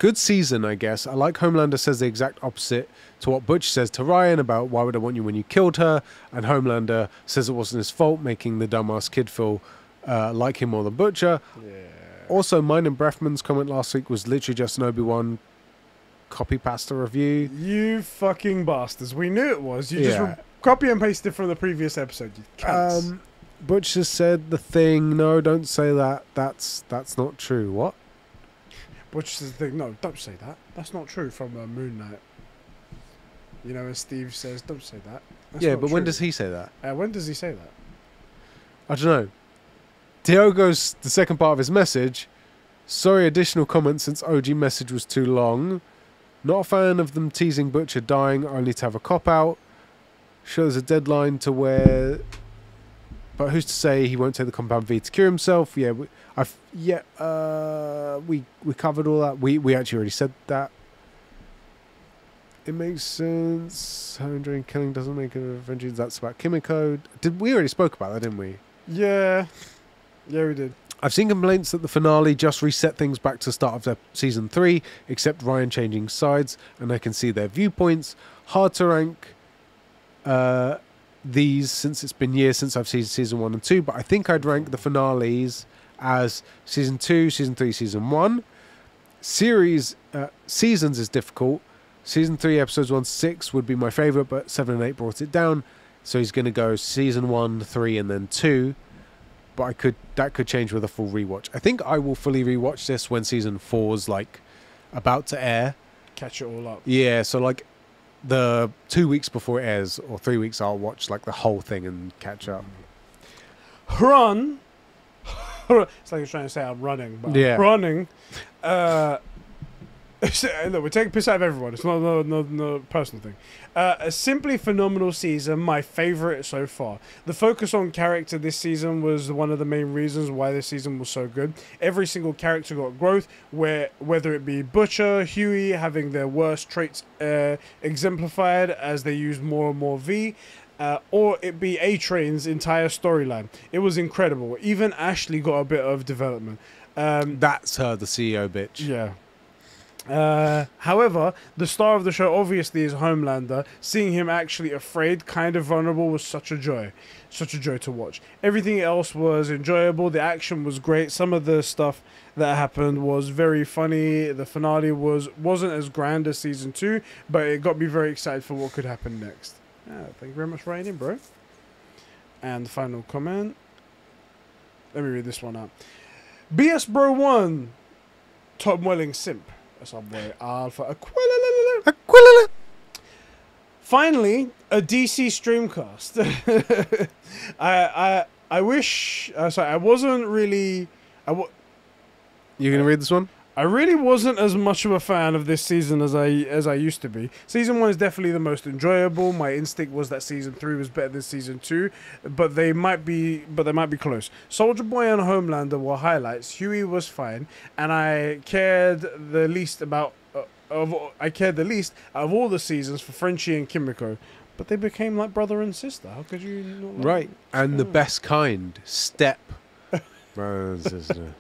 Good season, I guess. I like Homelander says the exact opposite to what Butch says to Ryan about why would I want you when you killed her, and Homelander says it wasn't his fault, making the dumbass kid feel like him more than Butcher. Yeah. Also, mine and Brefman's comment last week was literally just an Obi-Wan copy pasta review. You fucking bastards. We knew it was. You just copy and pasted from the previous episode, you cunts. Butch just said the thing. No, don't say that. That's not true. What? Butch says the thing. No, don't say that. That's not true from Moon Knight. You know, and Steve says, don't say that. That's yeah, not but true. when does he say that? When does he say that? I don't know. Diogo's the second part of his message. Sorry, additional comments since OG message was too long. Not a fan of them teasing Butcher dying only to have a cop-out. Sure, there's a deadline to where... But who's to say he won't take the compound V to cure himself? Yeah, we covered all that. We actually already said that. It makes sense. Home killing doesn't make a vengeance. That's about Kimiko. We already spoke about that, didn't we? Yeah. Yeah, we did. I've seen complaints that the finale just reset things back to the start of season 3, except Ryan changing sides, and I can see their viewpoints. Hard to rank these since it's been years since I've seen season 1 and 2, but I think I'd rank the finales as season 2, season 3, season 1. Seasons is difficult. Season 3 episodes 1 to 6 would be my favourite, but 7 and 8 brought it down, so he's going to go season 1, 3 and then 2. But that could change with a full rewatch. I think I will fully rewatch this when season 4's like about to air. Catch it all up. Yeah, so like the 2 weeks before it airs or 3 weeks, I'll watch like the whole thing and catch up. Run. It's like you're trying to say I'm running, but I'm running. Look, we're taking piss out of everyone. It's not a personal thing. A simply phenomenal season, my favourite so far. The focus on character this season was one of the main reasons why this season was so good. Every single character got growth, whether it be Butcher, Huey having their worst traits exemplified as they used more and more V, or it be A-Train's entire storyline. It was incredible. Even Ashley got a bit of development. That's her, the CEO bitch. Yeah. However, the star of the show obviously is Homelander. Seeing him actually afraid, kind of vulnerable, was such a joy to watch. Everything else was enjoyable. The action was great. Some of the stuff that happened was very funny. The finale wasn't as grand as season 2, but it got me very excited for what could happen next. Thank you very much for writing in, bro. And the final comment. Let me read this one out. BS Bro 1, Tom Welling simp. That's our boy Alpha Aquila. Finally, a DC streamcast. I wish. Sorry, I wasn't really. You gonna read this one? I really wasn't as much of a fan of this season as I used to be. Season 1 is definitely the most enjoyable. My instinct was that season 3 was better than season 2, but they might be close. Soldier Boy and Homelander were highlights. Huey was fine, and I cared the least out of all the seasons for Frenchie and Kimiko. But they became like brother and sister. How could you not like Right, and the best kind, Step. Brother and sister.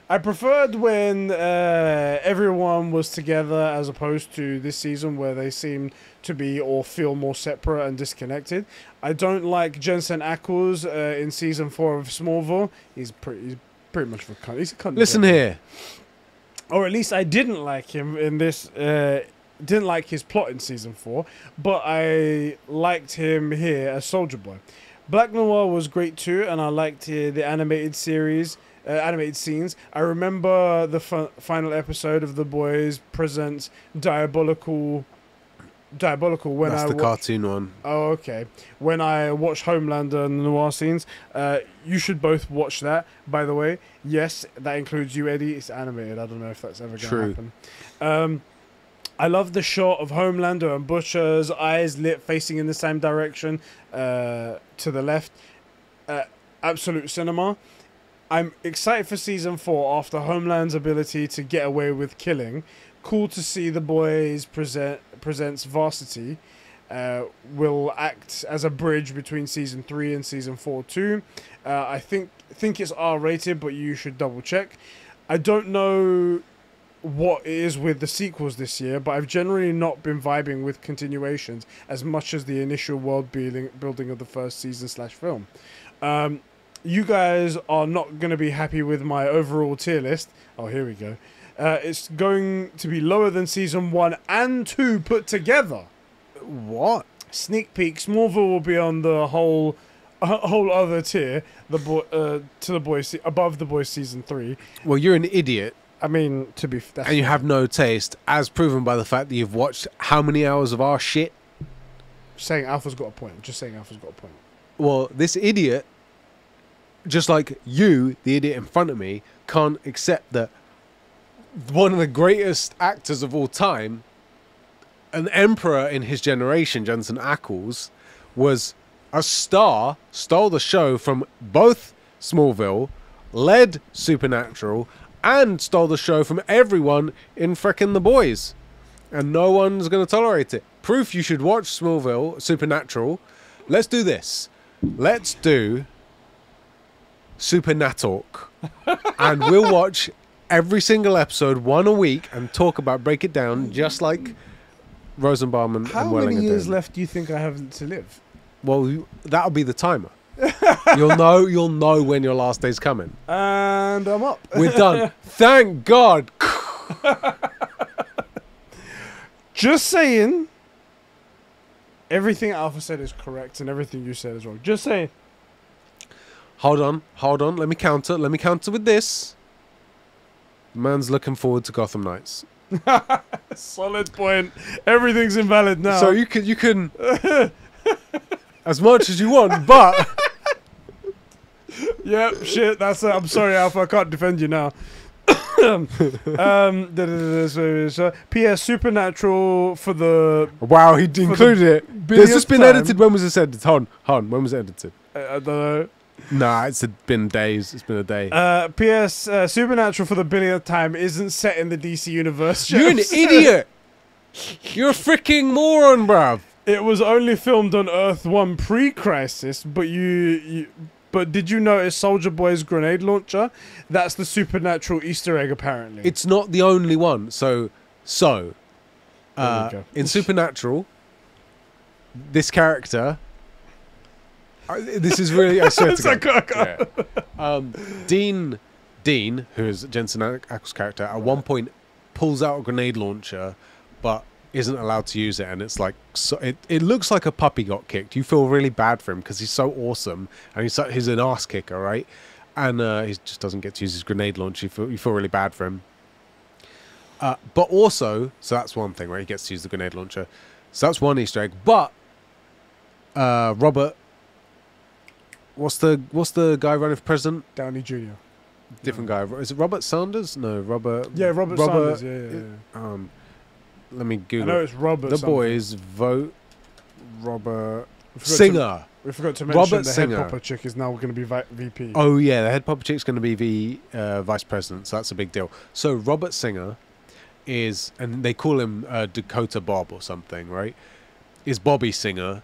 I preferred when everyone was together as opposed to this season where they seem to be or feel more separate and disconnected. I don't like Jensen Ackles in season 4 of Smallville. He's pretty much a cunt. He's a cunt. Listen here. Or at least I didn't like him in this. Didn't like his plot in season 4, but I liked him here as Soldier Boy. Black Noir was great too, and I liked the animated series. Animated scenes. I remember the final episode of The Boys presents Diabolical when That's the cartoon one. Oh, okay. When I watched Homelander and the Noir scenes, you should both watch that, by the way. Yes, that includes you, Eddie. It's animated. I don't know if that's ever going to happen. I love the shot of Homelander and Butcher's eyes lit facing in the same direction to the left. Absolute cinema. I'm excited for season 4 after Homeland's ability to get away with killing. Cool to see The Boys presents Varsity. Will act as a bridge between season 3 and season 4 too. I think it's R-rated, but you should double check. I don't know what it is with the sequels this year, but I've generally not been vibing with continuations as much as the initial world building of the first season / film. You guys are not going to be happy with my overall tier list. Oh, here we go. It's going to be lower than season 1 and 2 put together. What? Sneak peek: Smallville will be on the whole other tier. To the boys above the boys season 3. Well, you're an idiot. I mean, And you have no taste, as proven by the fact that you've watched how many hours of our shit? Saying Alpha's got a point. Just saying Alpha's got a point. Well, this idiot, just like you, the idiot in front of me, can't accept that one of the greatest actors of all time, an emperor in his generation, Jensen Ackles, was a star, stole the show from both Smallville, led Supernatural, and stole the show from everyone in frickin' The Boys. And no one's going to tolerate it. Proof you should watch Supernatural. Let's do this. Let's do Supernatural. And we'll watch every single episode, one a week, and talk about, break it down, just like Rosenbaum and How Welling many are years doing. left do you think I have to live? Well, that'll be the timer. You'll know when your last day's coming. And I'm up. We're done. Thank God. Just saying. Everything Alpha said is correct, and everything you said is wrong. Just saying. Hold on. Let me counter with this. The man's looking forward to Gotham Knights. Solid point. Everything's invalid now. So you can as much as you want, but yep, shit. That's it. I'm sorry, Alpha. I can't defend you now. P.S. Supernatural for the. wow, he included it. Has billionth this been time. edited? When was this edited? Hold on. When was it edited? I don't know. Nah, it's been days. It's been a day. P.S. Supernatural for the billionth time isn't set in the DC universe. You're an Sheps. idiot. You're a freaking moron, bruv. It was only filmed on Earth 1 pre-crisis, but but did you notice Soldier Boy's grenade launcher? That's the Supernatural Easter egg, apparently. It's not the only one. So There we go. in Supernatural, this character. This is really. I swear to God. Yeah. Dean, who is Jensen Ackles' character, at one point pulls out a grenade launcher, but isn't allowed to use it, and it's like it looks like a puppy got kicked. You feel really bad for him because he's so awesome, and he's an ass kicker, right? And he just doesn't get to use his grenade launcher. You feel really bad for him. But also, so that's one thing, right? He gets to use the grenade launcher. So that's one Easter egg. But Robert, what's the guy running for president? Downey Jr. Different guy. Is it Robert Sanders? No, Robert. Yeah, Robert Sanders. Yeah. Let me I Google. know it's Robert. The something. boys vote Robert We forgot Singer. We forgot to mention Robert the Singer. head popper chick is now going to be VP. Oh yeah, the head puppet chick's going to be the vice president, so that's a big deal. So Robert Singer is, and they call him Dakota Bob or something, right? Is Bobby Singer,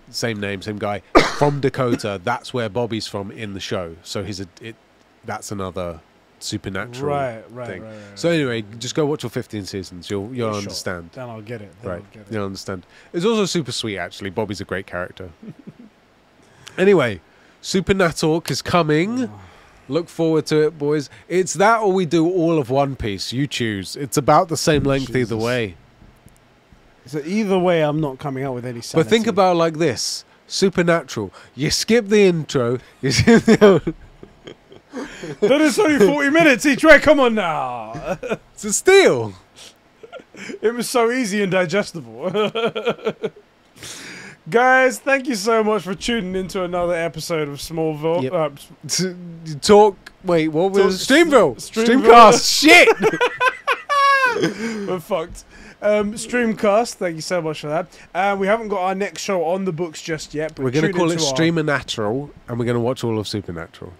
same name, same guy, from Dakota. That's where Bobby's from in the show. So that's another supernatural thing. Right. So anyway, just go watch all 15 seasons. You'll Sure. understand. Then I'll get it. Right, you'll understand. It's also super sweet, actually. Bobby's a great character. Anyway, Supernatural is coming. Look forward to it, boys. It's that or we do all of One Piece. You choose. It's about the same length either way. So either way, I'm not coming out with any sanity. But think about it like this. Supernatural. You skip the intro. You skip the... That is only 40 minutes each way. Come on now. It's a steal. It was so easy and digestible. Guys, thank you so much for tuning into another episode of Smallville. Yep. Talk. Wait, what was Streamville? Streamcast. Shit. We're fucked. Streamcast, thank you so much for that. We haven't got our next show on the books just yet. But We're going to call it our... Streamernatural, and we're going to watch all of Supernatural.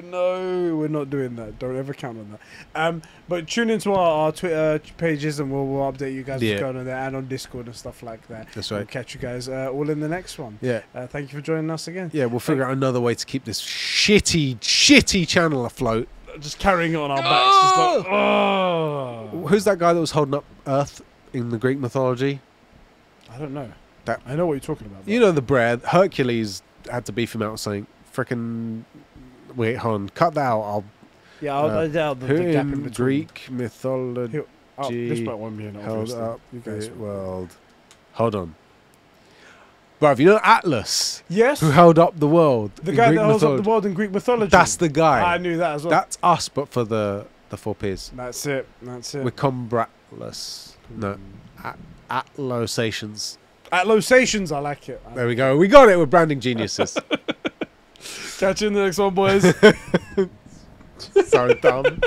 No, we're not doing that. Don't ever count on that. But tune into our Twitter pages, and we'll update you guys what's going on there, and on Discord and stuff like that. That's right. We'll catch you guys all in the next one. Yeah. Thank you for joining us again. Yeah, we'll figure out another way to keep this shitty channel afloat. just carrying it on our backs. Just like, oh. Who's that guy that was holding up Earth in the Greek mythology? I don't know. That I know what you're talking about. You know the bread. Hercules had to beef him out with something. Frickin' wait, hold on. Cut that out. I'll doubt the who gap in in between. Greek mythology This might won't be an held obvious thing. up You guys the world? Hold on. Bruv, you know Atlas? Yes. Who held up the world? The in guy Greek that holds up mythology? the world in Greek mythology. That's the guy. I knew that as well. That's us, but for the four P's. That's it. That's it. We're combratless. No. Atlosations. Atlosations, I like it. There we go. We got it. We're branding geniuses. Catch you in the next one, boys. So dumb.